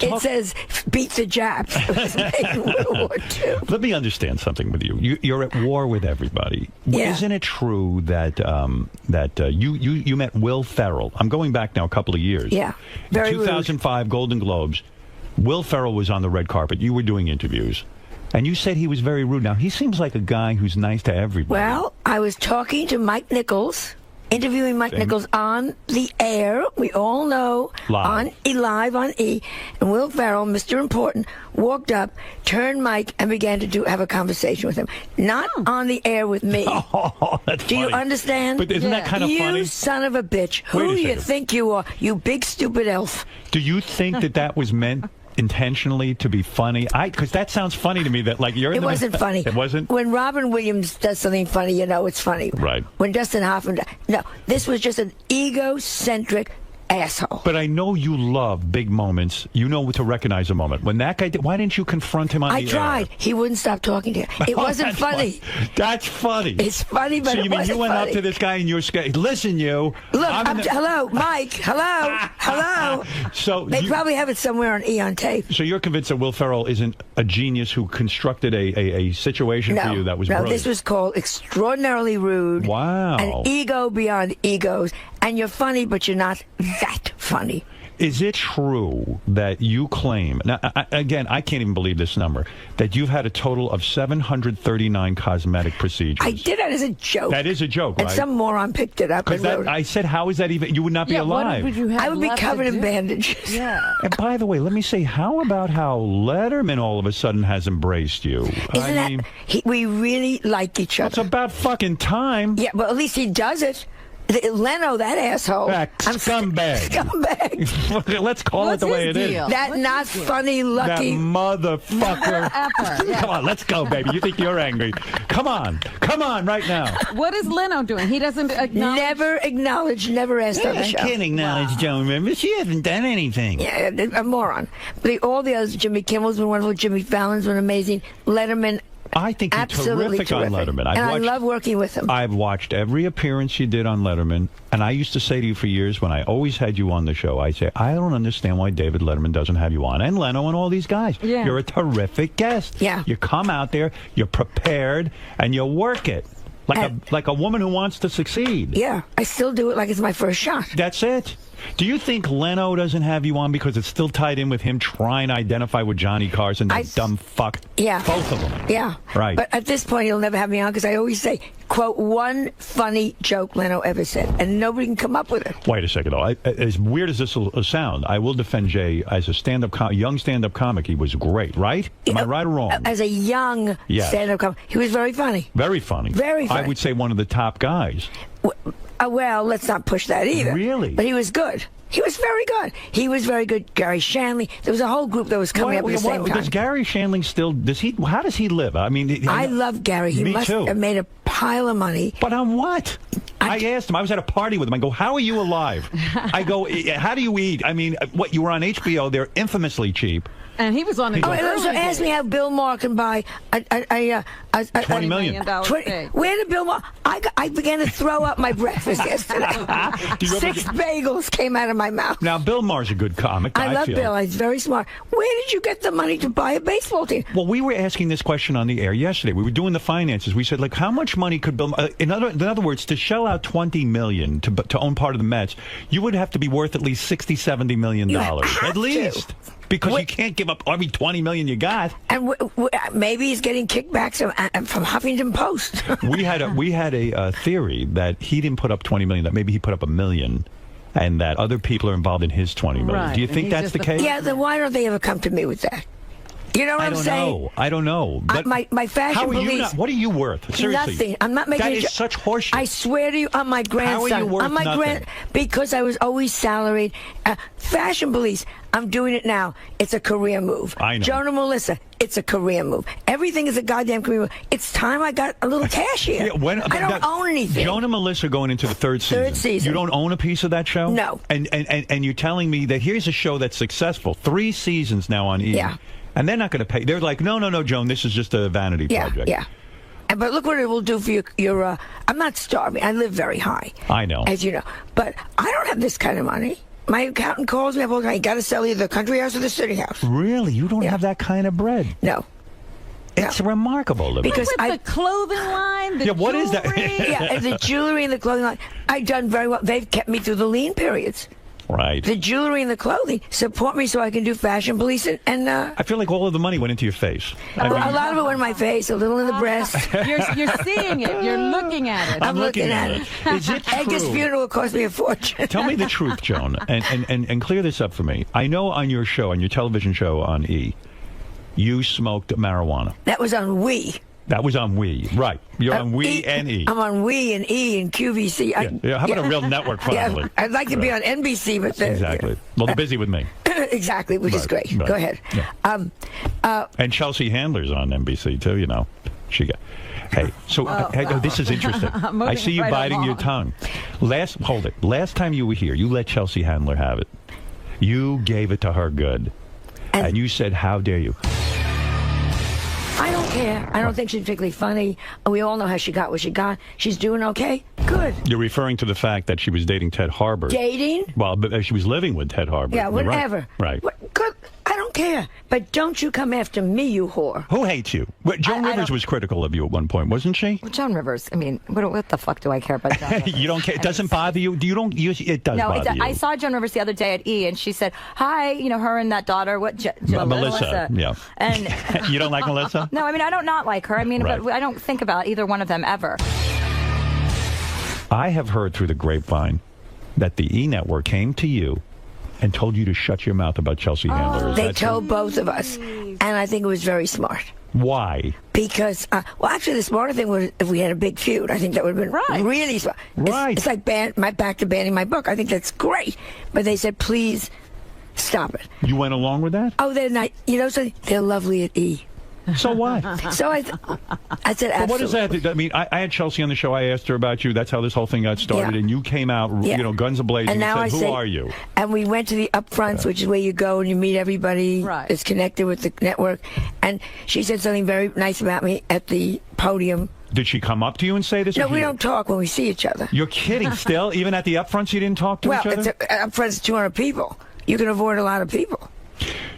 It says "Beat the Japs." It was made in World War II. Let me understand something with you. You're at war with everybody. Yeah. Isn't it true that you met Will Ferrell? I'm going back now a couple of years. Yeah. Very in 2005 Golden Globes. Will Ferrell was on the red carpet. You were doing interviews. And you said he was very rude. Now, he seems like a guy who's nice to everybody. Well, I was talking to Mike Nichols, interviewing Mike Nichols on the air. We all know live on E. And Will Ferrell, Mr. Important, walked up, turned Mike, and began to have a conversation with him. Not on the air with me. Oh, that's Do you funny. understand? But isn't that kind of funny? You son of a bitch. Wait Who a do you second. think you are? You big stupid elf. Do you think that was meant intentionally to be funny? Because that sounds funny to me. That like you're. It wasn't funny. It wasn't. When Robin Williams does something funny, you know it's funny. Right. When Dustin Hoffman, no, this was just an egocentric asshole. But I know you love big moments. You know to recognize a moment. When that guy did, why didn't you confront him on the I air? tried. He wouldn't stop talking to him. It wasn't That's funny. That's funny. It's funny, but so you it mean wasn't you went funny. up to this guy and you're scared? Listen, you. Look, I'm in the- hello, Mike. Hello. So They you- probably have it somewhere on E on tape. So you're convinced that Will Ferrell isn't a genius who constructed a situation for you that was brilliant? This was called extraordinarily rude. Wow. An ego beyond egos. And you're funny, but you're not that funny. Is it true that you claim, now, again, I can't even believe this number, that you've had a total of 739 cosmetic procedures? I did it as a joke. That is a joke, And right? some moron picked it up. And wrote, I said, how is that even, you would not be alive. I would be covered in bandages. Yeah. And by the way, let me say, how about how Letterman all of a sudden has embraced you? We really like each other. It's about fucking time. Yeah, but at least he does it. Leno, that asshole. Scumbag. Scumbag. Let's call it the way it is. That not funny, lucky. That motherfucker. Come on, let's go, baby. You think you're angry. Come on, right now. What is Leno doing? He doesn't acknowledge. Never acknowledge, never asked on the show. I can't acknowledge Joan Rivers. She hasn't done anything. Yeah, a moron. But all the others, Jimmy Kimmel's been wonderful, Jimmy Fallon's been amazing, Letterman. I think you're absolutely terrific on Letterman. I love working with him. I've watched every appearance you did on Letterman, and I used to say to you for years when I always had you on the show, I'd say, I don't understand why David Letterman doesn't have you on, and Leno and all these guys. Yeah. You're a terrific guest. Yeah. You come out there, you're prepared, and you work it. Like a woman who wants to succeed. Yeah, I still do it like it's my first shot. That's it. Do you think Leno doesn't have you on because it's still tied in with him trying to identify with Johnny Carson, that dumb fuck? Yeah. Both of them. Yeah. Right. But at this point, he'll never have me on because I always say, quote, one funny joke Leno ever said, and nobody can come up with it. Wait a second, though. As weird as this will sound, I will defend Jay as a young stand-up comic. He was great, right? Am I right or wrong? As a young stand-up comic, he was very funny. Very funny. Very funny. I would say one of the top guys. Well, let's not push that either. Really? But he was good. He was very good. He was very good. Gary Shanley. There was a whole group that was coming up at the same time. Does Gary Shanley still? How does he live? I mean, I love Gary. He must have made a pile of money. But on what? I asked him. I was at a party with him. I go, "How are you alive?" I go, "How do you eat?" I mean, what? You were on HBO. They're infamously cheap. And he was on. And also ask me how Bill Maher can buy a $20 million. Where did Bill Maher? I began to throw up my breakfast yesterday. 6 bagels came out of my mouth. Now, Bill Maher's a good comic. I love Bill. He's very smart. Where did you get the money to buy a baseball team? Well, we were asking this question on the air yesterday. We were doing the finances. We said, like, how much money could Bill? In other words, to shell out $20 million to own part of the Mets, you would have to be worth at least $60-70 million at least. Because you can't give up every $20 million you got. And maybe he's getting kickbacks from Huffington Post. we had a theory that he didn't put up $20 million, that maybe he put up $1 million, and that other people are involved in his $20 million. Right. Do you think that's the case? Yeah, then why don't they ever come to me with that? You know what I'm saying? I don't know. But my fashion how are you police. not, what are you worth? Seriously. Nothing. I'm not making that is such horseshit. I swear to you, I'm my grandson. How are you worth I'm my nothing? because I was always salaried. Fashion police. I'm doing it now. It's a career move. I know. Joan and Melissa. It's a career move. Everything is a goddamn career move. It's time I got a little cash here. I don't own anything. Joan and Melissa going into the third season. Third season. You don't own a piece of that show? No. And you're telling me that here's a show that's successful. 3 seasons now on E! Yeah. And they're not going to pay. They're like, no, Joan, this is just a vanity project. Yeah. But look what it will do for your I'm not starving. I live very high. I know. As you know. But I don't have this kind of money. My accountant calls me up all the time. You got to sell either the country house or the city house. Really? You don't have that kind of bread? No. It's remarkable. Libby. Because the clothing line, the what is that? Yeah, and the jewelry and the clothing line. I've done very well. They've kept me through the lean periods. Right. The jewelry and the clothing support me so I can do fashion police and I feel like all of the money went into your face. a lot of it went in my face, a little in the breast. You're seeing it. You're looking at it. I'm looking at it. Is it true? Edgar's funeral cost me a fortune. Tell me the truth, Joan, and clear this up for me. I know on your show, on your television show on E!, you smoked marijuana. That was on We. That was on We, right? You're on We and E. I'm on We and E and QVC. Yeah. How about a real network, finally? Yeah, I'd like to be on NBC, but exactly. Well, they're busy with me. Exactly, which is great. Right. Go ahead. Yeah. And Chelsea Handler's on NBC too. You know, she got. Hey, so this is interesting. I see you biting your tongue. Last time you were here, you let Chelsea Handler have it. You gave it to her good, and you said, "How dare you?" I don't care. I don't think she's particularly funny. We all know how she got what she got. She's doing okay. Good. You're referring to the fact that she was dating Ted Harbor. Dating? Well, but she was living with Ted Harbor. Yeah, whatever. Right. Good. I don't care. But don't you come after me, you whore. Who hates you? Joan Rivers was critical of you at one point, wasn't she? Well, Joan Rivers. I mean, what the fuck do I care about Joan Rivers? You don't care. It doesn't bother you. It does bother you. I saw Joan Rivers the other day at E! and she said, "Hi, her and that daughter. Melissa. Yeah. And you don't like Melissa? No, I mean I don't not like her. I mean, right. but I don't think about either one of them ever. I have heard through the grapevine that the E! Network came to you and told you to shut your mouth about Chelsea Handler. They told both of us, and I think it was very smart. Why? Because, actually, the smarter thing was if we had a big feud. I think that would have been really smart. Right. It's like back to banning my book. I think that's great. But they said, please stop it. You went along with that? Oh, they're not. You know something? They're lovely at E! So what? So I said, absolutely. But what is that? I mean, I had Chelsea on the show. I asked her about you. That's how this whole thing got started. Yeah. And you came out, guns a-blazing. And now said, I who are you? And we went to the upfronts, which is where you go and you meet everybody that's connected with the network. And she said something very nice about me at the podium. Did she come up to you and say this? No, we don't talk when we see each other. You're kidding. Still? Even at the upfronts, you didn't talk to each other? Well, upfronts 200 people. You can avoid a lot of people.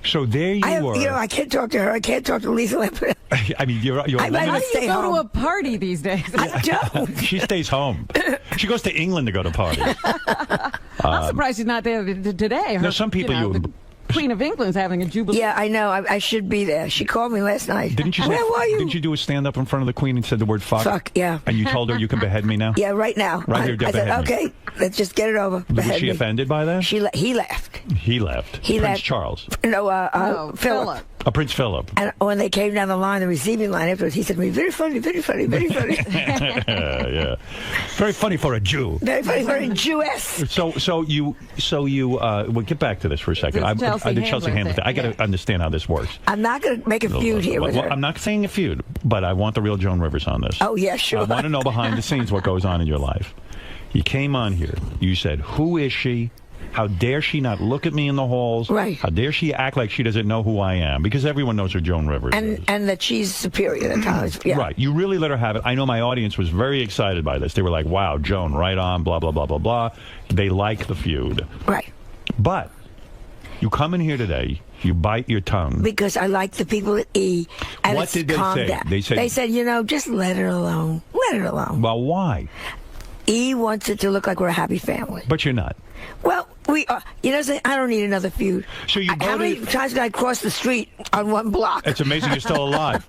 So there you were. I can't talk to her. I can't talk to Lisa Lampenelli. I mean, you're I stay go home. to a party these days. I don't. She stays home. She goes to England to go to parties. I'm surprised she's not there today. No, some people the Queen of England's having a jubilee. Yeah, I know. I should be there. She called me last night. Didn't you? Where were you? Didn't you do a stand-up in front of the Queen and said the word "fuck"? Fuck, yeah. And you told her you can behead me now? Yeah, right now. Right here, I said, behead me. okay, let's just get it over. Was she offended by that? He left. He left. He Prince left. Charles. No, Philip. Prince Philip. And when they came down the line, the receiving line afterwards, he said to me, very funny, very funny, very funny. Yeah. Very funny for a Jew. Very funny for a Jewess. So you we'll get back to this for a second. The Chelsea Handler thing. I got to understand how this works. I'm not going to make a feud here with her. I'm not saying a feud, but I want the real Joan Rivers on this. Oh, yeah, sure. I want to know behind the scenes what goes on in your life. You came on here. You said, who is she? How dare she not look at me in the halls? Right. How dare she act like she doesn't know who I am? Because everyone knows who Joan Rivers is. And that she's superior to college. Yeah. Right. You really let her have it. I know my audience was very excited by this. They were like, wow, Joan, right on, blah, blah, blah, blah, blah. They like the feud. Right. But you come in here today, you bite your tongue. Because I like the people at E! And What did they say? Down. They said, just let her alone. Let her alone. Well, why? E! wants it to look like we're a happy family. But you're not. Well, we are. I don't need another feud. So you How many times did I cross the street on one block? It's amazing you're still alive.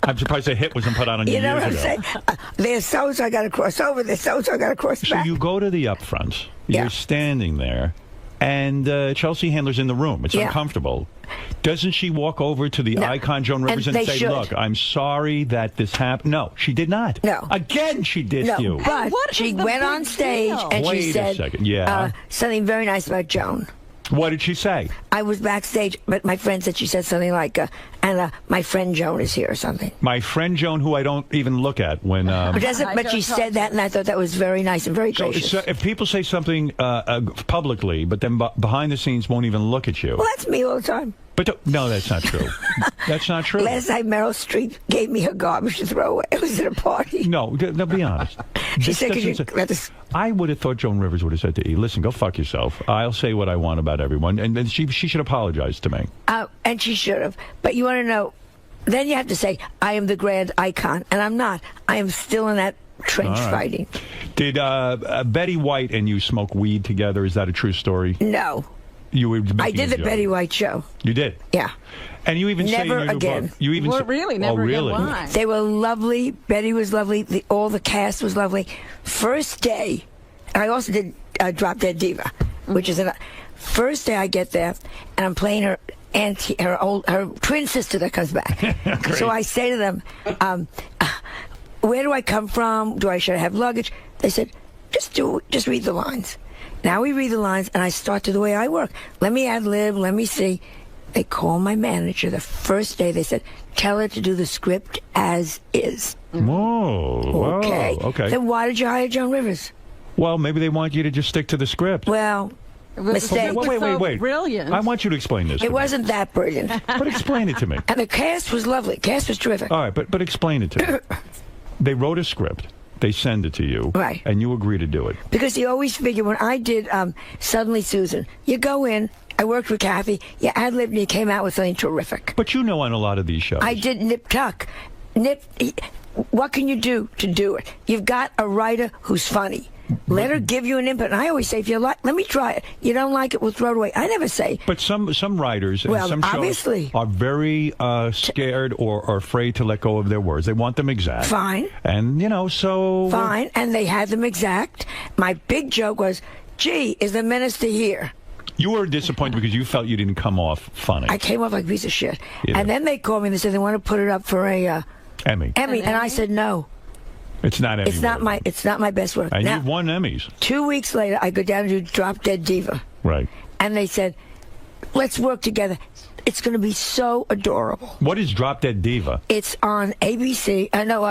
I'm surprised a hit wasn't put out on you You know years what I'm ago. saying? There's so-and-so I got to cross over. There's so-and-so I got to cross So back. you go to the upfronts. You're standing there. and Chelsea Handler's in the room. It's uncomfortable. Doesn't she walk over to the icon Joan Rivers and say, look, I'm sorry that this happened? No, she did not. No. Again, she dissed you. But she went on stage and she said something very nice about Joan. What did she say? I was backstage, but my friend said she said something like, my friend Joan is here or something. My friend Joan, who I don't even look at when... but she said that, and I thought that was very nice and very gracious. So if people say something publicly, but then behind the scenes won't even look at you... Well, that's me all the time. But no, that's not true. That's not true. Last night, Meryl Streep gave me her garbage to throw away. It was at a party. No, be honest. She said, I would have thought Joan Rivers would have said to E, listen, go fuck yourself. I'll say what I want about everyone. And then she should apologize to me. And she should have. But you want to know, then you have to say, I am the grand icon. And I'm not. I am still in that trench fighting. Did Betty White and you smoke weed together? Is that a true story? No. You were I did the Betty White show. You did? Yeah. And you even say in your new book, you even really never again. Why? They were lovely. Betty was lovely. All the cast was lovely. First day, I also did Drop Dead Diva, which is first day I get there, and I'm playing her her twin sister that comes back. So I say to them, where do I come from? Should I have luggage? They said, just read the lines. Now we read the lines, and I start to the way I work. Let me ad-lib, let me see. They call my manager the first day. They said, tell her to do the script as is. Whoa. Okay. Okay. Then why did you hire Joan Rivers? Well, maybe they want you to just stick to the script. Well, mistake. Wait. Brilliant. I want you to explain this. It wasn't that brilliant. But explain it to me. And the cast was lovely. Cast was terrific. All right, but explain it to me. They wrote a script. They send it to you, right? And you agree to do it. Because you always figure, when I did Suddenly Susan, you go in, I worked with Kathy, you ad-libbed, and you came out with something terrific. But you know on a lot of these shows. I did Nip Tuck. What can you do to do it? You've got a writer who's funny. Let her give you an input. And I always say, if you like, let me try it. You don't like it, we'll throw it away. I never say. But some writers and some shows are very scared or afraid to let go of their words. They want them exact. Fine. And, so... Fine. And they had them exact. My big joke was, gee, is the minister here? You were disappointed because you felt you didn't come off funny. I came off like a piece of shit. And then they called me and they said they want to put it up for a... Emmy. And I said no. It's not Emmy. It's not my best work. And now, you've won Emmys. 2 weeks later, I go down to do Drop Dead Diva. Right. And they said, let's work together. It's going to be so adorable. What is Drop Dead Diva? It's on ABC.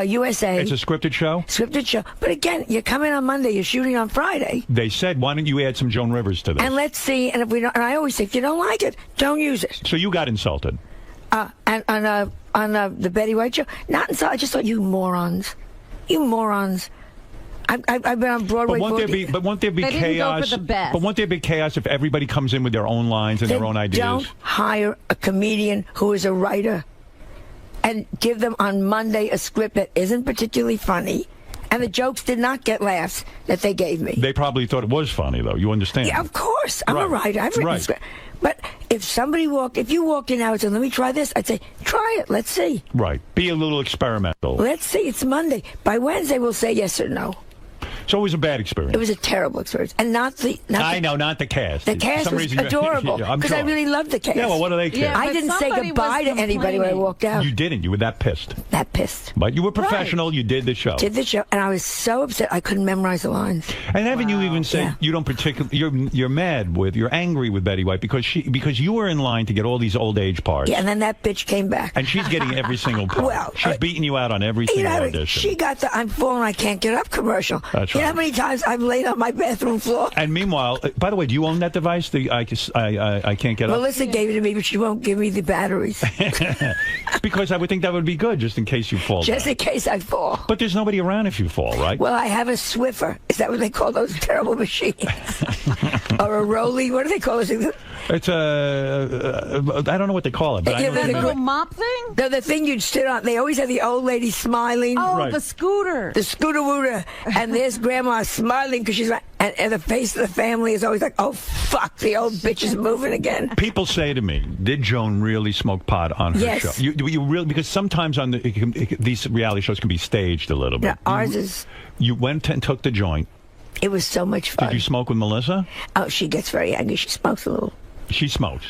USA. It's a scripted show? Scripted show. But again, you're coming on Monday. You're shooting on Friday. They said, why don't you add some Joan Rivers to this? And let's see. And if we don't, and I always say, if you don't like it, don't use it. So you got insulted? And on the Betty White show, not insulted. I just thought, you morons. You morons. I've been on Broadway. But won't there be they chaos? Didn't go for the best. But won't there be chaos if everybody comes in with their own lines and their own ideas? Don't hire a comedian who is a writer and give them on Monday a script that isn't particularly funny. And the jokes did not get laughs that they gave me. They probably thought it was funny, though. You understand? Yeah, of course. I'm a writer. I've written the script. But if you walked in now and said, let me try this, I'd say, try it. Let's see. Right. Be a little experimental. Let's see. It's Monday. By Wednesday, we'll say yes or no. So it was a bad experience. It was a terrible experience. And not the cast. The cast was adorable. Because I really loved the cast. Yeah, well, what do they care? Yeah, I didn't say goodbye to anybody when I walked out. You didn't. You were that pissed. That pissed. But you were professional. Right. You did the show. Did the show. And I was so upset I couldn't memorize the lines. And haven't you even said you don't particularly... You're angry with Betty White because you were in line to get all these old age parts. Yeah, and then that bitch came back. And she's getting every single part. Well, she's beating you out on every single audition. She got the I'm falling, I can't get up commercial. That's right. You know how many times I've laid on my bathroom floor? And meanwhile, by the way, do you own that device? The I can't get up? Melissa gave it to me, but she won't give me the batteries. Because I would think that would be good, just in case you fall. Just in case I fall. But there's nobody around if you fall, right? Well, I have a Swiffer. Is that what they call those terrible machines? Or a Rolly? What do they call it? It's I don't know what they call it. But I know the little mop thing? The thing you'd sit on. They always have the old lady smiling. Oh, right. The scooter. The scooter-wooter. And there's Grandma smiling because she's like, and the face of the family is always like, oh, fuck, the old bitch is moving again. People say to me, did Joan really smoke pot on her show? You really, because sometimes on these reality shows can be staged a little bit. Yeah, ours is... You went and took the joint. It was so much fun. Did you smoke with Melissa? Oh, she gets very angry. She smokes a little. She smokes,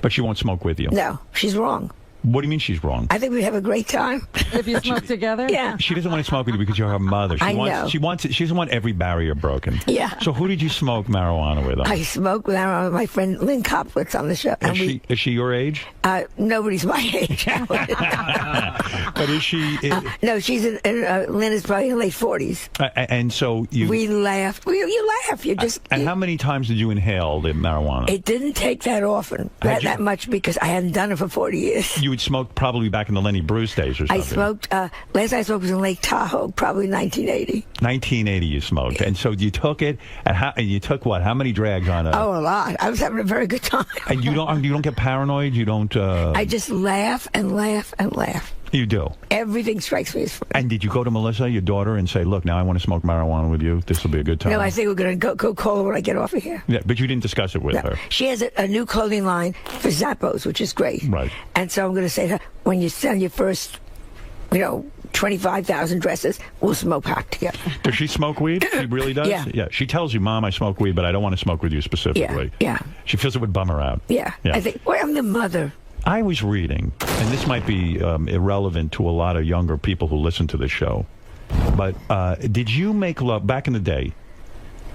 but she won't smoke with you. No, she's wrong. What do you mean she's wrong? I think we have a great time. If you smoke together? Yeah. She doesn't want to smoke with you because you're her mother. She know. She doesn't want every barrier broken. Yeah. So who did you smoke marijuana with? I smoked with my friend Lynn Koplitz on the show. Is she your age? Nobody's my age. But is she? No, she's Lynn is probably in her late 40s. And so you. We laughed. You laugh. You just. And how many times did you inhale the marijuana? It didn't take that often, that much, because I hadn't done it for 40 years. You would smoke probably back in the Lenny Bruce days or something. I smoked. Last time I smoked was in Lake Tahoe, probably 1980. 1980, you smoked, and so you took it. And you took what? How many drags on it? Oh, a lot. I was having a very good time. And you don't get paranoid. You don't. I just laugh and laugh and laugh. You do. Everything strikes me as funny. And did you go to Melissa, your daughter, and say, "Look, now I want to smoke marijuana with you. This will be a good time"? No, I think we're going to go call her when I get off of here. Yeah, but you didn't discuss it with her. She has a new clothing line for Zappos, which is great. Right. And so I'm going to say to her, when you sell your first, 25,000 dresses, we'll smoke hot together. Does she smoke weed? She really does? Yeah. She tells you, Mom, I smoke weed, but I don't want to smoke with you specifically. Yeah. She feels it would bum her out. Yeah. I think, well, I'm the mother. I was reading, and this might be irrelevant to a lot of younger people who listen to this show, but did you make love, back in the day,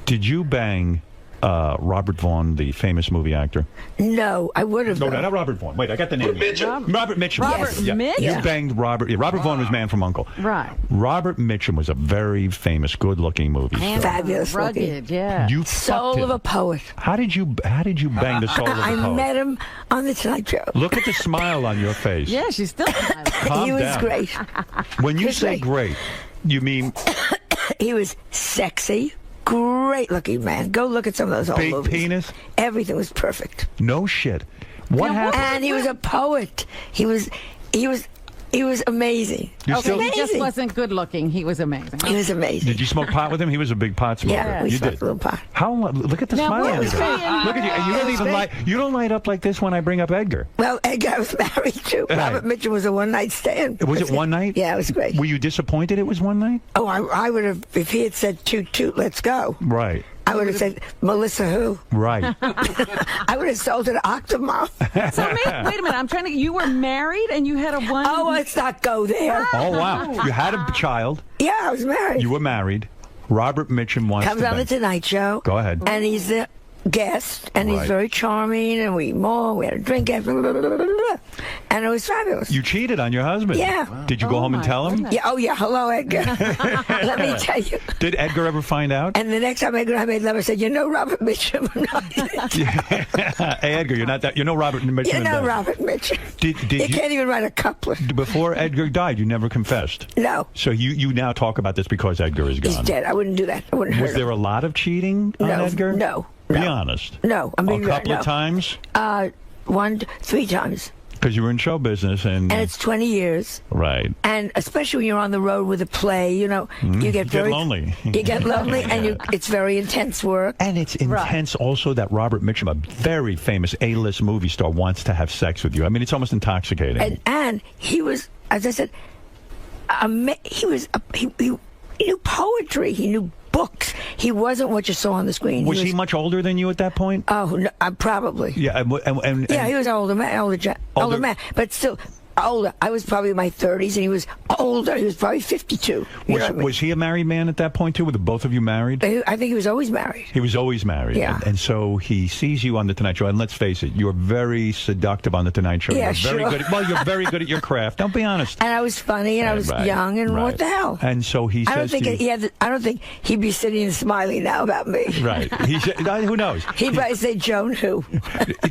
did you bang Robert Vaughn, the famous movie actor? No, I would have. No, not Robert Vaughn. Wait, I got the name. Robert Mitchum. Robert Mitchum? You banged Robert. Yeah, Robert Vaughn was Man from U.N.C.L.E. Right. Robert Mitchum was a very famous, good-looking movie star. Fabulous looking. Rugged, yeah. You Soul fucked of him. a poet. How did you bang the soul of a poet? I met him on the Tonight Show. Look at the smile on your face. Yeah, she's still smiling. Calm He was down. great. When you say great, you mean he was sexy, great looking man. Go look at some of those old big movies. penis? Everything was perfect. No shit. What happened? And he was a poet. He was amazing. He just wasn't good looking. He was amazing. He was amazing. Did you smoke pot with him? He was a big pot smoker. Yeah, we you smoked did. a little pot. How? Look at the Now, smile what on was your face. great? Look at you. And you don't even light. You don't light up like this when I bring up Edgar. Well, Edgar, I was married to. Right. Robert Mitchum was a one-night stand. Was it one night? Yeah, it was great. Were you disappointed it was one night? Oh, I would have, if he had said toot toot, let's go. Right. I would have said, Melissa who? Right. I would have sold it to 𝗧𝗵𝗲. So wait a minute. I'm trying to. You were married and you had a one. Oh, let's not go there. Oh, wow. You had a child. Yeah, I was married. You were married. Robert Mitchum wants Comes to on the bang. Tonight Show. Go ahead. And he's the guest, and he's Right. very charming, and we had a drink after, and it was fabulous. You cheated on your husband. Yeah. Wow. Did you go home and tell him? Yeah. Oh, yeah. Hello, Edgar. Let me tell you. Did Edgar ever find out? And the next time Edgar and I made love, I said, Robert Mitchum. Hey, Edgar, you're not that. You know Robert Mitchum. You know Robert Mitchum. Did You you can't even write a couplet. before Edgar died? You never confessed. No. So you now talk about this because Edgar is gone. He's dead. I wouldn't do that. I wouldn't hurt Was there him. a lot of cheating on Edgar? No. Be honest. No. I mean, a couple no. of times. 3 times. Because you were in show business and it's 20 years. Right. And especially when you're on the road with a play, you get very lonely. You get lonely, and it's very intense work. And it's intense also that Robert Mitchum, a very famous A-list movie star, wants to have sex with you. I mean, it's almost intoxicating. And he was, as I said, he knew poetry. He knew books. He wasn't what you saw on the screen. Was he much older than you at that point? Oh, no, probably. Yeah, and Yeah, he was an older man, but still older. I was probably in my 30s, and he was older. He was probably 52. Was he a married man at that point, too? Were the both of you married? I think he was always married. He was always married. Yeah. And so he sees you on The Tonight Show, and let's face it, you're very seductive on The Tonight Show. Yeah, you're very sure. good. Well, you're very good at your craft. Don't be honest. And I was funny, and I was young, and what the hell? And so he says to you, I don't think he'd be sitting and smiling now about me. Right. Who knows? He'd probably say, Joan who?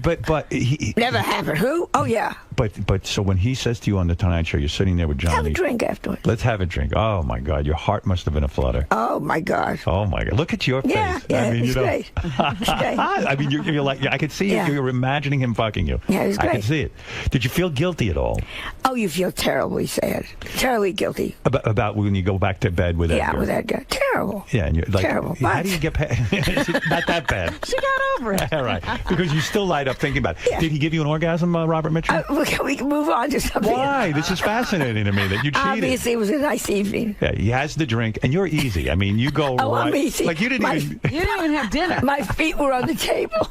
But he Never happened. Who? Oh, yeah. But so when he says to you on The Tonight Show, you're sitting there with Johnny. Have a drink afterwards. Let's have a drink. Oh, my God. Your heart must have been a flutter. Oh, my God. Oh, my God. Look at your face. Yeah, I mean, it's great. It's great. I mean, you're like, I could see Yeah. you. You're imagining him fucking you. Yeah, it was I great. could see it. Did you feel guilty at all? Oh, you feel terribly sad. Terribly guilty. About when you go back to bed with Edgar? Yeah, with Edgar. Terrible. Yeah, and you're like, Terrible. how do you get past? Not that bad. She got over it. All right. Because you still light up thinking about it. Yeah. Did he give you an orgasm, Robert Mitchum? We can move on to something. Why? This is fascinating to me that you cheated. Obviously, it was a nice evening. Yeah, he has the drink, and you're easy. I mean, you go right. I'm easy. Like you didn't even have dinner. My feet were on the table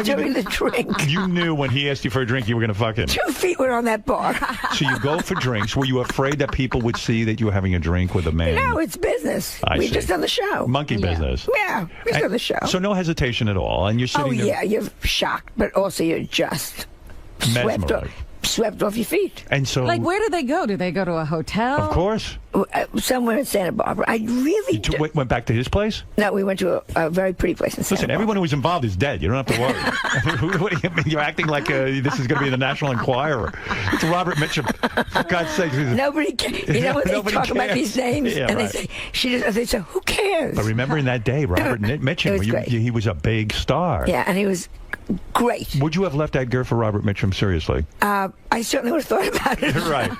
during the drink. You knew when he asked you for a drink, you were going to fuck him. 2 feet were on that bar. So you go for drinks. Were you afraid that people would see that you were having a drink with a man? No, it's business. I We see. just done the show. Monkey business. Yeah, we just done the show. So no hesitation at all, and you're sitting Oh there yeah, you're shocked, but also you're just swept off your feet. And so, like, where do they go? Do they go to a hotel? Of course. Somewhere in Santa Barbara. I really went back to his place? No, we went to a very pretty place in Santa Listen, everyone who was involved is dead. You don't have to worry. What do you mean? You're acting like this is going to be the National Enquirer. It's Robert Mitchum. For God's sake. Nobody cares. You know when they Nobody talk about cares. these names Yeah, and right. they say, who cares? But remember in that day, Robert Mitchum, It was great. he was a big star. Yeah, and he was great. Would you have left Edgar for Robert Mitchum, seriously? I certainly would have thought about it. Right.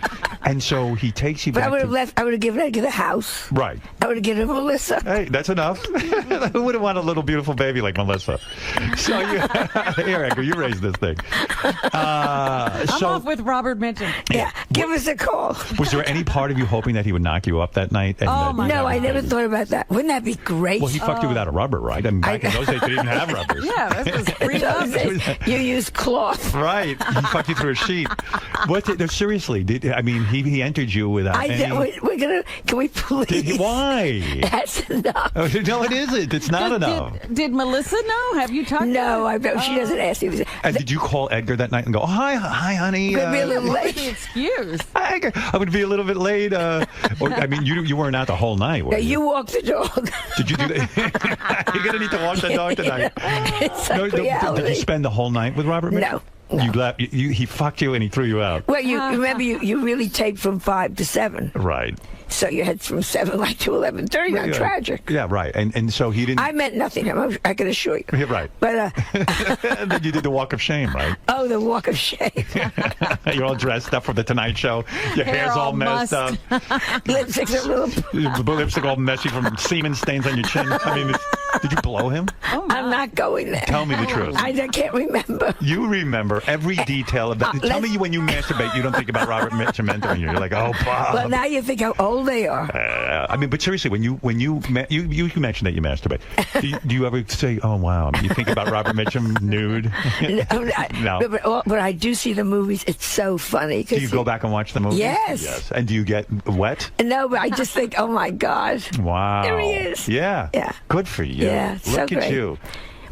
And so he takes you But back I would have to... left. I would have given Edgar the house. Right. I would have given Melissa. Hey, that's enough. Who wouldn't want a little beautiful baby like Melissa? So here, Edgar, you raised this thing. I'm off with Robert Mitchum. Yeah, give us a call. Was there any part of you hoping that he would knock you up that night? And No, I never thought about that. Wouldn't that be great? Well, he fucked you without a rubber, right? I mean, back in those days, they didn't have rubbers. Yeah, this was pre-love. You used cloth. Right. He fucked you through a sheet. Seriously, he entered you without any... We're gonna. Can we please? Why? That's enough. No, it isn't. It's not enough. Did Melissa know? Have you talked to her? She doesn't ask you. And did you call Edgar that night and go, hi, honey? Could be a little What's late. the excuse? Hi, Edgar. I'm going to be a little bit late. You weren't out the whole night, were No, you? you walked the dog. Did you do that? You're going to need to walk the dog tonight. It's like reality. Did you spend the whole night with Robert Mitchum? No. You left. He fucked you and he threw you out. Well, you remember you really taped from 5 to 7. Right. So you had from 7 to 11:30. Not tragic. Yeah, right. And so he didn't. I meant nothing. I can assure you. Yeah, right. But and then you did the walk of shame, right? oh, the walk of shame. You're all dressed up for the Tonight Show. Your hair's all messed up. Lipstick's a little. Lipstick all messy from semen stains on your chin. I mean, did you blow him? I'm not going there. Tell me the truth. I can't remember. You remember every detail of that. Tell me when you masturbate, you don't think about Robert Mitchum entering you. You're like, oh, Bob. Well, now you think how old they are. I mean, but seriously, when you mentioned that you masturbate, do you ever say, oh, wow, you think about Robert Mitchum nude? No. But I do see the movies. It's so funny. Do you go back and watch the movies? Yes. Yes. And do you get wet? No, but I just think, oh, my God. Wow. There he is. Yeah. Yeah. Good for you. Yeah, Look so at great. you.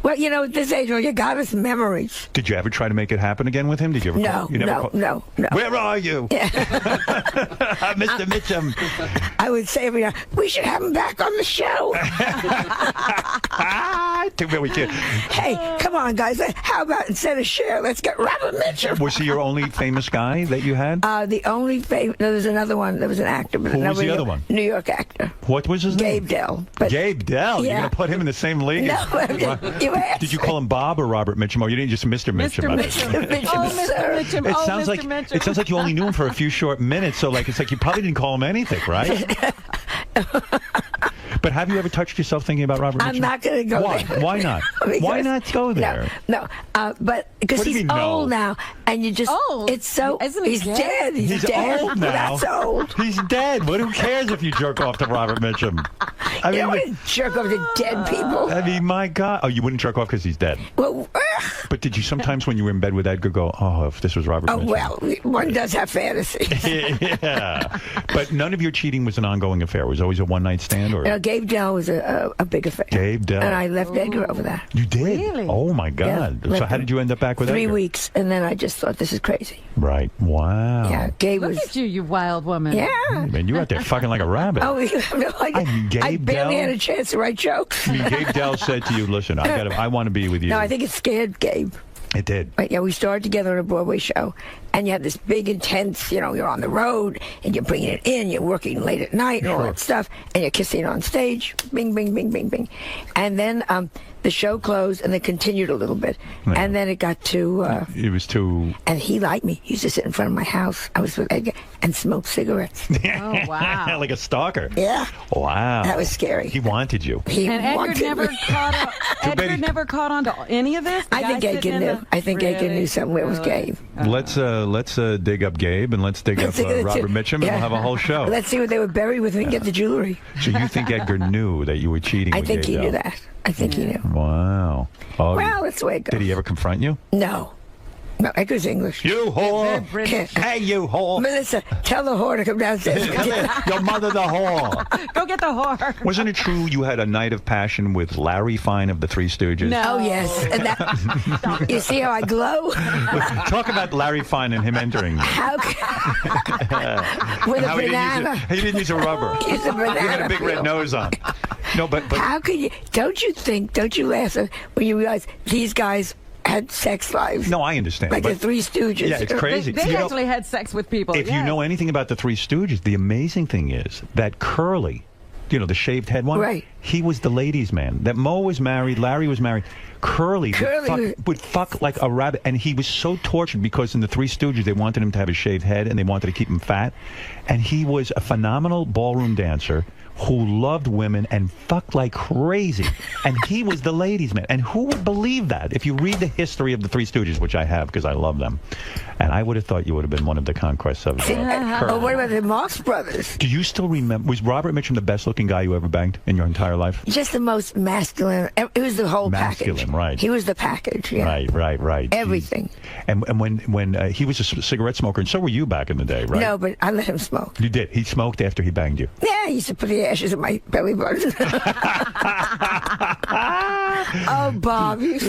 Well, at this age, all you got is memories. Did you ever try to make it happen again with him? Did you ever call? You never call? No. Where are you? Mr. Mitchum. I would say every night, we should have him back on the show. Too bad we can't. Hey, come on, guys. How about instead of Cher, let's get Robert Mitchum. Was he your only famous guy that you had? The only famous... No, there's another one. There was an actor. But Who was the other one? New York actor. What was his name? Gabe Dell. Gabe Dell? Yeah. You're going to put him in the same league? No, you asked. Did you call him Bob or Robert Mitchum? Or you didn't just Mr. Mitchum? Mr. Mitchum. Oh, Mr. Mitchum. It sounds like you only knew him for a few short minutes, so it's like you probably didn't call him anything, right? But have you ever touched yourself thinking about Robert Mitchum? I'm not going to go Why? there. Why not? Why not go there? No. But because What do you he's mean, old no? now, and you just... Old? It's so... Isn't he he's dead? dead. He's dead. old now. That's old. He's dead. Who cares if you jerk off to Robert Mitchum? I You mean, don't want to jerk off to dead people. I mean, my God. Oh, you wouldn't jerk off because he's dead. Well, But did you sometimes, when you were in bed with Edgar, go, oh, if this was Robert Mitchum? well, one does have fantasies. Yeah. But none of your cheating was an ongoing affair. It was always a one-night stand? Or Gabe Dell was a big affair. Gabe Dell. And I left Edgar over that. You did? Really? Oh, my God. Yeah, So how did you end up back with 3 Edgar? weeks, and then I just thought, this is crazy. Right. Wow. Yeah, Gabe Look was... at you, you wild woman. Yeah. Man, you out there fucking like a rabbit. Oh, no, I mean, Gabe I barely Dell? had a chance to write jokes. I mean, Gabe Dell said to you, listen, I want to be with you. No, I think it scared Gabe. It did. But yeah, we started together on a Broadway show, and you have this big, intense, you're on the road, and you're bringing it in, you're working late at night and all that stuff, and you're kissing on stage, bing, bing, bing, bing, bing. And then the show closed and then continued a little bit. Yeah. And then it got too... it was too... And he liked me. He used to sit in front of my house. I was with Edgar and smoke cigarettes. Oh, wow. Like a stalker. Yeah. Wow. That was scary. He wanted you. And Edgar never caught on to any of this? I think Edgar knew. I think Edgar knew somewhere was Gabe. Let's dig up Gabe and let's dig up Robert Mitchum and we'll have a whole show. Let's see what they were buried with and get the jewelry. So you think Edgar knew that you were cheating I with think Gabe, he knew though? that. I think he knew. Wow. Oh, Well, that's the way it goes. did he ever confront you? No. No, Edgar's English. You whore! Hey, you whore! Melissa, tell the whore to come downstairs. Your mother, the whore. Go get the whore. Wasn't it true you had a night of passion with Larry Fine of the Three Stooges? No. Oh, yes. And that, you see how I glow? Talk about Larry Fine and him entering. How with a banana. He didn't use a rubber. Use a banana. He had a big red nose on. No, but how could you? Don't you laugh when you realize these guys had sex lives? No, I understand. Like the Three Stooges. Yeah, it's crazy. They actually had sex with people. If you know anything about the Three Stooges, the amazing thing is that Curly, the shaved head one, right? He was the ladies' man. That Mo was married, Larry was married. Curly would fuck like a rabbit, and he was so tortured because in the Three Stooges they wanted him to have a shaved head and they wanted to keep him fat, and he was a phenomenal ballroom dancer who loved women and fucked like crazy, and he was the ladies' man. And who would believe that? If you read the history of the Three Stooges, which I have because I love them, and I would have thought you would have been one of the conquests of Curly. Oh, what about the Marx Brothers? Do you still remember? Was Robert Mitchum the best-looking guy you ever banged in your entire life? Just the most masculine. It was the whole masculine, package. Right? He was the package. Yeah. Right. Everything. And when he was a cigarette smoker, and so were you back in the day, right? No, but I let him smoke. You did. He smoked after he banged you. Yeah, he used to put the ashes in my belly button. Oh, Bob, you